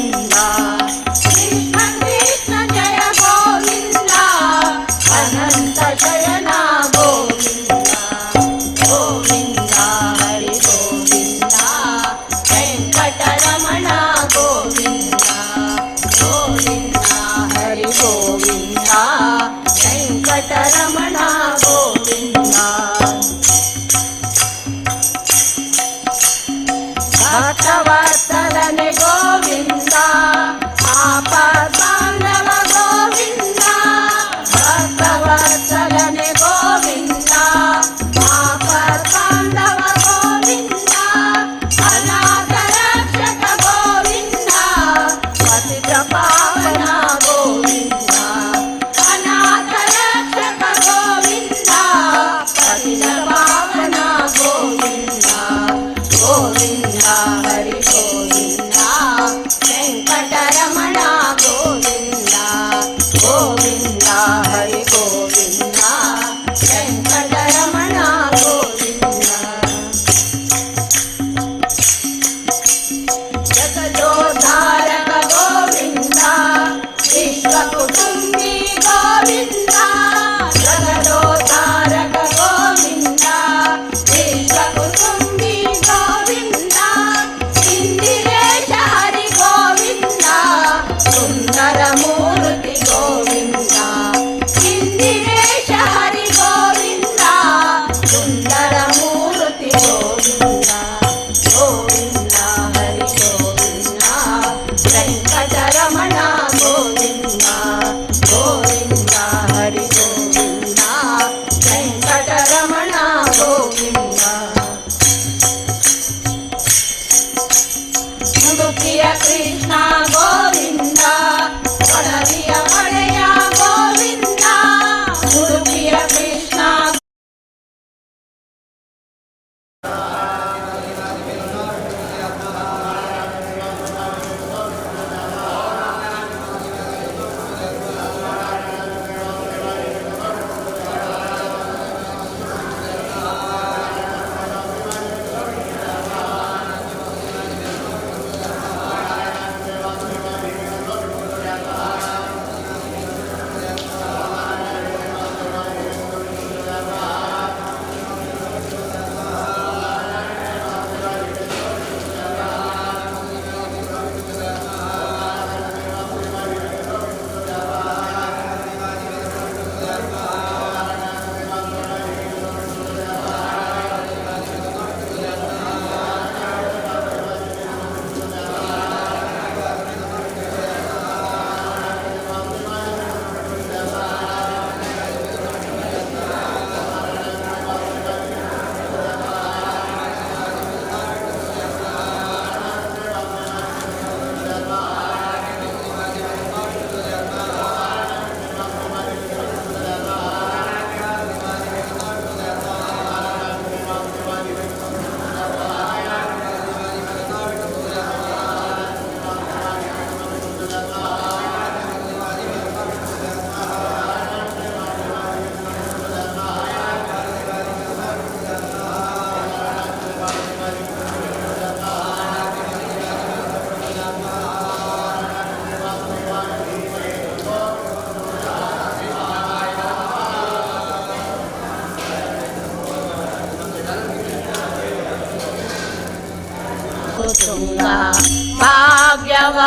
ಭಾಗ್ಯವ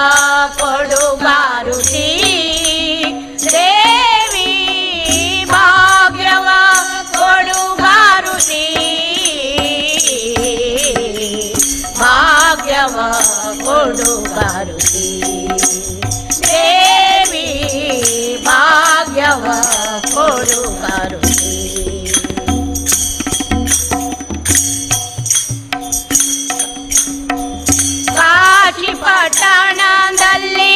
ಕೊಡು ಮಾರುತಿ ದೇವಿ ಭಾಗ್ಯವ ಕೊಡು ಮಾರುತಿ ಭಾಗ್ಯವ ಕೊಡು ಮಾರುತಿ ದೇವಿ ಭಾಗ್ಯವ ಕೊಡು ಮಾರುತಿ ಕಾಶಿ ಪಟ್ಟಣದಲ್ಲಿ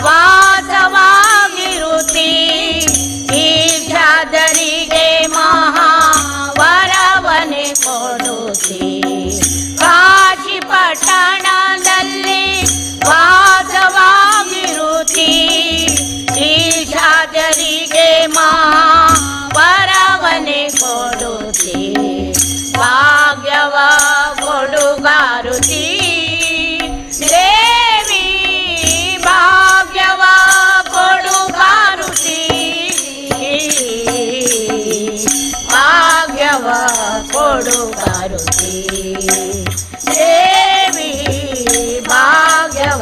ವಾಸವಾಗಿರುತ್ತಿ ಈಶಾದರಿಗೆ ಮಹಾವರವನೆ ಕೊಡುತ್ತಿ ಕಾಶಿ ಪಟ್ಟಣದಲ್ಲಿ ವಾಸವಾಗಿರುತ್ತಿ ಈಶಾದರಿಗೆ ಮಹಾವರವನೆ ಕೊಡುತ್ತಿ ಭಾಗ್ಯವ ಕೊಡುಗಾರುತಿ ದೇವಿ ಭಾಗ್ಯವ ಕೊಡುಗಾರುತಿ ಭಾಗ್ಯವ ಕೊಡುಗಾರುತಿ ದೇವಿ ಭಾಗ್ಯವ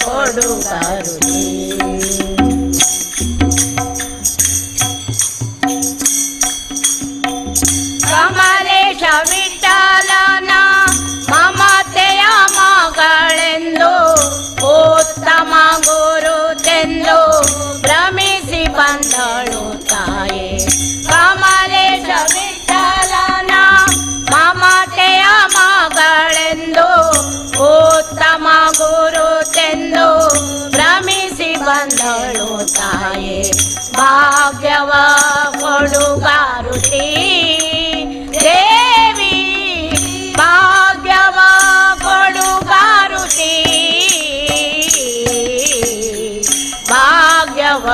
ಕೊಡುಗಾರುತಿ ಕಮಲೇಶ ವಿಠಲನ ಮಮತೆಯ ಮಗಳೆಂದು ಉತ್ತಮ ಗುರುತೆಂದು ಭ್ರಮಿಸಿ ಬಂದಳು ತಾಯೇ ಕಮಲೇಶ ವಿಠಲನ ಮಮತೆಯ ಮಗಳೆಂದು ಉತ್ತಮ ಗುರುತೆಂದು ಭ್ರಮಿಸಿ ಬಂದಳು ತಾಯೇ ಭಾಗ್ಯವ ಕೊಡುಗಾರುತಿ ದೇವಿ ಭಾಗ್ಯವ ಕೊಡುಗಾರುತಿ ಭಾಗ್ಯವ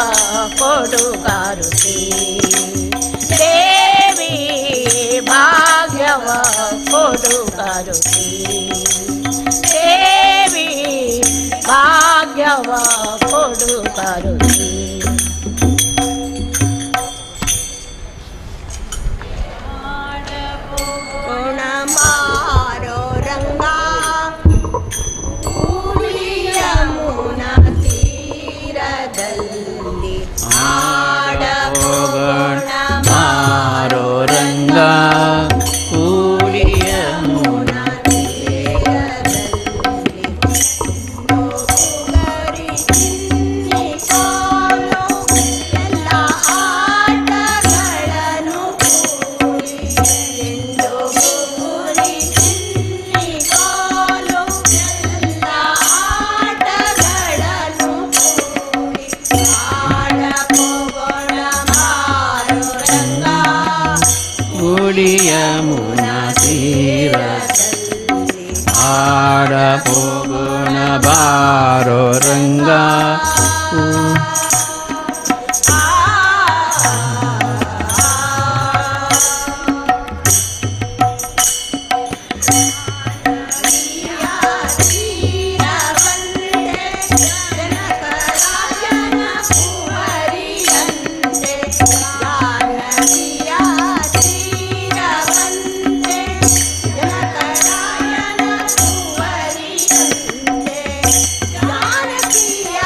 ಕೊಡುಗಾರುತಿ ದೇವಿ ಭಾಗ್ಯವ ಕೊಡುಗಾರುತಿ ದೇವಿ ಭಾಗ್ಯವ ಕೊಡುಗಾರುತಿ ಗುಣ ಮಾರೋ ರಂಗ ಕೂಡಿಯ ಮುನ ತೀರದಲ್ಲಿ ಆಡಬೋಣ ಮಾರೋ ರಂಗ ಕೂಡಿಯ ಮುನ ತೀರದಲ್ಲಿ ಗರಿ ಚಿನ್ನಿ ಕೋಲು ಎಲ್ಲ ಆಟಗಳನ್ನು ಕೂಡಿ ಎಂದು ಗುರಿ ಚಿನ್ನಿ ಕೋಲು ಎಲ್ಲ ಆಟಗಳನ್ನು ಕೂಡಿ ಆಡಬೋಣ ಮಾರು ರಂಗ ಕೂಡಿಯ ಮುನ ತೀರದಲ್ಲಿ ಆಡ ಹೋಗೋಣ ಬಾರೋ ರಂಗ ಜಾನಕಿಯ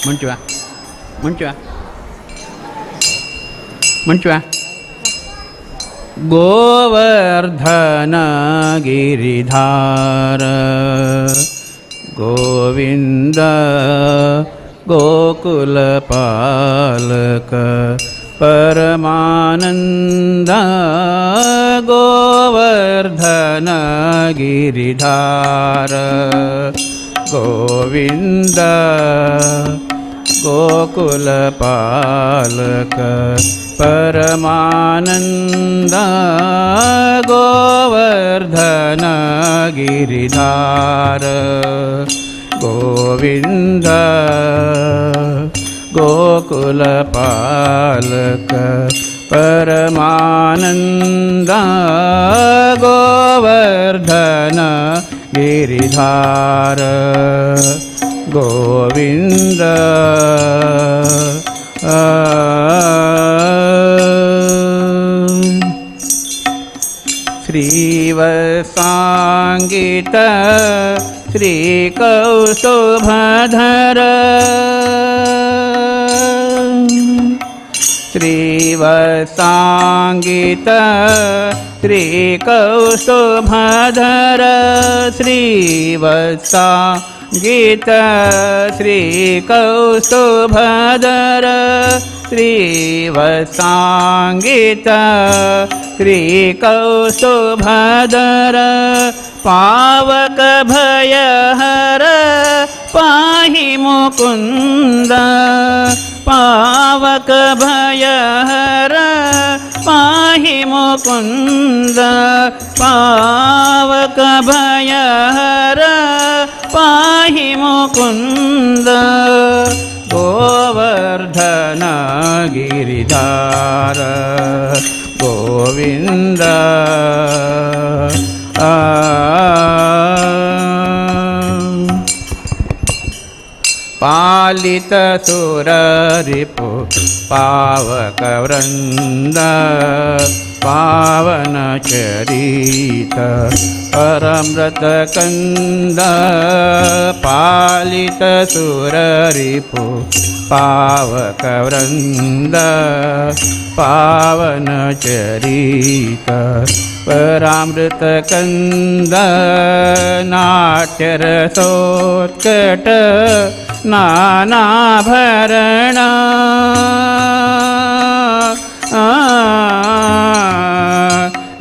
ಮುಂಚುವ ಮುಂಚುವ ಮುಂಚುವ ಗೋವರ್ಧನ ಗಿರಿಧಾರ ಗೋವಿಂದ ಗೋಕುಲಪಾಲಕ परमानंद गोवर्धन गिरिधार गोविंद गोकुलपालक परमानंद गोवर्धन गिरिधार गोविंद गोकुलपालक परमानंद गोवर्धन गिरिधार गोविंद श्रीवत्सांगित श्रीकौस्तुभधर श्रीवत्सांगित श्रीकौस्तुभधर श्रीवत्सांगित श्रीकौस्तुभधर श्रीवत्सांगित श्रीकौस्तुभधर पावक भयहर पाहि मुकुंद पावक भयहर पाहि मुकुंद पावक भयहर पाहि मुकुंद गोवर्धन गिरिधार गोविंद पालित सुररिपु पावक वृंद पावन चरित परमृत कंद पालित सुररिपु पावक वृंद पावन चरित परामृत कंद नाट्य रसोत्कट नानाभरण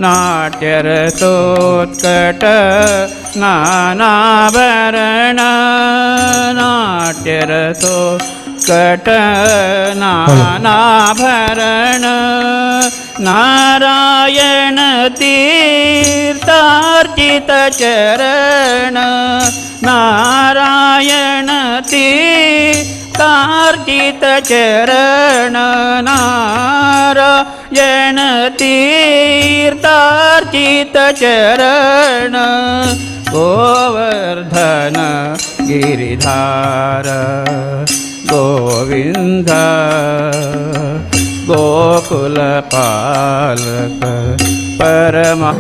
नाट्य रसोत्कट नानाभरण नाट्य रसोत्कट नानाभरण नारायण तीर्थार्चित चरण नारायण तीर्थार्चित चरण नारायण तीर्थार्चित चरण गोवर्धन गिरिधार गोविंद गोकुलपालक परमा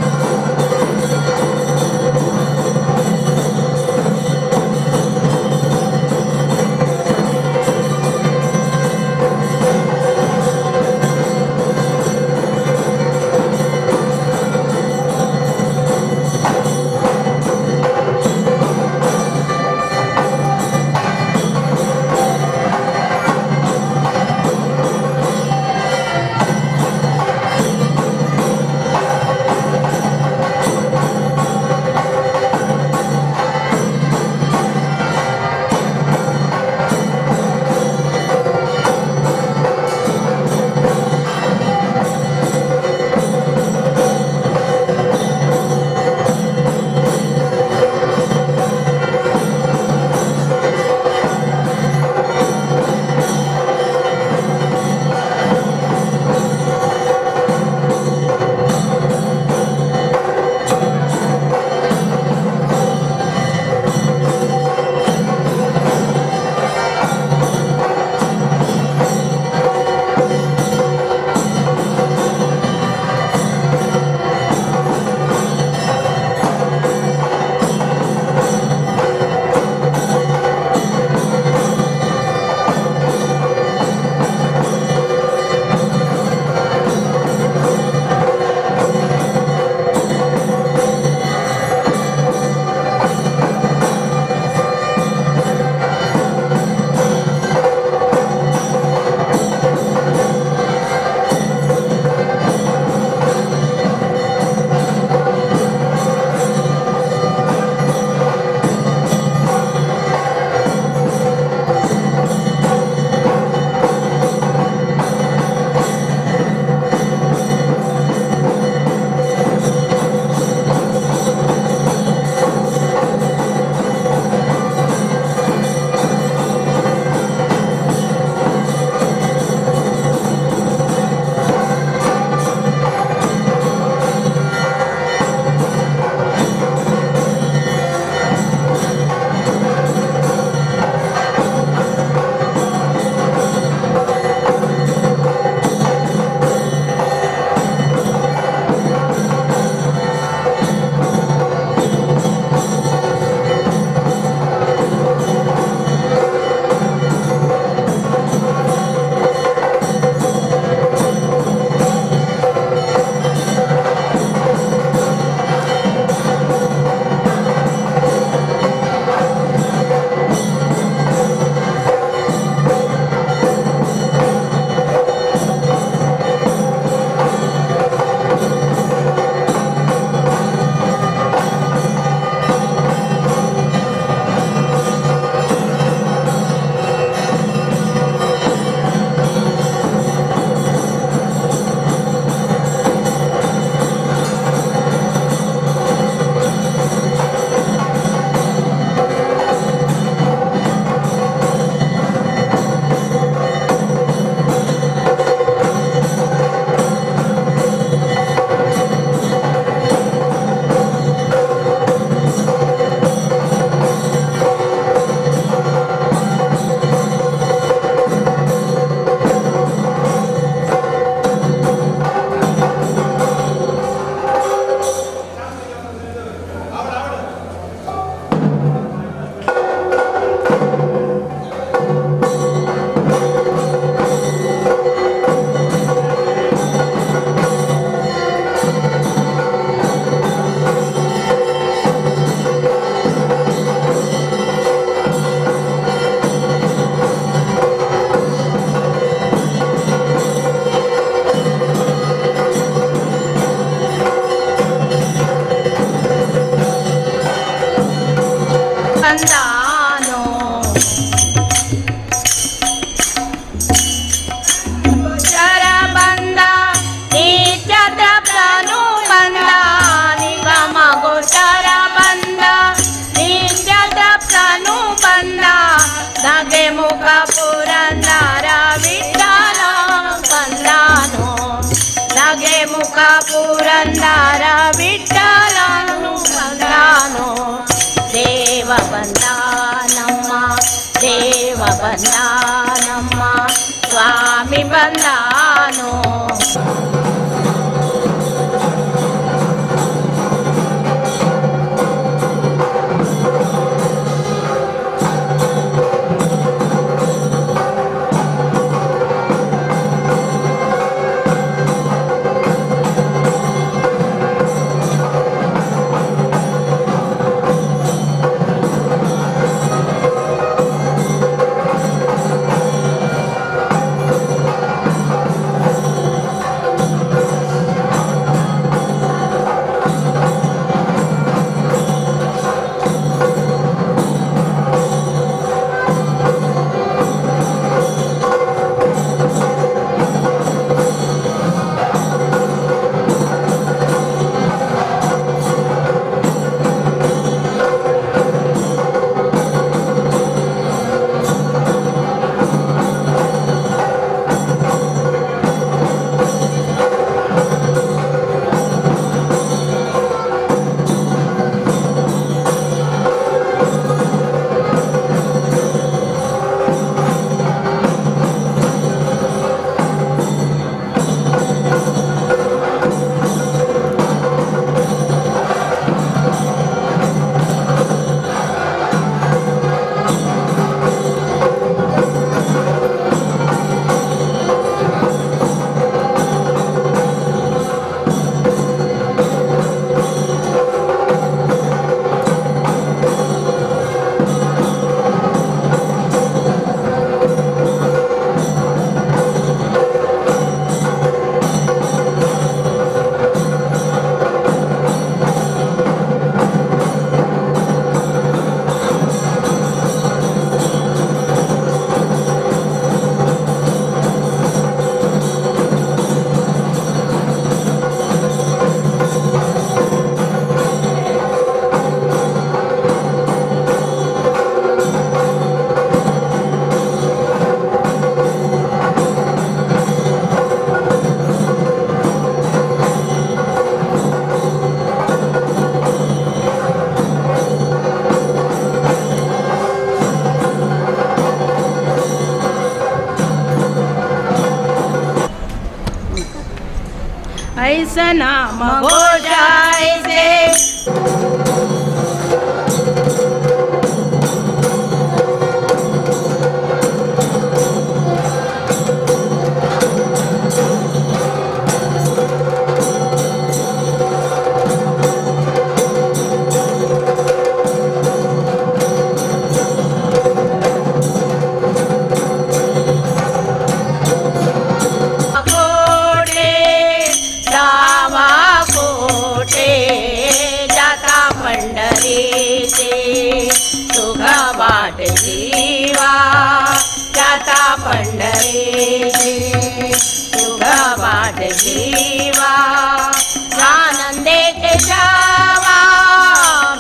पुरंदर विठ्ठलानु बंदानो देव बंदानम्मा देव बंदानम्मा स्वामी बंदानो ऐसा नाम घोषाय से जीवा जाता पंढरीची तुझा वाट जीवा आनंदेचे जावा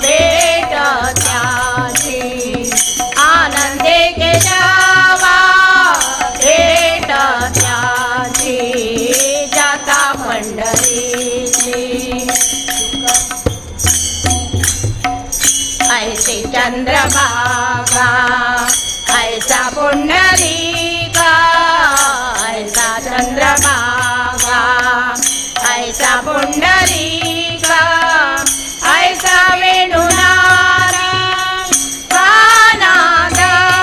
भेट त्याची आनंदेचे जावा भेट त्याची जाता पंढरीची ऐसे चंद्रभागा ऐसा पुंडरीका ऐसा चंद्रभागा ऐसा पुंडरीका ऐसा वेणुनारा कानादवा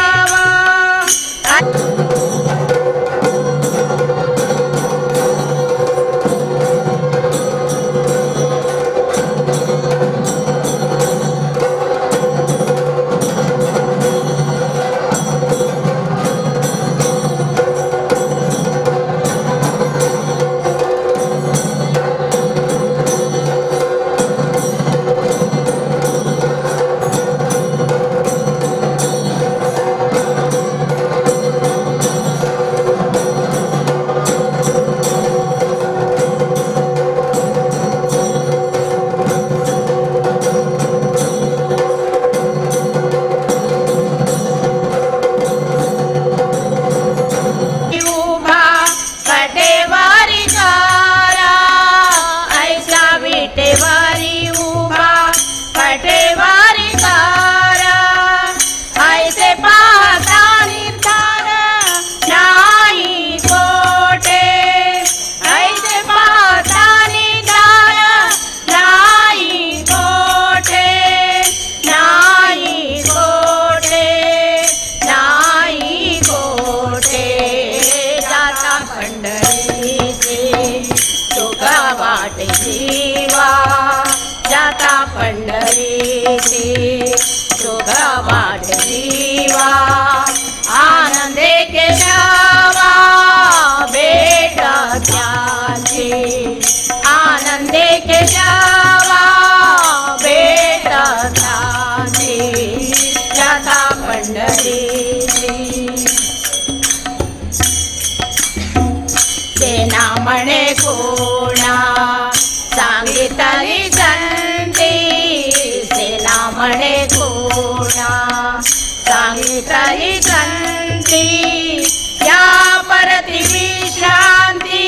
पंढरीची सेना म्हणे कोणा सांगितली संती सेना म्हणे कोणा सांगितली संती या परती विश्रांती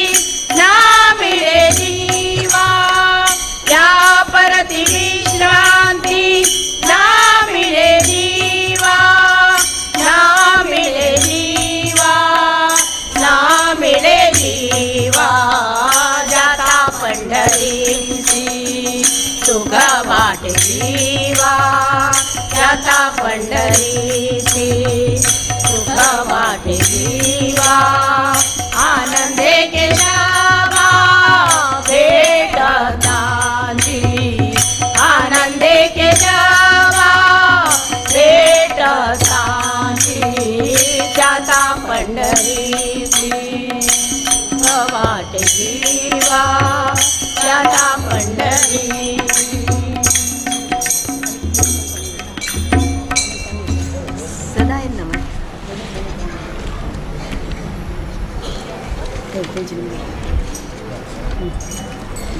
ना मिळे जीवा या परती विश्रांती ना मिळे जीवा ना मिळे जीवा ना मिळे जीवा जाता पंढरीची सुख वाटे जीवा जाता पंढरीची सुख वाटे जीवा आनंदे केशवा भेटतांची आनंदे केशवा भेटतांची जाता पंढरीची वाट जीवा जाता पंढरीची सदा आहे नमन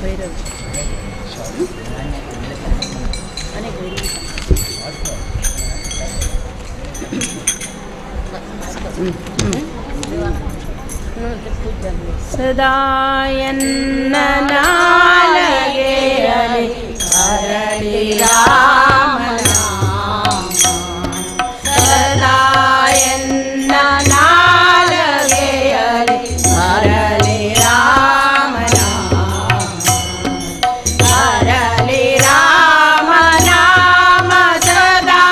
भैरव अनेक सदायन्न नालगे हरि हरि राम नाम सदायन्न नालगे हरि हरि राम नाम हरि राम नाम सदा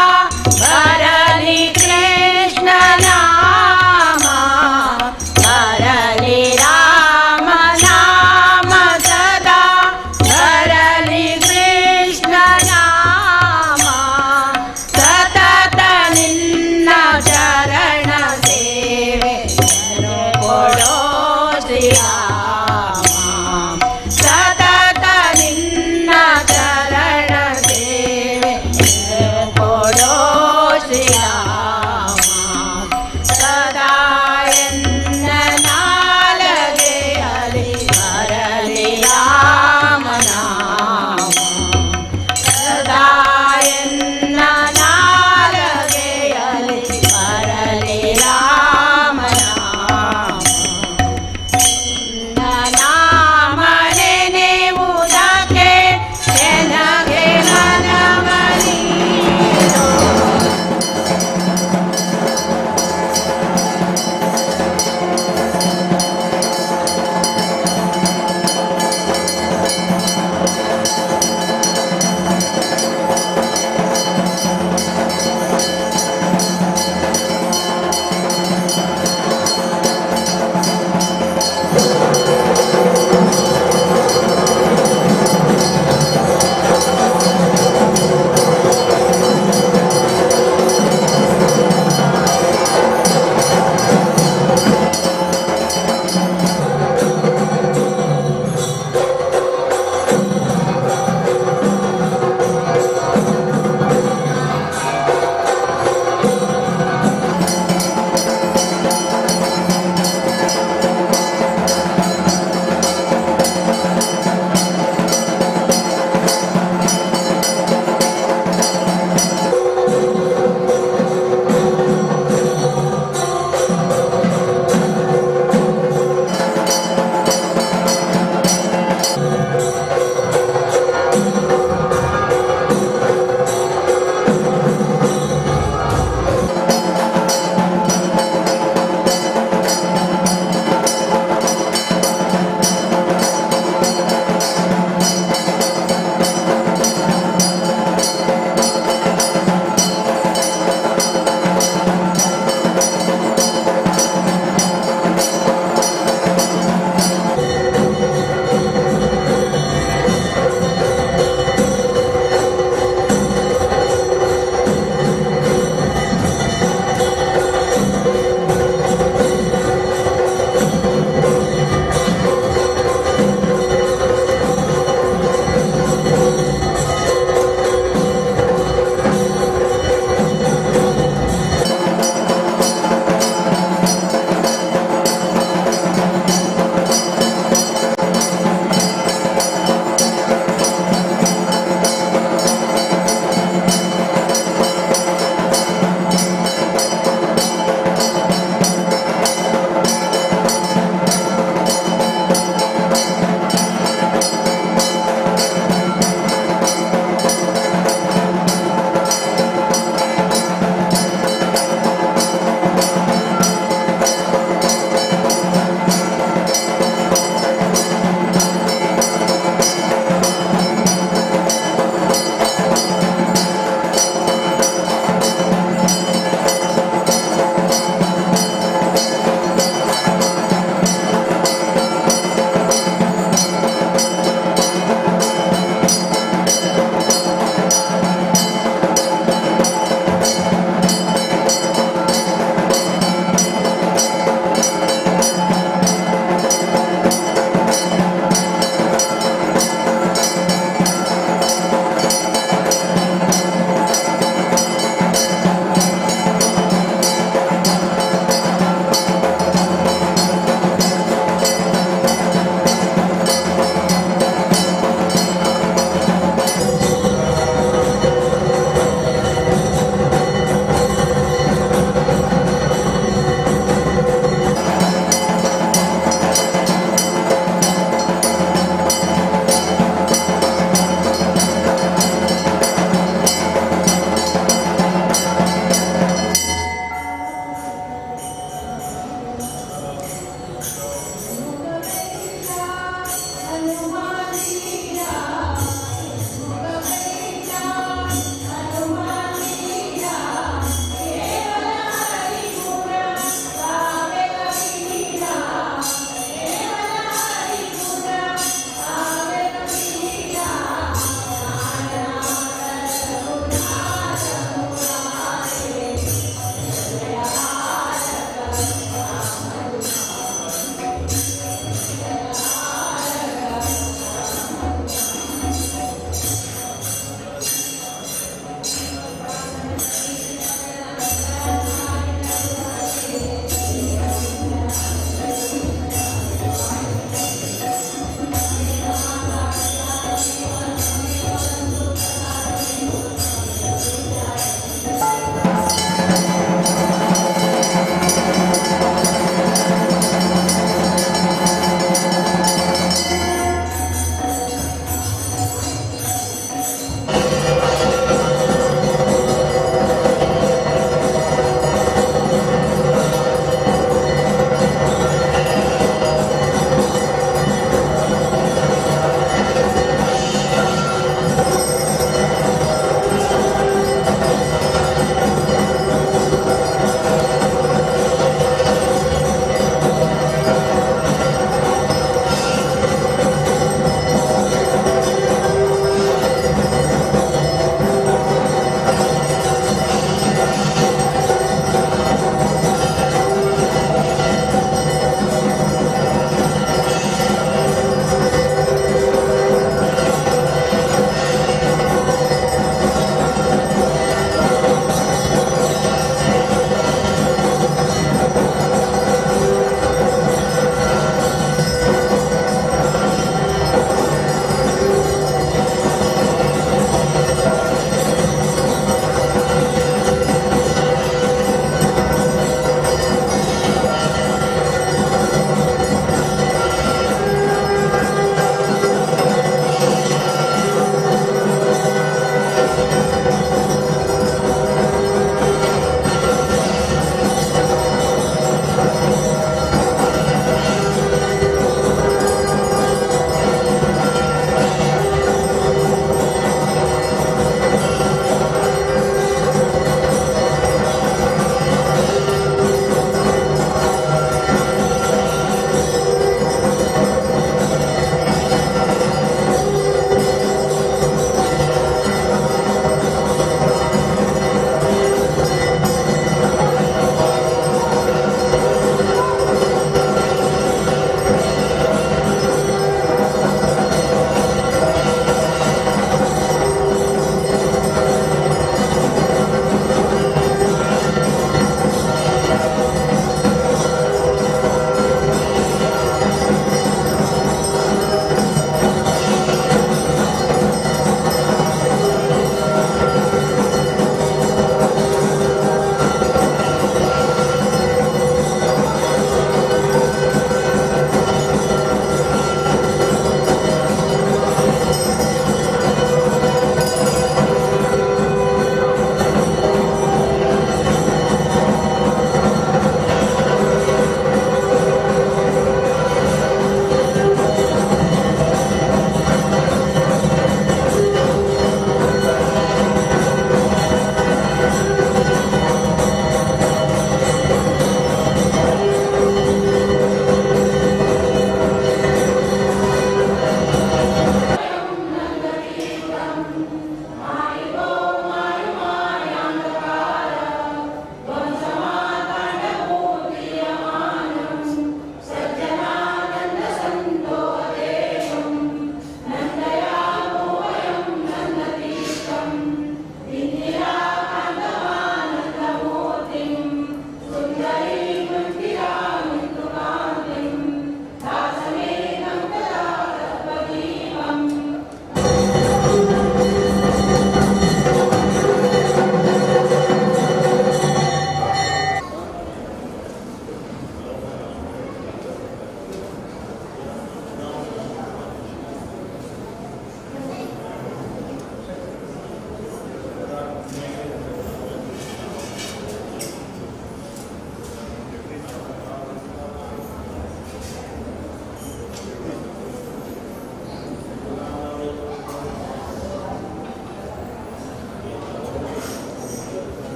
हरि कृष्ण नाम हरि राम नाम सदा हरि कृष्ण नाम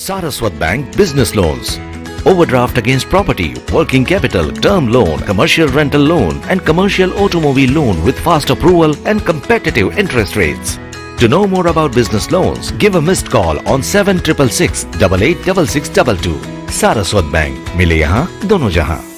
Saraswat Bank Business Loans. Overdraft against property, working capital, term loan, commercial rental loan and commercial automobile loan with fast approval and competitive interest rates. To know more about business loans, give a missed call on 7666 886622. Saraswat Bank. मिले यहाँ दोनों जहाँ.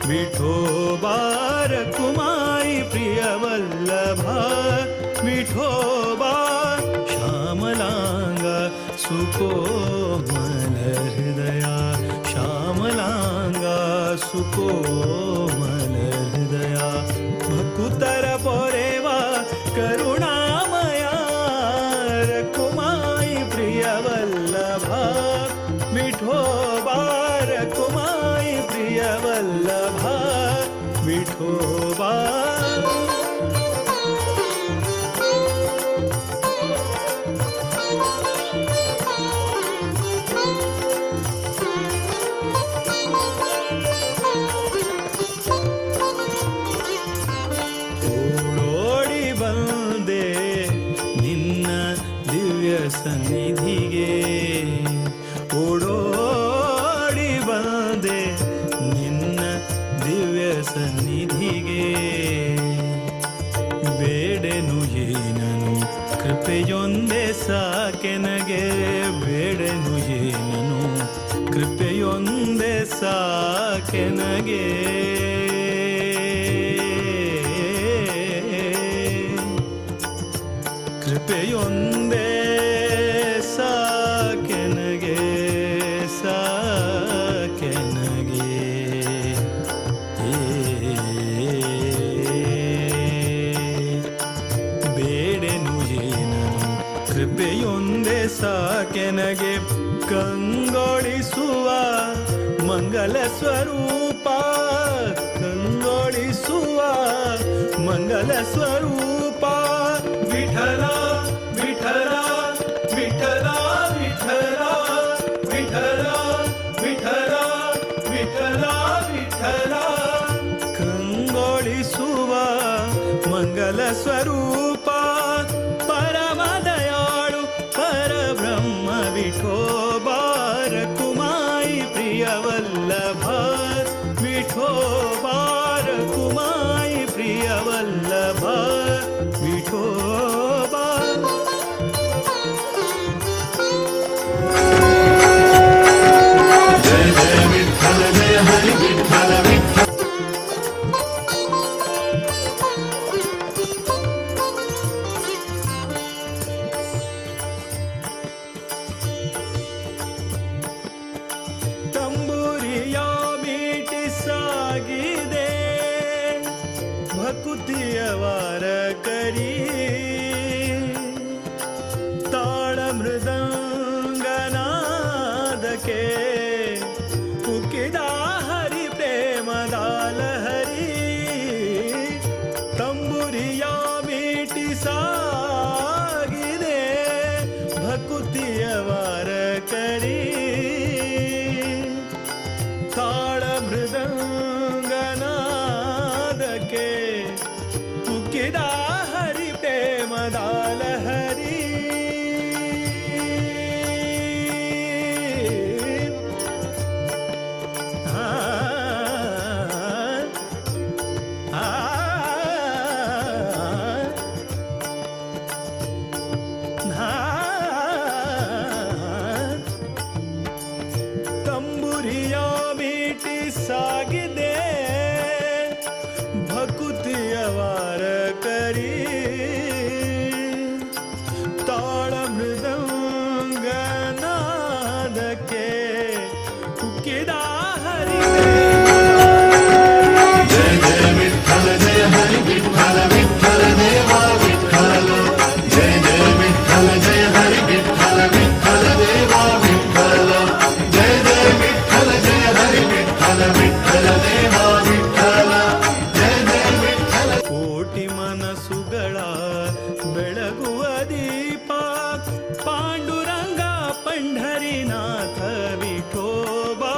विठोबार कुमाई प्रिय वल्लभा विठोबा श्यामलांगा सुकोमल हृदया श्यामलांगा सुकोमल हृदया भकुतर पोरेवा करुणामया रकुमाई प्रिय वल्लभा विठोबार कुमाई प्रिय वल्लभा विठोबा ಸನ್ನಿಧಿಗೆ ಓಡೋಡಿ ಬಂದೆ ನಿನ್ನ ದಿವ್ಯ ಸನ್ನಿಧಿಗೆ ಬೇಡೆನು ಏನನು ಕೃಪೆಯೊಂದೇ ಸಾಕೆನಗೆ ಬೇಡೆನು ಏನನು ಕೃಪೆಯೊಂದೇ ಸಾಕೆನಗೆ ಕೃಪೆಯೊಂದೇ ಸಾಕೆನಗೆ ಸಾಕೆನಗೆ ಬೇಡೆನು ಏನನು ಕೃಪೆಯೊಂದೇ ಸಾಕೆನಗೆ ಕಂಗೊಳಿಸುವ ಮಂಗಲ ಸ್ವರೂಪ ಕಂಗೊಳಿಸುವ ಮಂಗಲ ಸ್ವರೂಪ ವಿಠಲ ವಿಠಲ ವಿಠಲ ವಿಠಲ ವಿಠಲ ವಿಠಲ ವಿಠಲ ವಿಠಲ ಕಂಗೊಳಿಸುವ ಮಂಗಲ ಸ್ವರೂಪ ಪರಮ ದಯಾಳು ಪರಬ್ರಹ್ಮ ವಿಠೋಬಾರ ಕುಮಾಯಿ ಪ್ರಿಯ ವಲ್ಲಭ ವಿಠೋಬಾರ ಕುಮಾಯಿ ಪ್ರಿಯ ವಲ್ಲಭ ವಿಠೋಬಾ ಜಯ ಜಯ ವಿಠಲ ಜಯ ಹರಿ ವಿಠಲ ವಿಠಲ ತಂಬೂರಿಯ ಮೀಟಿ ಸಾಗಿದೆ ಭಕುತಿಯವರ ಕರಿ ತಾಳ ಮೃದಂಗನಾದಕ್ಕೆ ಉಕ್ಕಿದ ಹರಿ ಪ್ರೇಮದಾಲ ಹರಿ ತಂಬುರಿಯ ಮೀಟಿ ಸಾಗಿದೆ ಭಕುತಿಯವರ ಕರಿ ತಾಳ ಮೃದಂಗನಾದಕ್ಕೆ ಉಕ್ಕಿದ ಹರಿ ಪ್ರೇಮದಾಲ ಹರಿ ಆ ಆ ತಂಬುರಿಯ ಮೀಟಿ ಸಾಗಿದೆ ಭಕುತಿಯವರ ಕರಿ ತಾಳ ಮೃದಂಗನಾದಕ್ಕೆ ಉಕ್ಕಿದ ಹರಿ ಜಯ ಜಯ ವಿಠಲ ಜಯ ಹರಿ ವಿಠಲ ವಿಠಲ ದೇವ ವಿಠಲ ಜಯ ಜಯ ವಿಠಲ ಜಯ ಹರಿ ವಿಠಲ ವಿಠಲ ದೇವ ವಿಠಲ ಜಯ ಜಯ ವಿಠಲ ಜಯ ಹರಿ ವಿಠಲ ವಿಠಲ ದೇವ ವಿಠಲ ಜಯ ಜಯ ವಿಠಲ ಕೋಟಿ ಮನಸ್ಸುಗಳ ಬೆಳಗುವ ದೀಪ ಪಾಂಡುರಂಗ ಪಂಢರಿನಾಥ ವಿಠೋಬಾ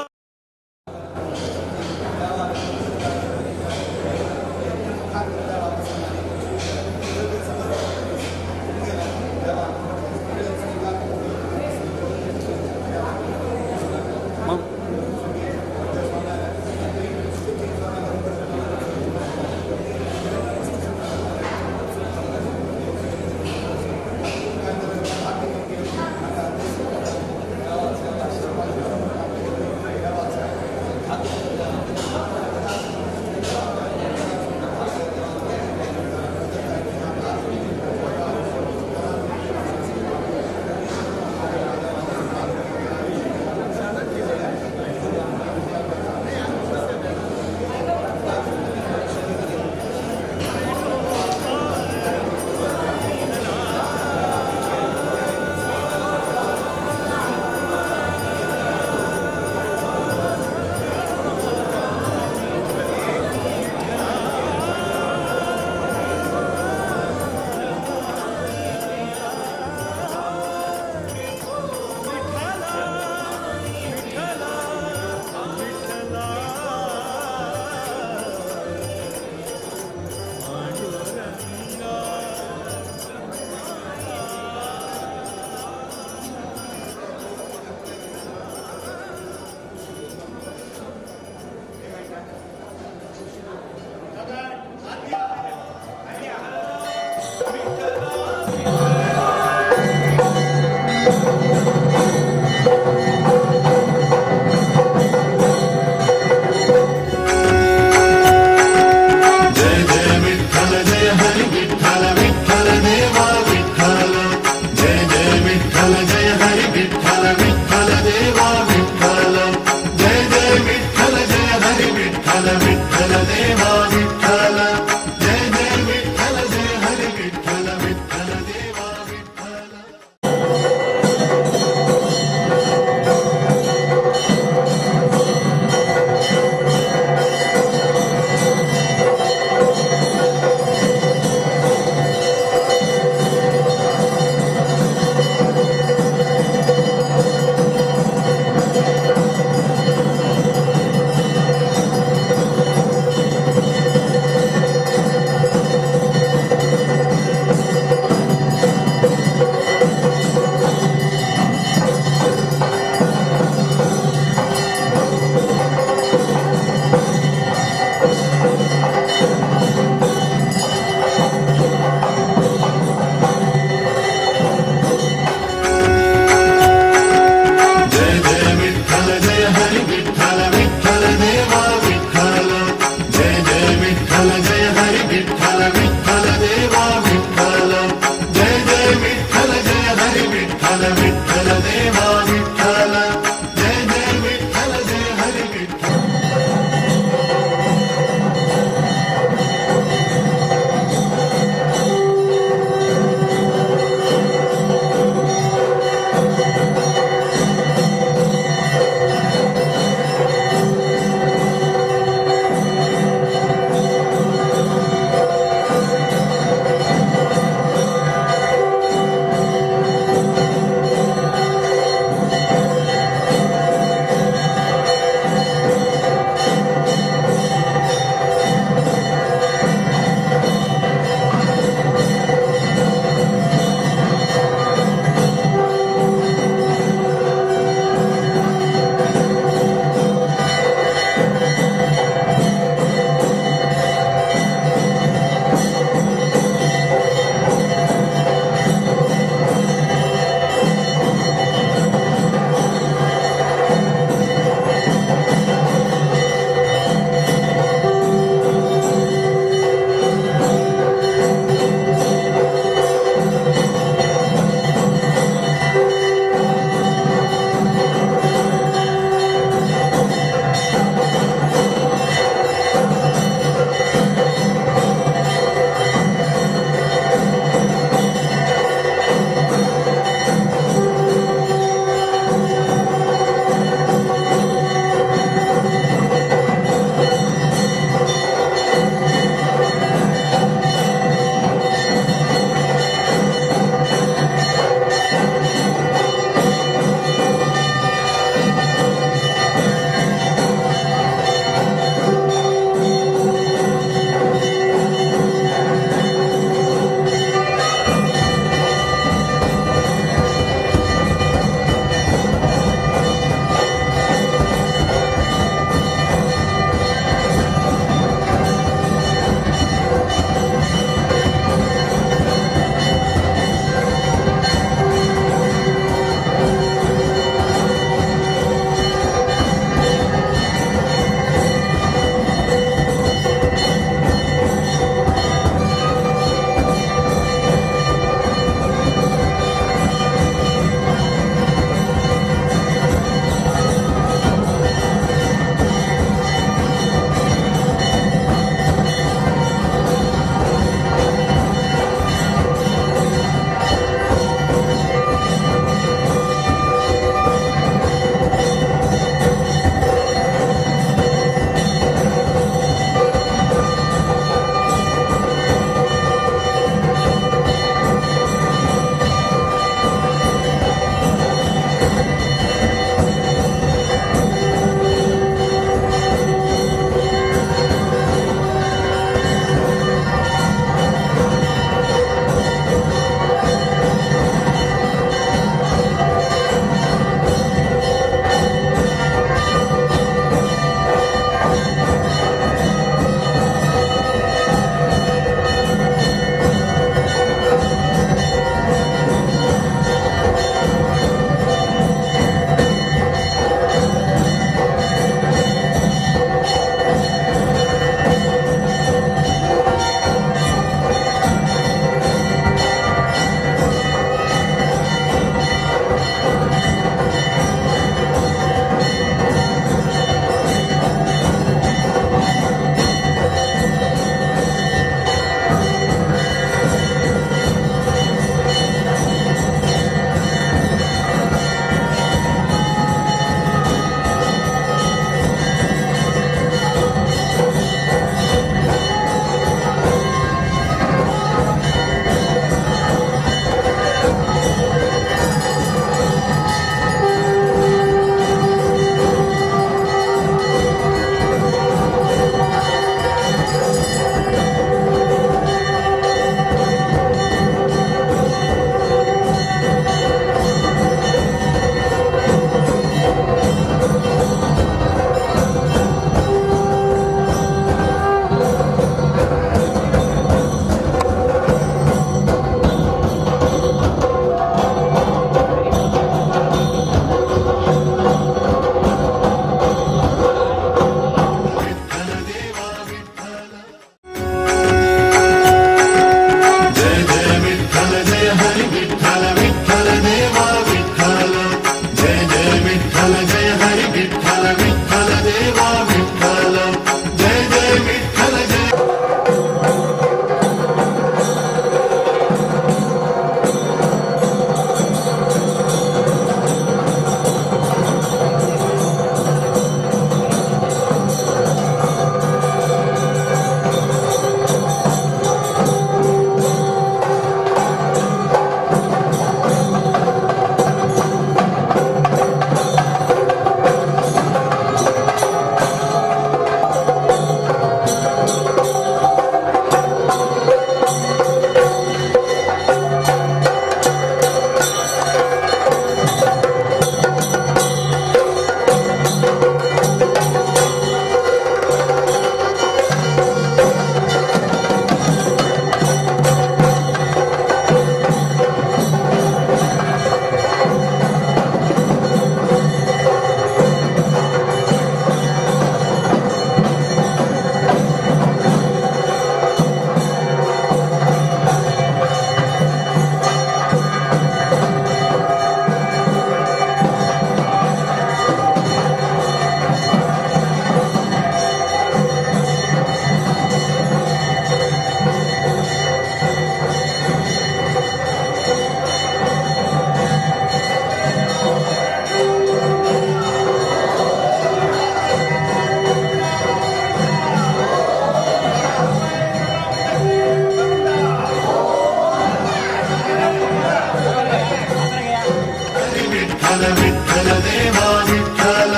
विठ्ठल विठ्ठल देवा विठ्ठल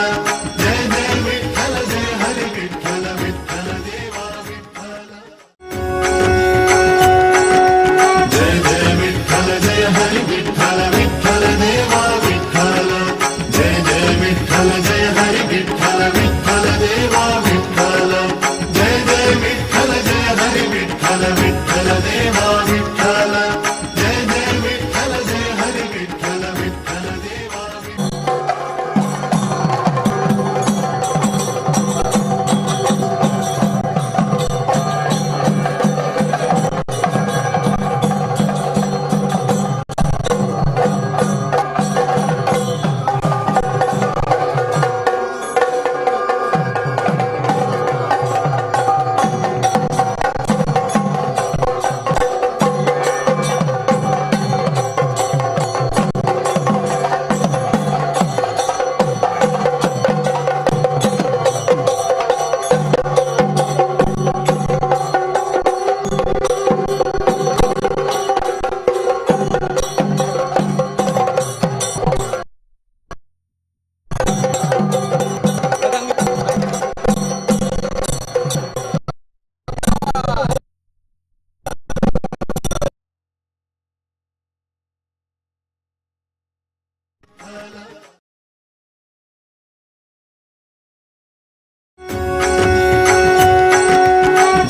जय जय विठ्ठल जय हरी विठ्ठल विठ्ठल देवा विठ्ठल जय जय विठ्ठल जय हरी विठ्ठल विठ्ठल देवा विठ्ठल जय जय विठ्ठल जय हरी विठ्ठल विठ्ठल देवा विठ्ठल जय जय विठ्ठल जय हरी विठ्ठल विठ्ठल देवा विठ्ठल जय जय विठ्ठल जय हरी विठ्ठल विठ्ठल देवा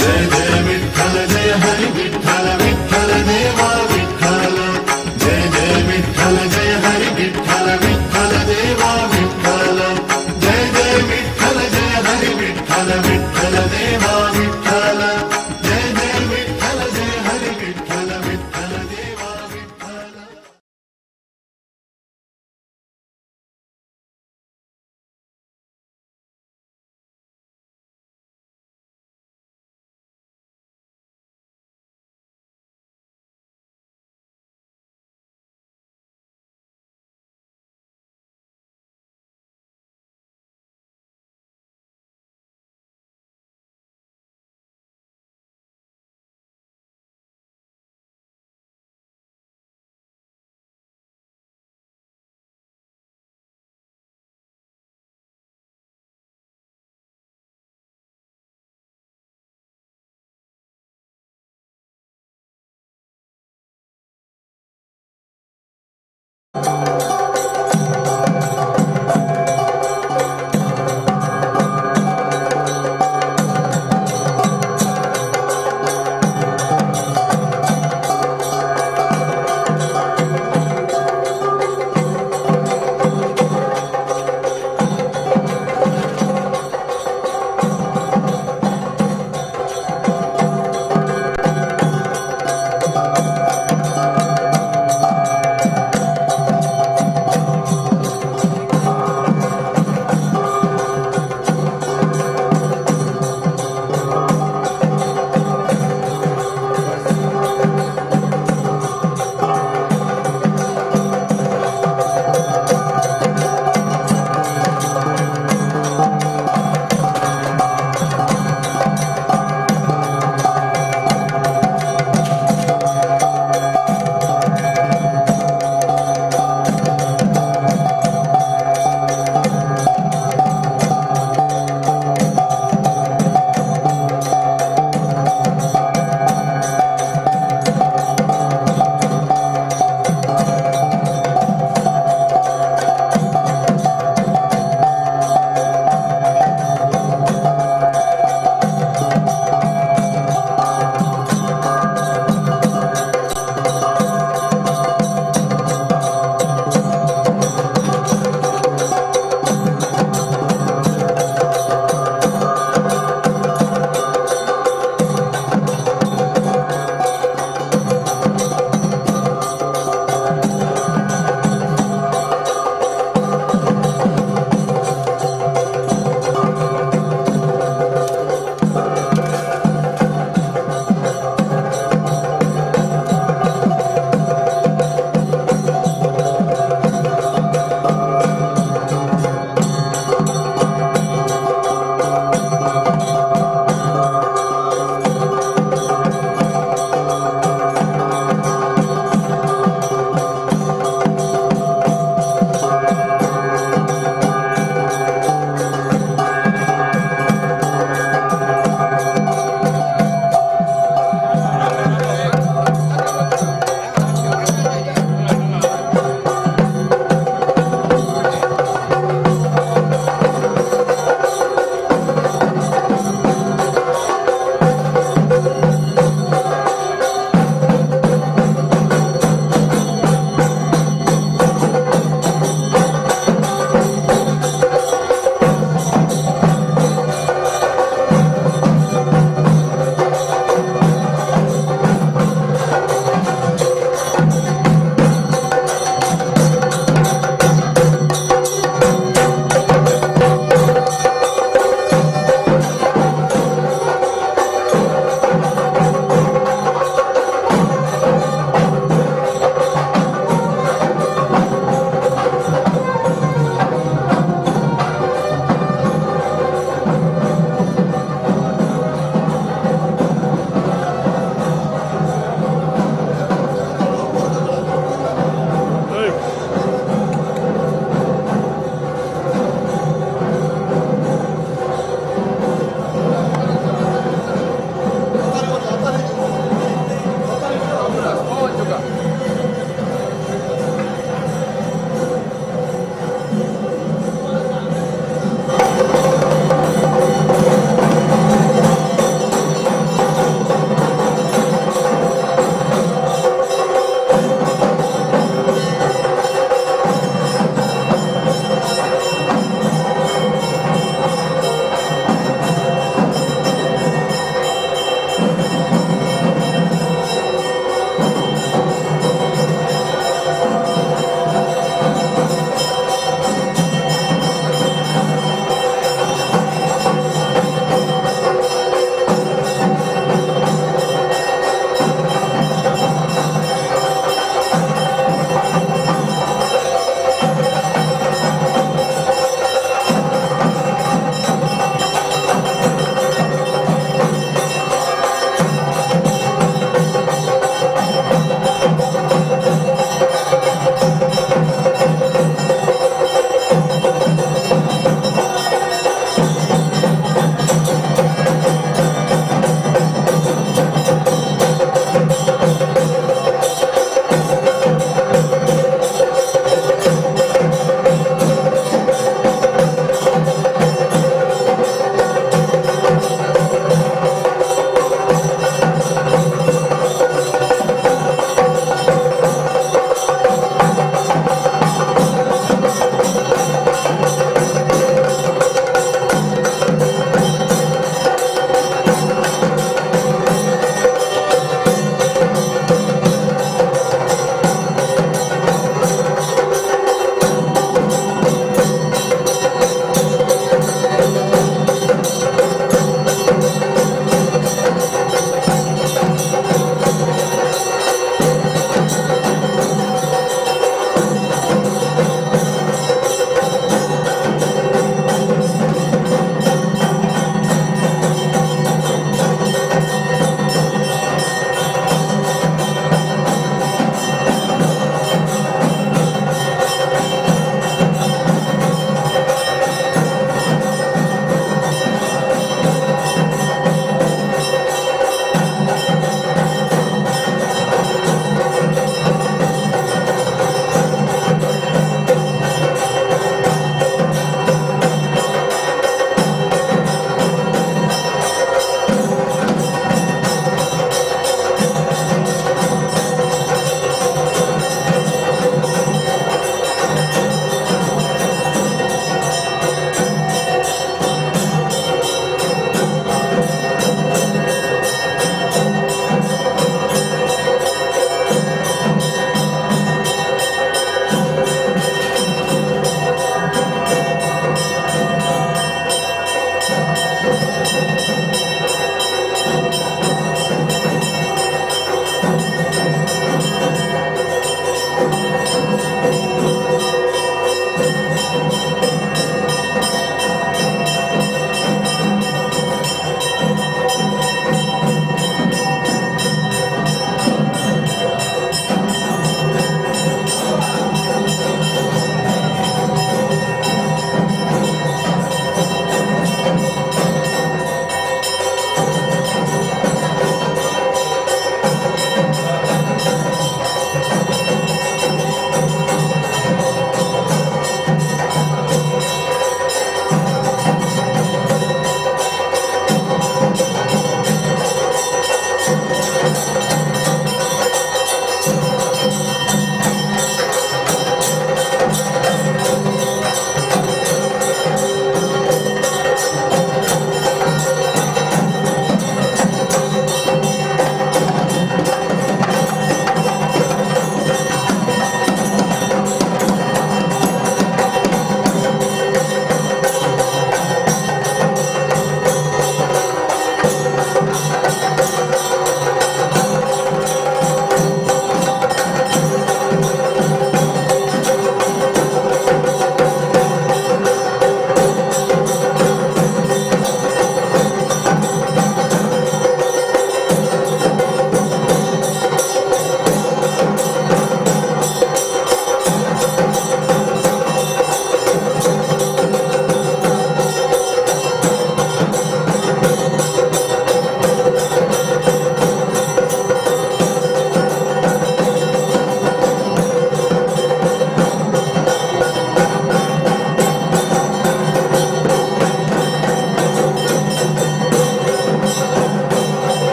जय जय विठ्ठल जय हरी विठ्ठल विठ्ठल देवा विठ्ठल जय जय विठ्ठल जय हरी विठ्ठल विठ्ठल देवा विठ्ठल जय जय विठ्ठल जय हरी विठ्ठल विठ्ठल देवा विठ्ठल जय जय विठ्ठल जय हरी विठ्ठल विठ्ठल देवा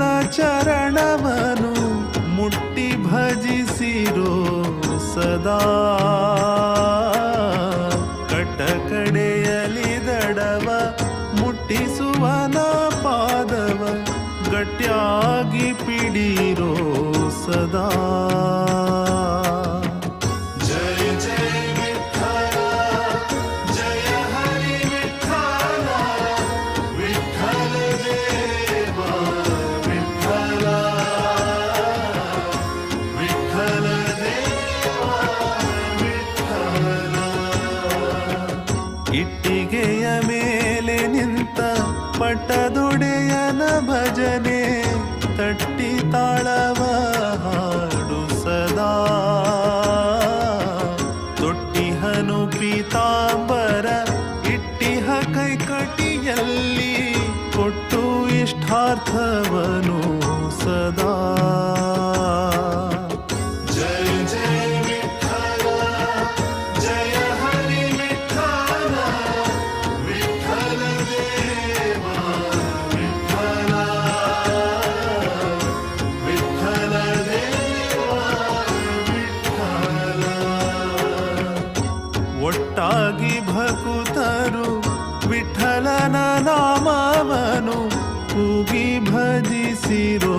ವಿಠಲನ ಚರಣವನು ಮುಟ್ಟಿ ಭಜಿಸಿರೋ ಸದಾ ಕಟಕಡೆಯಲಿ ದಡವ ಮುಟ್ಟಿಸುವನ ಪಾದವ ಗಟ್ಟಿಯಾಗಿ ಪಿಡಿರೋ ಸದಾ ಜಯ ಜಯ ವಿಠಲ ಜಯ ಹರಿ ವಿಠಲ ವಿಠಲ ದೇವ ವಿಠಲ ವಿಠಲ ದೇವ ವಿಠಲ ಇಟ್ಟಿಗೆಯ ಮೇಲೆ ನಿಂತ ಪಟ್ಟದೊಡೆಯನ ಭಜನೆ ತಟ್ಟಿ ತಾಳವ ಹಾಡು ಸದಾ ತೊಟ್ಟಿಹನು ಪೀತಾಂಬರ ಇಟ್ಟಿಹ ಕೈಕಟಿಯಲ್ಲಿ ಕೊಟ್ಟು ಇಷ್ಟಾರ್ಥವನು ಸದಾ ಜಯ ಜಯ ವಿಠಲ ಜಯ ಹರಿ ವಿಠಲ ವಿಠಲ ದೇವ ವಿಠಲ ವಿಠಲ ದೇವ ವಿಠಲ ಒಟ್ಟಾಗಿ ಭಕುತರು ವಿಠಲನ ನಾಮವನು ಕೂಗಿ ಭಜಿಸಿರೋ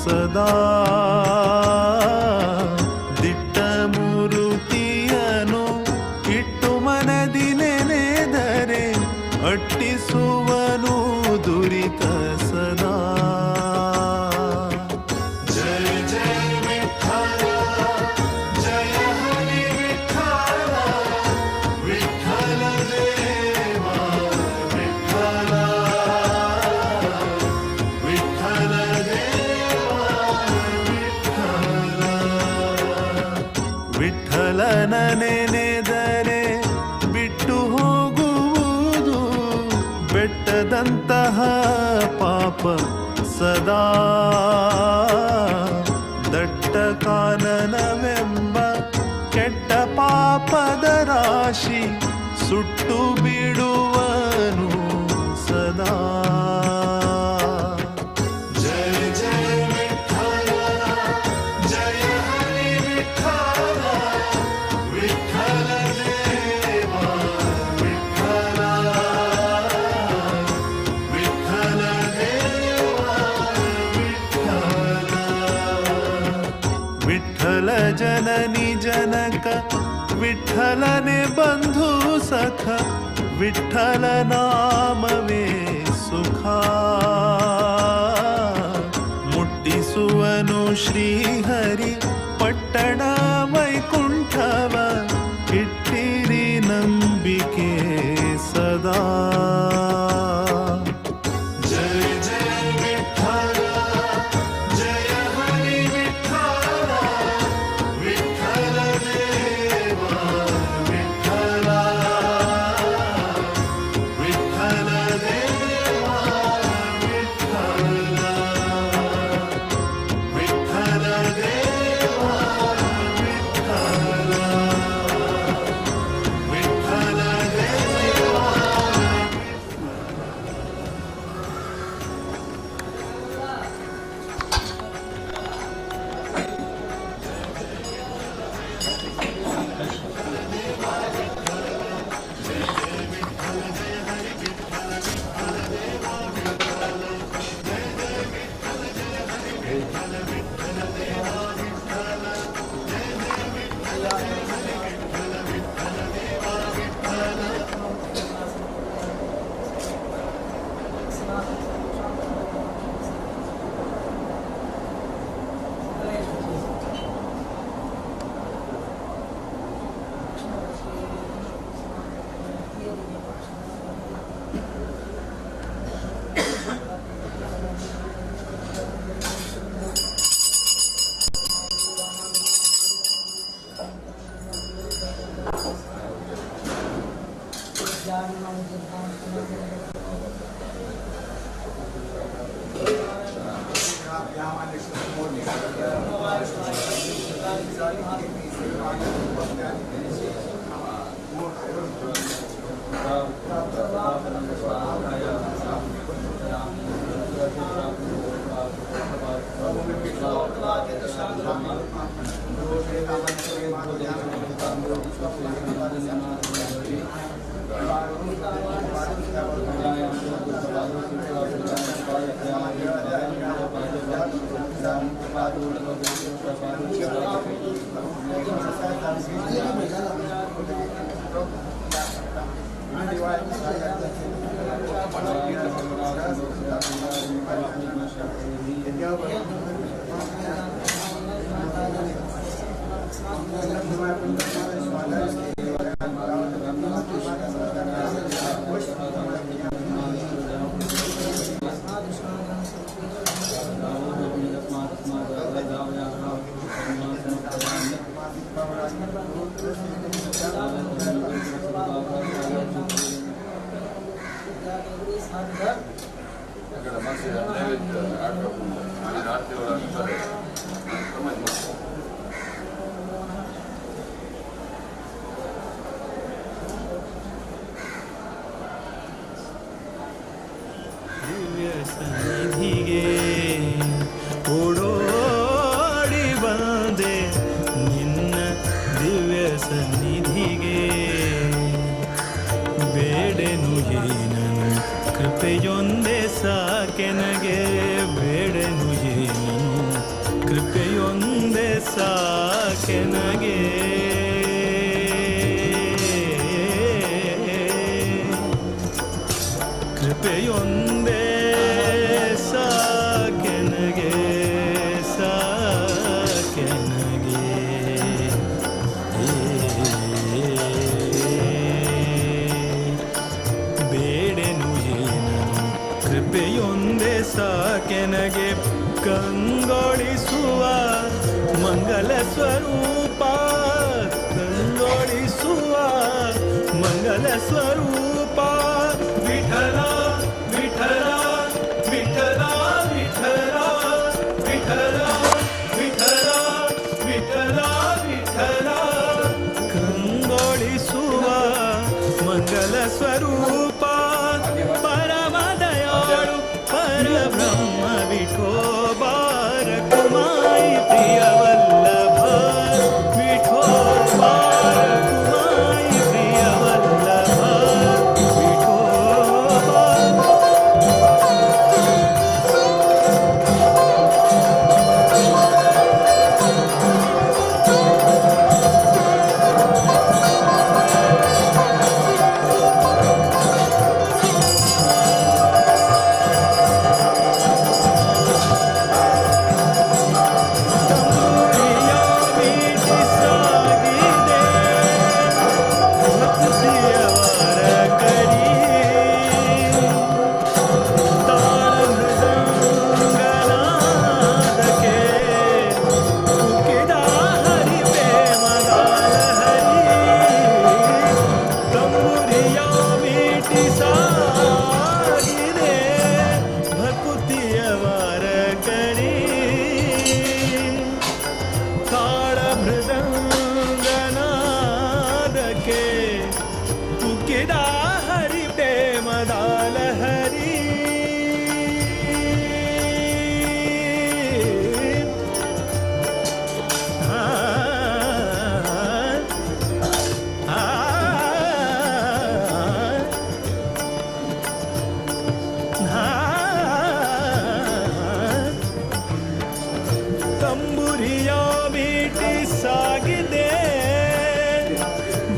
ಸದಾ ದಿಟ್ಟ ಮೂರುತಿಯನು ಇಟ್ಟು ಮನದಿ ನೆನೆದರೆ ಅಟ್ಟಿಸುವನು ದುರಿತ ಸದಾ ಜಯ ಜಯ ವಿಠಲ ಜಯ ಹರಿ ವಿಠಲ ವಿಠಲ ದೇವ ವಿಠಲ ವಿಠಲ ದೇವ ವಿಠಲ ವಿಠಲನ ನೆನೆದರೆ ಬಿಟ್ಟು ಹೋಗುವುದು ಬೆಟ್ಟದಂತಹ ಪಾಪ ಸದಾ ದಟ್ಟ ಕಾನನವೆಂಬ ಕೆಟ್ಟ ಪಾಪದ ರಾಶಿ ಸುಟ್ಟು ಬಿಡುವನು ಸದಾ ಜಯ ಜಯ ವಿಠಲ ಜಯ ಹರಿ ವಿಠಲ ವಿಠಲ ದೇವ ವಿಠಲ ವಿಠಲ ದೇವ ವಿಠಲ ವಿಠಲ ಜನನಿ ಜನಕ ವಿಠಲನೆ ಬಂಧು ಸಖ ವಿಠಲ ನಾಮವೇ ಸುಖ ಮುಟ್ಟಿಸುವನು ಶ್ರೀಹರಿ ಪಟ್ಟಣ ವೈಕುಂಠವ ಇಟ್ಟಿರಿ ನಂಬಿಕೆ ಸದಾ ಜಯ ಜಯ ವಿಠಲ ಜಯ ಹರಿ ವಿಠಲ ವಿಠಲ ದೇವ ವಿಠಲ ವಿಠಲ ದೇವ ವಿಠಲ ವಿಠಲ ದೇವ ವಿಠಲ ವಿಠಲ ದೇವ ಸನ್ನಿಧಿಗೆ ಓಡೋಡಿ ಬಂದೆ ನಿನ್ನ ದಿವ್ಯ ಸನ್ನಿಧಿಗೆ ಬೇಡೆನು ಏನನು ಕೃಪೆಯೊಂದೇ ಸಾಕೆನಗೆ ಬೇಡೆನು ಏನನು ಕೃಪೆಯೊಂದೇ ಸಾಕೆನಗೆ ಕೃಪೆಯೊಂದೇ ಸಾಕೆನಗೆ ಸಾಕೆನಗೆ ಬೇಡೆನು ಏನನು ಕೃಪೆಯೊಂದೇ ಸಾಕೆನಗೆ ಕಂಗೊಳಿಸುವ ಮಂಗಲ ಸ್ವರೂಪ ಕಂಗೊಳಿಸುವ ಮಂಗಲ ಸ್ವರೂಪ ವಿಠಲ ವಿಠಲ ವಿಠಲ ವಿಠಲ ವಿಠಲ ವಿಠಲ ವಿಠಲ ವಿಠಲ ಕಂಗೊಳಿಸುವ ಮಂಗಲ ಸ್ವರೂಪ ಪರಮದಯಾಳು ಪರಬ್ರಹ್ಮ ವಿಠೋಬಾರ ಕುಮಾಯಿ ಪ್ರಿಯವಲ್ಲಭ ವಿಠೋಬಾರ ಕುಮಾಯಿ ಪ್ರಿಯವಲ್ಲಭ ವಿಠೋಬಾರ ತಂಬುರಿಯ ಮೀಟಿ ಸಾಗಿದೆ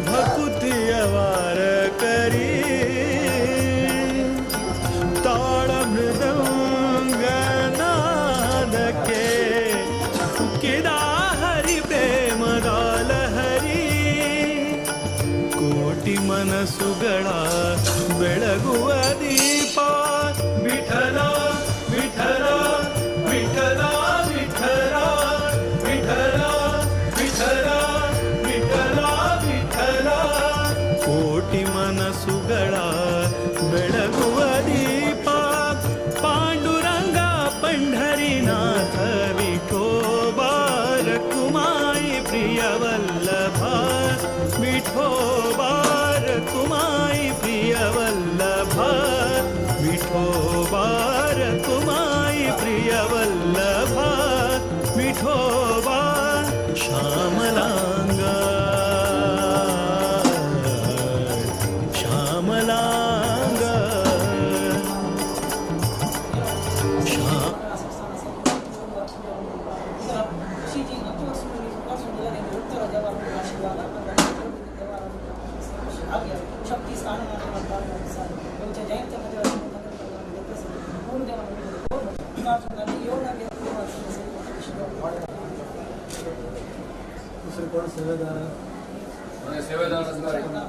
ಭಕುತಿಯವರ ಕರಿ ತಾಳ ಮೃದಂಗನಾದಕ್ಕೆ ಉಕ್ಕಿದ ಹರಿ ಪ್ರೇಮದಾಲ ಹರಿ ಕೋಟಿ ಮನಸ್ಸುಗಳ ಬೆಳಗುವ ದೀಪ ವಿಠಲ ವಿಠಲ ವಿಠಲ ವಿಠಲ ವಿಠಲ ವಿಠಲ ವಿಠಲ ವಿಠಲ ಕೋಟಿ ಮನಸ್ಸುಗಳ ಬೆಳಗುವ ದೀಪ ಪಾಂಡುರಂಗ ಪಂಢರಿನಾಥ ವಿಠೋಬಾರ ಕುಮಾಯಿ ಪ್ರಿಯವಲ್ಲಭ ವಿಠೋಬಾರ ಕುಮಾಯಿ ಪ್ರಿಯವಲ್ಲಭ ವಿಠೋಬಾರ ಕುಮಾಯಿ ಪ್ರಿಯವಲ್ಲಭ ವಿಠೋಬಾ ಶ್ಯಾಮಲಾಂಗ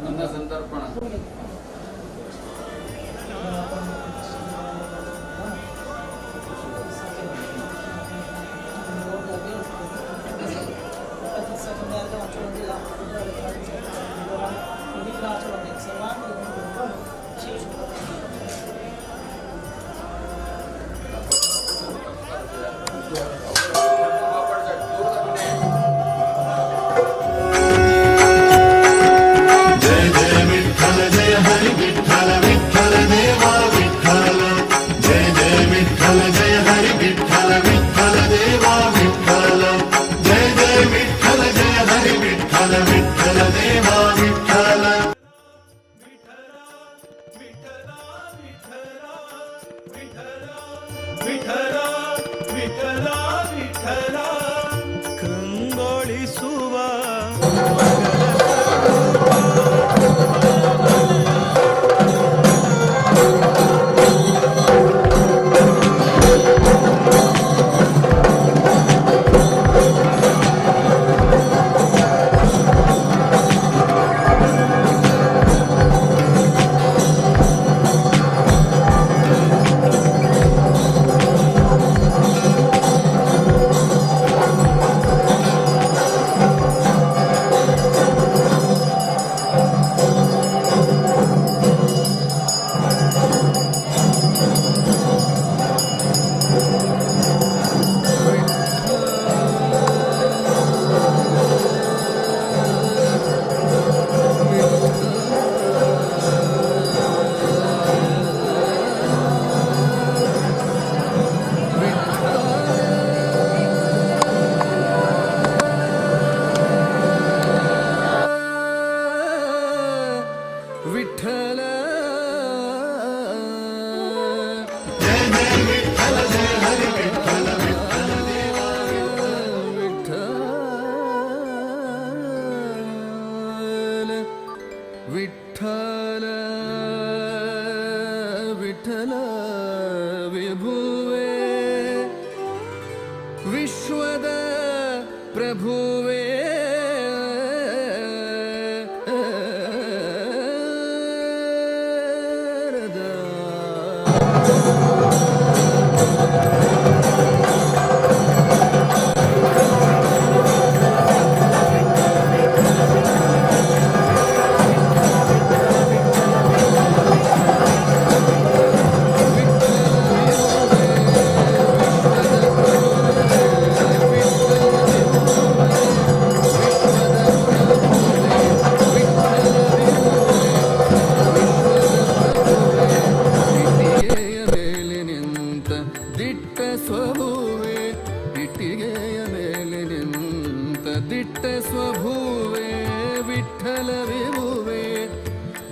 अन्न संतर्पण जय जय विठ्ठल जय हरि विठ्ठल विठ्ठल देवा विठ्ठल जय जय विठ्ठल जय हरि विठ्ठल विठ्ठल देवा विठ्ठल जय जय विठ्ठल जय हरि विठ्ठल विठ्ठल देवा विठ्ठल विठला विठला विठला कंगोळिसुव विठ्ठल विठ्ठल विभुवे विश्वद प्रभुवे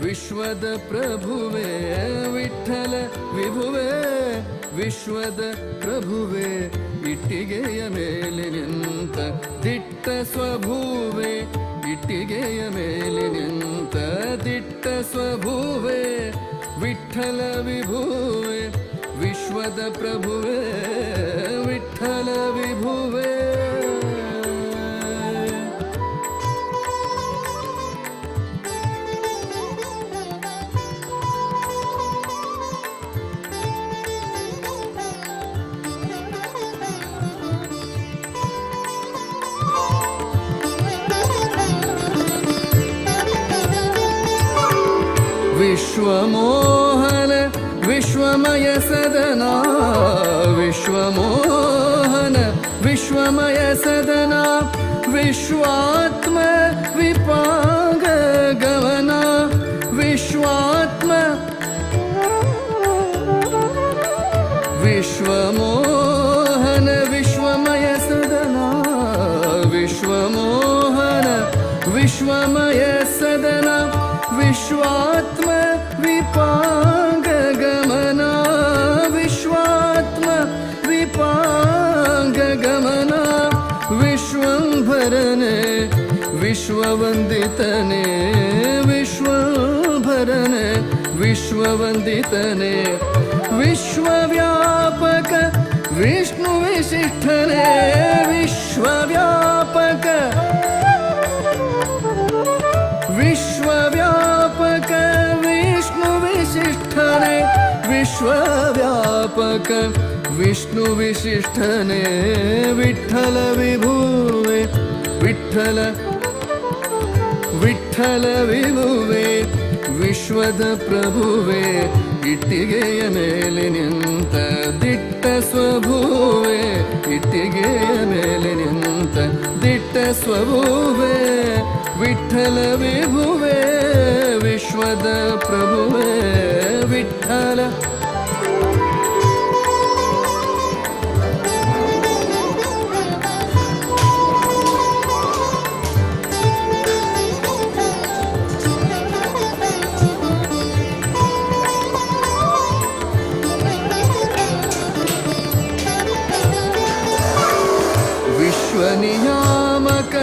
विश्वद प्रभुवे विठ्ठल विभुवे विश्वद प्रभुवे इट्टिಗೆय मेले निंत दिट्ಟ ಸ್ವಭುವೆ इट्टिಗೆय मेले निंत दिट्ಟ ಸ್ವಭುವೆ विठ्ठल विभुवे विश्वद प्रभुवे विठ्ठल विभुवे विश्वमोहन विश्वमय सदना विश्वमोहन विश्वमय सदना विश्वात्म विपाग गमना विश्वात्म विश्वमोहन विश्वमय सदना विश्वमोहन विश्वमय सदना विश्वात्म विपांग गमना विश्वात्म विपांग गमना विश्वंभरने विश्ववंदितने विश्ववंदितने विश्वव्यापक विष्णु विशिष्टने विश्वव्यापक विश्वव्यापक विष्णु विशिष्टने विश्वव्यापक विष्णु विशिष्टने विठ्ठल विभुवे विठ्ठल विठ्ठल विभुवे ವಿಶ್ವದ ಪ್ರಭುವೆ ಇಟ್ಟಿಗೆಯ ಮೇಲೆ ನಿಂತ ದಿಟ್ಟ ಸ್ವಭುವೆ ಇಟ್ಟಿಗೆಯ ಮೇಲೆ ನಿಂತ ದಿಟ್ಟ ಸ್ವಭುವೆ ವಿಠ್ಠಲ ವಿಭುವೆ ವಿಶ್ವದ ಪ್ರಭುವೆ ವಿಠ್ಠಲ विश्वनियामक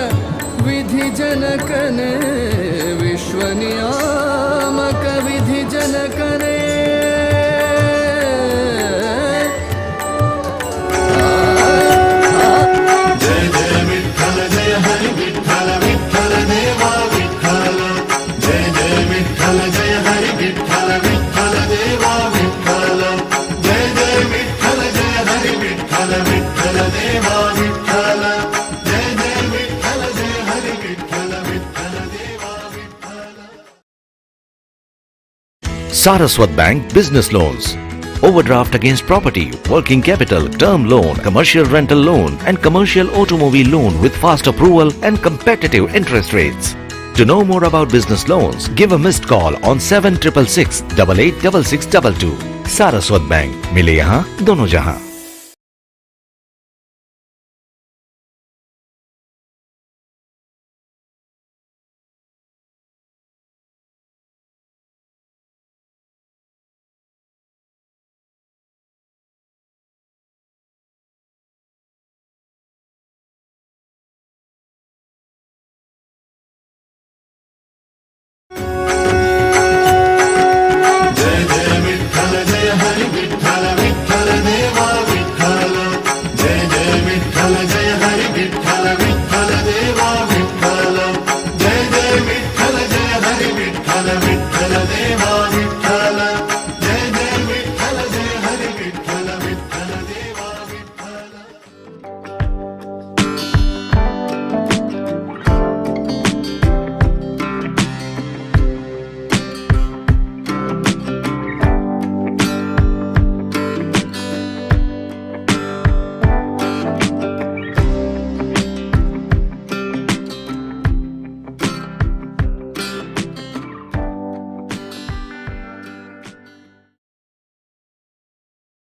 विधि जनकने विश्वनियामक विधि जनकने जय जय विठ्ठल जय हरि विठ्ठल विठ्ठल देवा विठ्ठल जय जय विठ्ठल जय हरि विठ्ठल विठ्ठल देवा विठ्ठल जय जय विठ्ठल जय हरि विठ्ठल विठ्ठल देवा विठ्ठल जय जय विठ्ठल जय हरि विठ्ठल विठ्ठल देवा Vitthal Saraswat Bank Business Loans. Overdraft against property, working capital, term loan, commercial rental loan and commercial automobile loan with fast approval and competitive interest rates. To know more about business loans, give a missed call on 7666 886622. Saraswat Bank. Mile yahan, dono jahan.